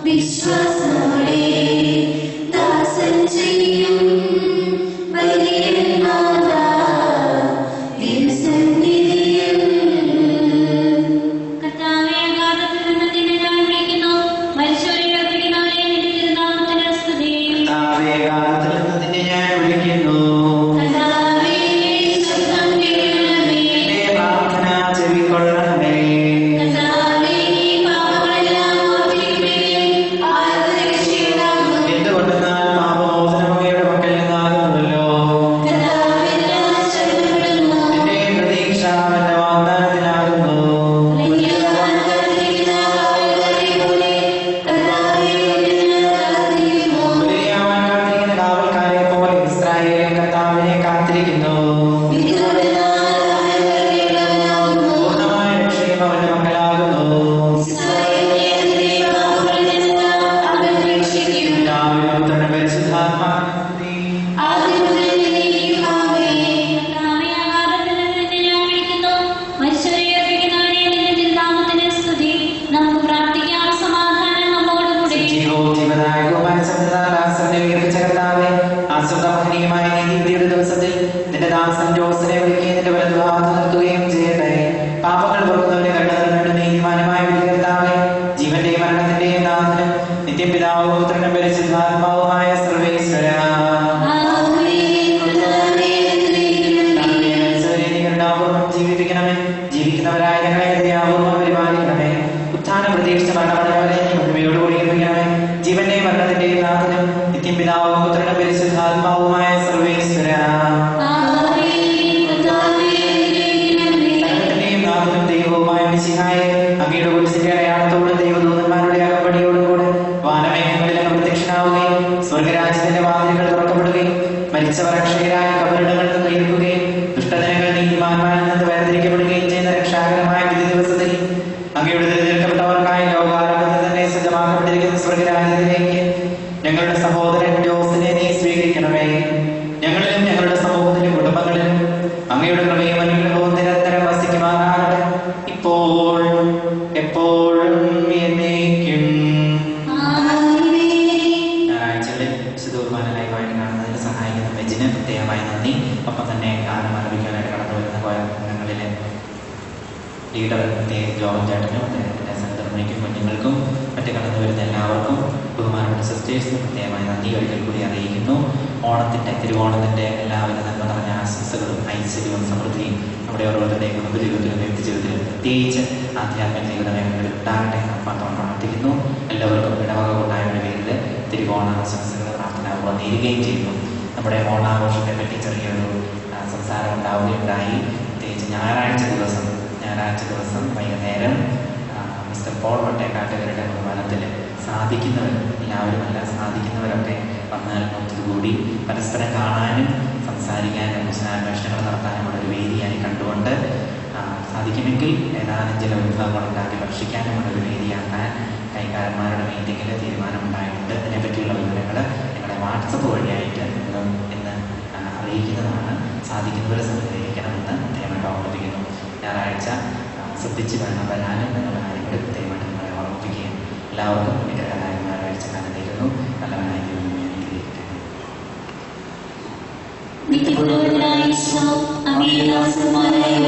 F: വിശ്വാസമോടെ ദാസൻ ചെയ്യും ബലിയനാഥ തിരുസന്നിധിയിൽ.
C: കർത്താവേ, അഗാധത്തിൽ നിന്ന് നിന്നെ ഞാൻ വിളിക്കുന്നു. മരിച്ചവരെ ഉയർപ്പിക്കുന്നവരെ നിന്റെ തിരുനാമത്തിന് സ്തുതി.
A: നിന്നെ ഞാൻ വിളിക്കുന്നു.
F: കർത്താവേ, ശബ്ദം കേൾക്കണമേ.
A: പ്രാർത്ഥന ചെവിക്കൊള്ളണമേ.
F: കർത്താവേ, പാപങ്ങളെല്ലാം ഓർത്തിരിക്കുകയും ആർദ്ര രക്ഷയുണ്ടാകുന്നു.
A: എന്തുകൊണ്ടെന്നാൽ പാപമോചനം അങ്ങയുടെ പക്കൽ നിന്നാകുന്നുവല്ലോ.
F: കർത്താവേ, ഞാൻ ശരണപ്പെടുന്നു.
A: നിന്റെ പ്രതീക്ഷ അവന്റെ വാഗ്ദാനത്തിലാകുന്നു. ബലിയാവാൻ കാത്തിരിക്കുന്ന കാവൽക്കാരെ പോലെ ഇസ്രായേലിലെ കർത്താവിനെ കാത്തിരിക്കുന്നു. പൂർണ്ണമായ രക്ഷയും അവന്റെ മക്കളാകുന്നു. പിതാവിനും പുത്രനും പരിശുദ്ധാത്മാവിനും സ്തുതി.
C: കർത്താവേ, അഗാധത്തിൽ നിന്ന് നിന്നെ ഞാൻ വിളിക്കുന്നു.
A: ആശ്രിതമഹനീയമായ നീതിയുടെ ദിവസത്തിൽ നിന്റെ ദാസൻ ജോസിനെ വിളിക്കുകയും നിന്റെ വലതുഭാഗത്ത് നിർത്തുകയും ചെയ്യട്ടെ. പാപങ്ങൾ പുറത്തുന്നവരെ കണ്ടു നീതിമാനുമായ വിധികർത്താവേ, ജീവന്റെയും മരണത്തിന്റെയും നാഥനും നിത്യപിതാവും പുത്രനും പരിശുദ്ധാത്മാവുമായ സർവേശ്വരാ, ജീവിപ്പിക്കണമേ. ജീവിക്കുന്നവരായ ഞങ്ങളെ ഹൃദയാപൂർവ്വം പരിപാലിക്കണമേ. ഉത്ഥാന പ്രതീക്ഷിച്ച മരണമടവരെ മഹിമയോടുകൂടി ഏൽപ്പിക്കണമേ. ജീവന്റെയും മരണത്തിന്റെയും നാഥനും നിത്യം പിതാവും പുത്രനും പരിശുദ്ധാത്മാവുമായ സർവേശ്വരാ, സകലത്തിന്റെയും നാഥനും ദൈവവുമായ മിശിഹായെ, അങ്ങയുടെ കുരിശിന്റെ അടയാളത്തോടും ദൈവദൂതന്മാരുടെ അകമ്പടിയോടും കൂടെ വാനമേഘങ്ങളിൽ അങ്ങ് പ്രത്യക്ഷനാവുകയും സ്വർഗരാജ്യത്തിന്റെ വാതിലുകൾ തുറക്കപ്പെടുകയും മരിച്ചവർ അക്ഷയരായ കബറിടങ്ങളിൽ നിന്ന് ഉയർക്കുകയും ദുഷ്ടജനങ്ങൾ നീതിമാന്മാരിൽ നിന്ന് വേർതിരിക്കപ്പെടുകയും ചെയ്യുന്ന രക്ഷാകരമായ വിധി ദിവസത്തിൽ അങ്ങയുടെ തിരഞ്ഞെടുക്കപ്പെട്ടവർക്കായി ലോകാരംഭത്തിൽ തന്നെ സജ്ജമാക്കപ്പെട്ടിരിക്കുന്ന സ്വർഗരാജ്യത്തിലേക്ക് ഞങ്ങളുടെ സഹോദരൻ ജോസിനെ നീ സ്വീകരിക്കണമേ. ഞങ്ങളിലും ഞങ്ങളുടെ സമൂഹത്തിലും കുടുംബങ്ങളിലും അങ്ങയുടെ കൃപയും അനുഗ്രഹവും നിരന്തരം വസിക്കുമാറാകട്ടെ, ഇപ്പോഴും എപ്പോഴും എന്നേക്കും. ഞായറാഴ്ചകളിൽ വിശുദ്ധ ലൈവായിട്ട് കാണുന്നതിന് സഹായിക്കുന്ന മെജിന് പ്രത്യേകമായി നന്ദി. ഒപ്പം തന്നെ ഗാനം ആലപിക്കാനായിട്ട് കടന്നു വരുന്ന കോയങ്ങളിലെ ലീഡർ ജോൺ ചേട്ടനും അദ്ദേഹത്തിന്റെ സംഘടനയ്ക്കും കുഞ്ഞുങ്ങൾക്കും മറ്റ് കടന്നു വരുന്ന എല്ലാവർക്കും ബഹുമാനപ്പെട്ട സിസ്റ്റേഴ്സിന് പ്രത്യേകമായി നന്ദി ഒരിക്കൽ കൂടി അറിയിക്കുന്നു. തിരുവോണത്തിന്റെ എല്ലാവിധ നന്മ നിറഞ്ഞ ആശംസകളും ഐശ്വര്യവും സമൃദ്ധിയും നമ്മുടെ ഓരോരുത്തരുടെയും കുടുംബജീവിതത്തിലും വ്യക്തിജീവിതത്തിലും പ്രത്യേകിച്ച് ആധ്യാത്മിക ജീവിത മേഖലകളിൽ ഉണ്ടാകട്ടെ മാത്രം പ്രാർത്ഥിക്കുന്നു. എല്ലാവർക്കും ഇടവക കൂട്ടായ്മയുടെ പേരിൽ തിരുവോണ ആശംസകൾ പ്രാർത്ഥനാപൂർവ്വം നേരുകയും ചെയ്യുന്നു. നമ്മുടെ ഓണാഘോഷത്തെ പറ്റി ചെറിയൊരു സംസാരം ഉണ്ടാവുകയുണ്ടായി. പ്രത്യേകിച്ച് ഞായറാഴ്ച ദിവസം വൈകുന്നേരം മിസ്റ്റർ പോൾ വട്ടേക്കാട്ടുകാരുടെ ബഹുമാനത്തിൽ സാധിക്കുന്നവരൊക്കെ വന്നാൽ ഒത്തുകൂടി പരസ്പരം കാണാനും സംസാരിക്കാനും കുശലാന്വേഷണങ്ങൾ നടത്താനുമുള്ള ഒരു വേദിയായി കണ്ടുകൊണ്ട് സാധിക്കുമെങ്കിൽ ഏതാനും ചില വിഭവങ്ങൾ ഉണ്ടാക്കി ഭക്ഷിക്കാനുമുള്ള ഒരു വേദിയാക്കാൻ കൈക്കാരന്മാരുടെ മീറ്റിങ്ങിൽ തീരുമാനമുണ്ടായിട്ടുണ്ട്. അതിനെപ്പറ്റിയുള്ള വിവരങ്ങൾ ഞങ്ങളുടെ വാട്സപ്പ് വഴിയായിട്ട് ഇന്ന് അറിയിക്കുന്നതാണ്. സാധിക്കുന്നവരെ സഹകരിക്കണമെന്ന് പ്രത്യേകമായിട്ട് ഓർമ്മിപ്പിക്കുന്നു. ഞായറാഴ്ച ശ്രദ്ധിച്ച് വേണം വരാനും എന്നുള്ള കാര്യങ്ങൾ പ്രത്യേകമായിട്ട് നിങ്ങളെ ഓർമ്മിപ്പിക്കുകയും എല്ലാവർക്കും അനുഗ്രഹമായ ഞായറാഴ്ച കാലം നേരുന്നു. നല്ലവനായി
F: നിത്യപുരോഹിതനായ ഈശോ അങ്ങേ ദാസന്മാരായി